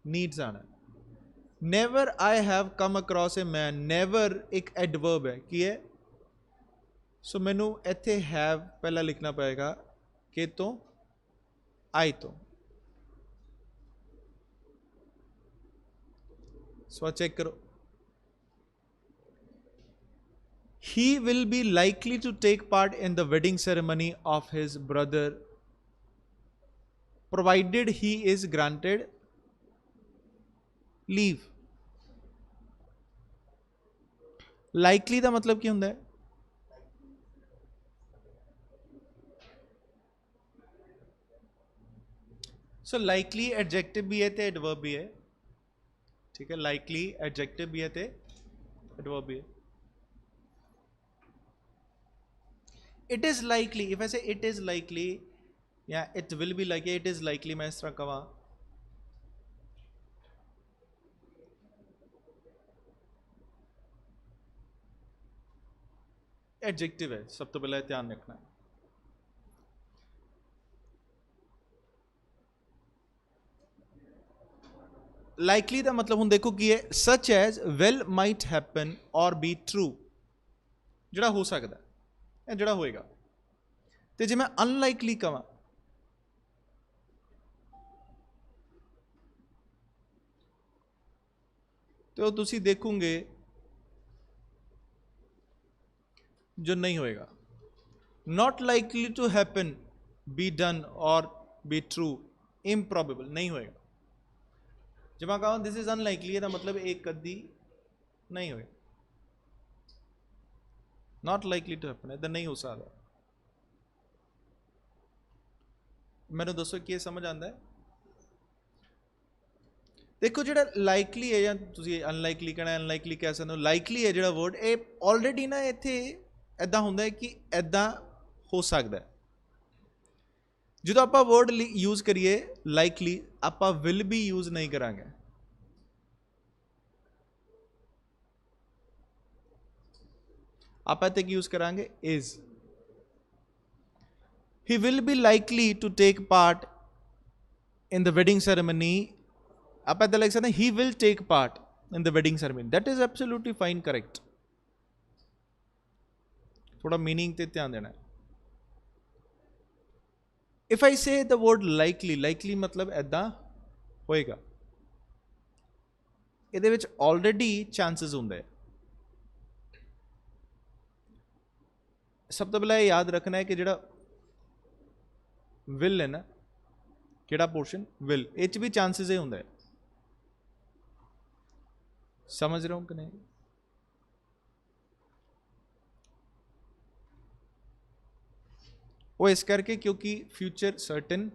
नीड्स आना. Never I have come across a man. Never एक एडवर्ब है की है. सो मैनू इत्थे हैव पहला लिखना पड़ेगा कि तो आई तो. सो चेक करो. He will be likely to take part in the wedding ceremony of his brother provided he is granted leave. Likely ਦਾ मतलब ਕੀ ਹੁੰਦਾ ਹੈ? So likely adjective भी है ते adverb भी है. ठीक है, likely adjective भी है ते adverb भी है. It is likely, if I say it is likely, yeah, it will be likely, it is likely, मैं इस तरह कहा. एडजेक्टिव है, सब तो पहले ध्यान रखना है. लाइकली का मतलब हम देखो कि है such as well might happen or be true, जड़ा हो सकता है, जड़ा होएगा. तो जे मैं अनलाइकली कहां तो तुसी देखोगे जो नहीं होएगा. Not likely to happen, be done or be true, improbable, नहीं होएगा. जब मैं कहूँ दिस इज अनलाइकली का मतलब एक कदी नहीं होएगा. नॉट लाइकली टू हैपन इधर नहीं हो सकता. मैंने दसो कि समझ आता है. देखो जो लाइकली है या तुसी अनलाइकली कहना, अनलाइकली कह सकते हो. लाइकली है जो वर्ड ये ऑलरेडी ना इत्थे इदा होंदा है कि इदा हो सकता है. जो आप वर्ड यूज करिए लाइकली, आप विल भी यूज नहीं करांगे. आप इत्थे यूज करांगे is. He will be likely to take part in the wedding ceremony. आप इत्थे लिख सकते he will take part in the wedding ceremony. That is absolutely fine, correct. थोड़ा मीनिंग ते ध्यान देना है. इफ आई से द वर्ड लाइकली, लाइकली मतलब ऐदा होएगा, ਇਹਦੇ ਵਿੱਚ ऑलरेडी चांसेस होंगे. सब तो पहले याद रखना है कि जो विल है ना, केड़ा पोर्शन विल, इच भी चांसेस ही होंगे. समझ रहे हो कि नहीं? वो इस करके क्योंकि फ्यूचर सर्टन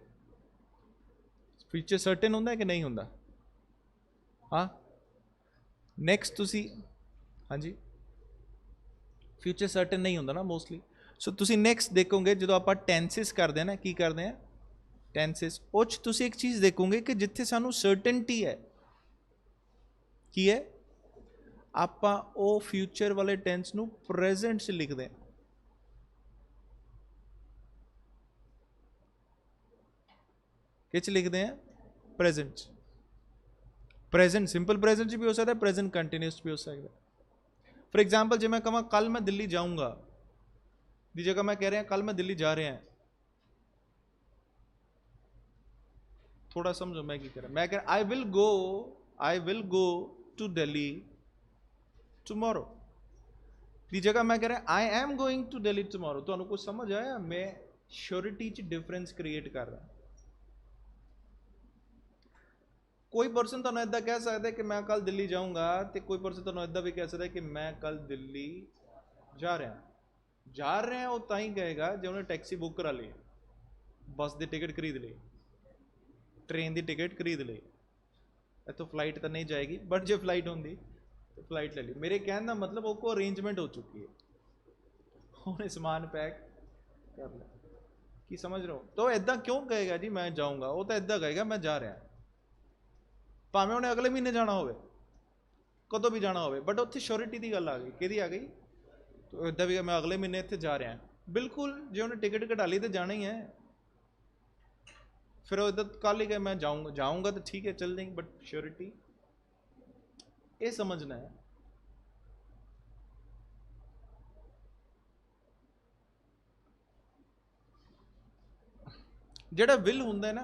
होंगे कि नहीं होंगे. हाँ, नैक्सट तुसी, हाँ जी, फ्यूचर सर्टन नहीं होंगे ना मोस्टली. सो तुसी नैक्सट देखोगे जो आप टेंसिस करते हैं ना, की करते हैं टेंसिस, उस तुसी एक चीज़ देखोगे कि जिथे सानू सर्टनटी है की है, आप वो फ्यूचर वाले टेंस नू प्रेजेंट से लिखते हैं. किस लिखते हैं? प्रेजेंट. प्रेजेंट सिंपल प्रेजेंट भी हो सकता है, प्रेजेंट कंटिन्यूस भी हो सकता है. फॉर एग्जाम्पल जो मैं कहा कल मैं दिल्ली जाऊंगा की जगह मैं कह रहा कल मैं दिल्ली जा रहा. थोड़ा समझो मैं क्या कह रहा. मैं कह रहा I will go to Delhi tomorrow की जगह मैं कह रहा I am going to Delhi tomorrow. तो कुछ समझ आया? मैं श्योरिटी च डिफरेंस क्रिएट कर रहा. कोई पर्सन तो इदा कह सकता है कि मैं कल दिल्ली जाऊंगा, तो कोई पर्सन तो इदा भी कह सकता है कि मैं कल दिल्ली जा रहा है. वो तां ही कहेगा जो उन्हें टैक्सी बुक करा ली, बस की टिकट खरीद ली. ट्रेन की टिकट खरीद ली, इतों फ्लाइट तो नहीं जाएगी, बट जो फ्लाइट होंगी तो फ्लाइट ले ली। मेरे कहने का मतलब वो को अरेंजमेंट हो चुकी है, उन्हें समान पैक कर लिया। की समझ रहे हो? तो इदा क्यों कहेगा जी मैं जाऊँगा, वो तो इदा कहेगा मैं जा रहा, भावें उन्हें अगले महीने जाना हो, कदों भी जाना हो, बट उत्थे श्योरिटी की गल आ गई, कि आ गई, तो इदा भी मैं अगले महीने इतने जा रहा, बिल्कुल जो उन्हें टिकट कटा ली तो जाना ही है। फिर वो इधर कल ही गए मैं जाऊँगा तो ठीक है चल जाएंगे, बट श्योरिटी ये समझना है। ਜਿਹੜਾ विल ਹੁੰਦਾ ना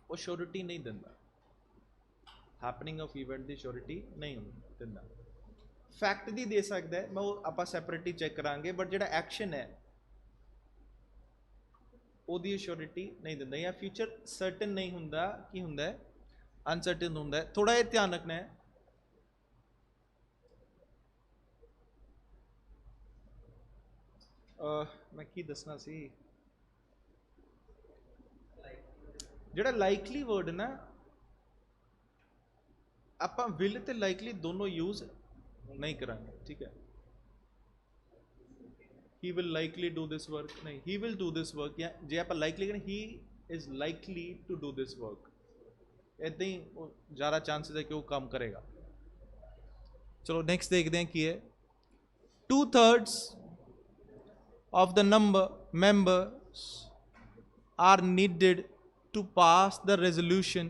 वो श्योरिटी नहीं दिंदा, हैपनिंग ऑफ इवेंट की श्योरिटी नहीं दिंदा, फैक्ट दी दे सकता है, मैं वो आप सैपरेटली चैक करांगे, बट जो एक्शन है ਉਹਦੀ श्योरिटी नहीं दिंदा, या फ्यूचर सर्टन नहीं ਹੁੰਦਾ, की ਹੁੰਦਾ है अनसर्टन ਹੁੰਦਾ है। थोड़ा ये ध्यान रखना है। मैं की दसना सी, ਜਿਹੜਾ लाइकली वर्ड ना आप विल ते लाइकली दोनों यूज नहीं करांगे, ठीक है। he will likely do this work, नहीं he will do this work, या जे आप likely करें he is likely to do this work, इतना ही ज़्यादा चांसेस है कि वो काम करेगा। चलो नेक्स्ट देखते हैं कि है 2/3 of the members are needed to pass the resolution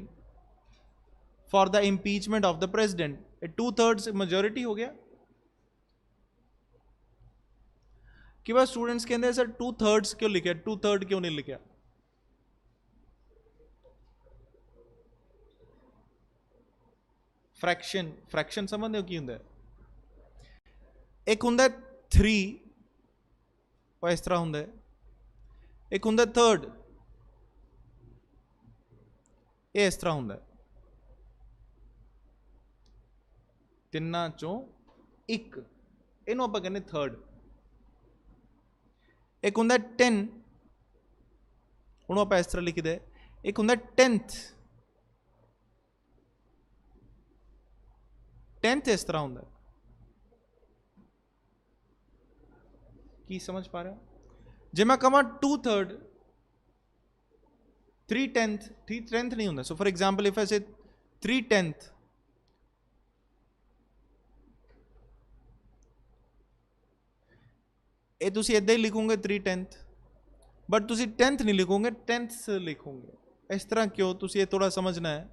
for the impeachment of the president। 2/3 majority हो गया कि बस स्टूडेंट्स कहते सर 2/3 क्यों लिखा, 2/3 क्यों नहीं लिखा? फ्रैक्शन, फ्रैक्शन समझते हो की होंगे? एक होंगे 3 और इस तरह होंगे, एक होंगे 3rd ये इस तरह होंगे, तिना चों एक, इनू आप कहने 3rd। एक होंगे 10, उन्होंने आप इस तरह लिखी दे, एक होंगे 10th, 10th इस तरह होंगे। की समझ पा रहे हो? जे मैं कहा 2/3, 3/10, 3/10 नहीं होंगे। So for example if I से 3/10, ये तुसी इदा ही लिखोगे 3/10, बट तुसी 10th नहीं लिखोगे 10th लिखोगे। इस तरह क्यों? तुसी ये थोड़ा समझना है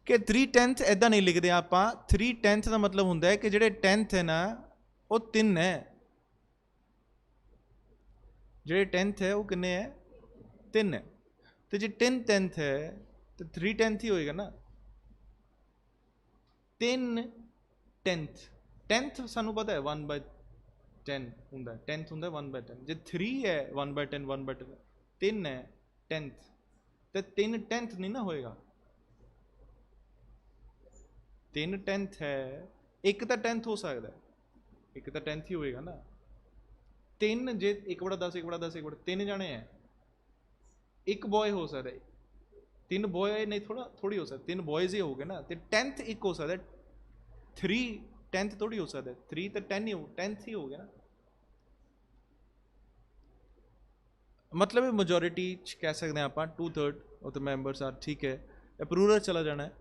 कि 3/10 इदा नहीं लिखते आप। 3/10 का मतलब होंगे है कि जेडे 10th है ना वो 3 है, जेडे 10th है वो किन्ने है 3 है। तो जो 10th है तो 3/10 ही होएगा ना। 3/10, 10th सानू पता है 1/10 होंगे, 10th होंगे 1/10। जो 3 है 1/10, 1/10, 3 है 10th, तो 3/10 नहीं ना होएगा। 3/10 है, एक तो 10th हो सकता है, एक तो 10th ही होएगा ना। 3 जे 1/10, 1/10, 1/10, 3 जाने हैं, एक बॉय हो सकता है, 3 बॉय नहीं थोड़ी हो सकता, 3 बॉयज ही हो गए ना। तो 10th एक हो सकता है, 3/10 थोड़ी हो सकता है, 3 तो 10 ही हो, 10th ही हो गया ना। मतलब मेजोरिटी कह सकते हैं आप 2/3 ऑफ द मैंबर्स आर, ठीक है। अप्रूवल चला जाना है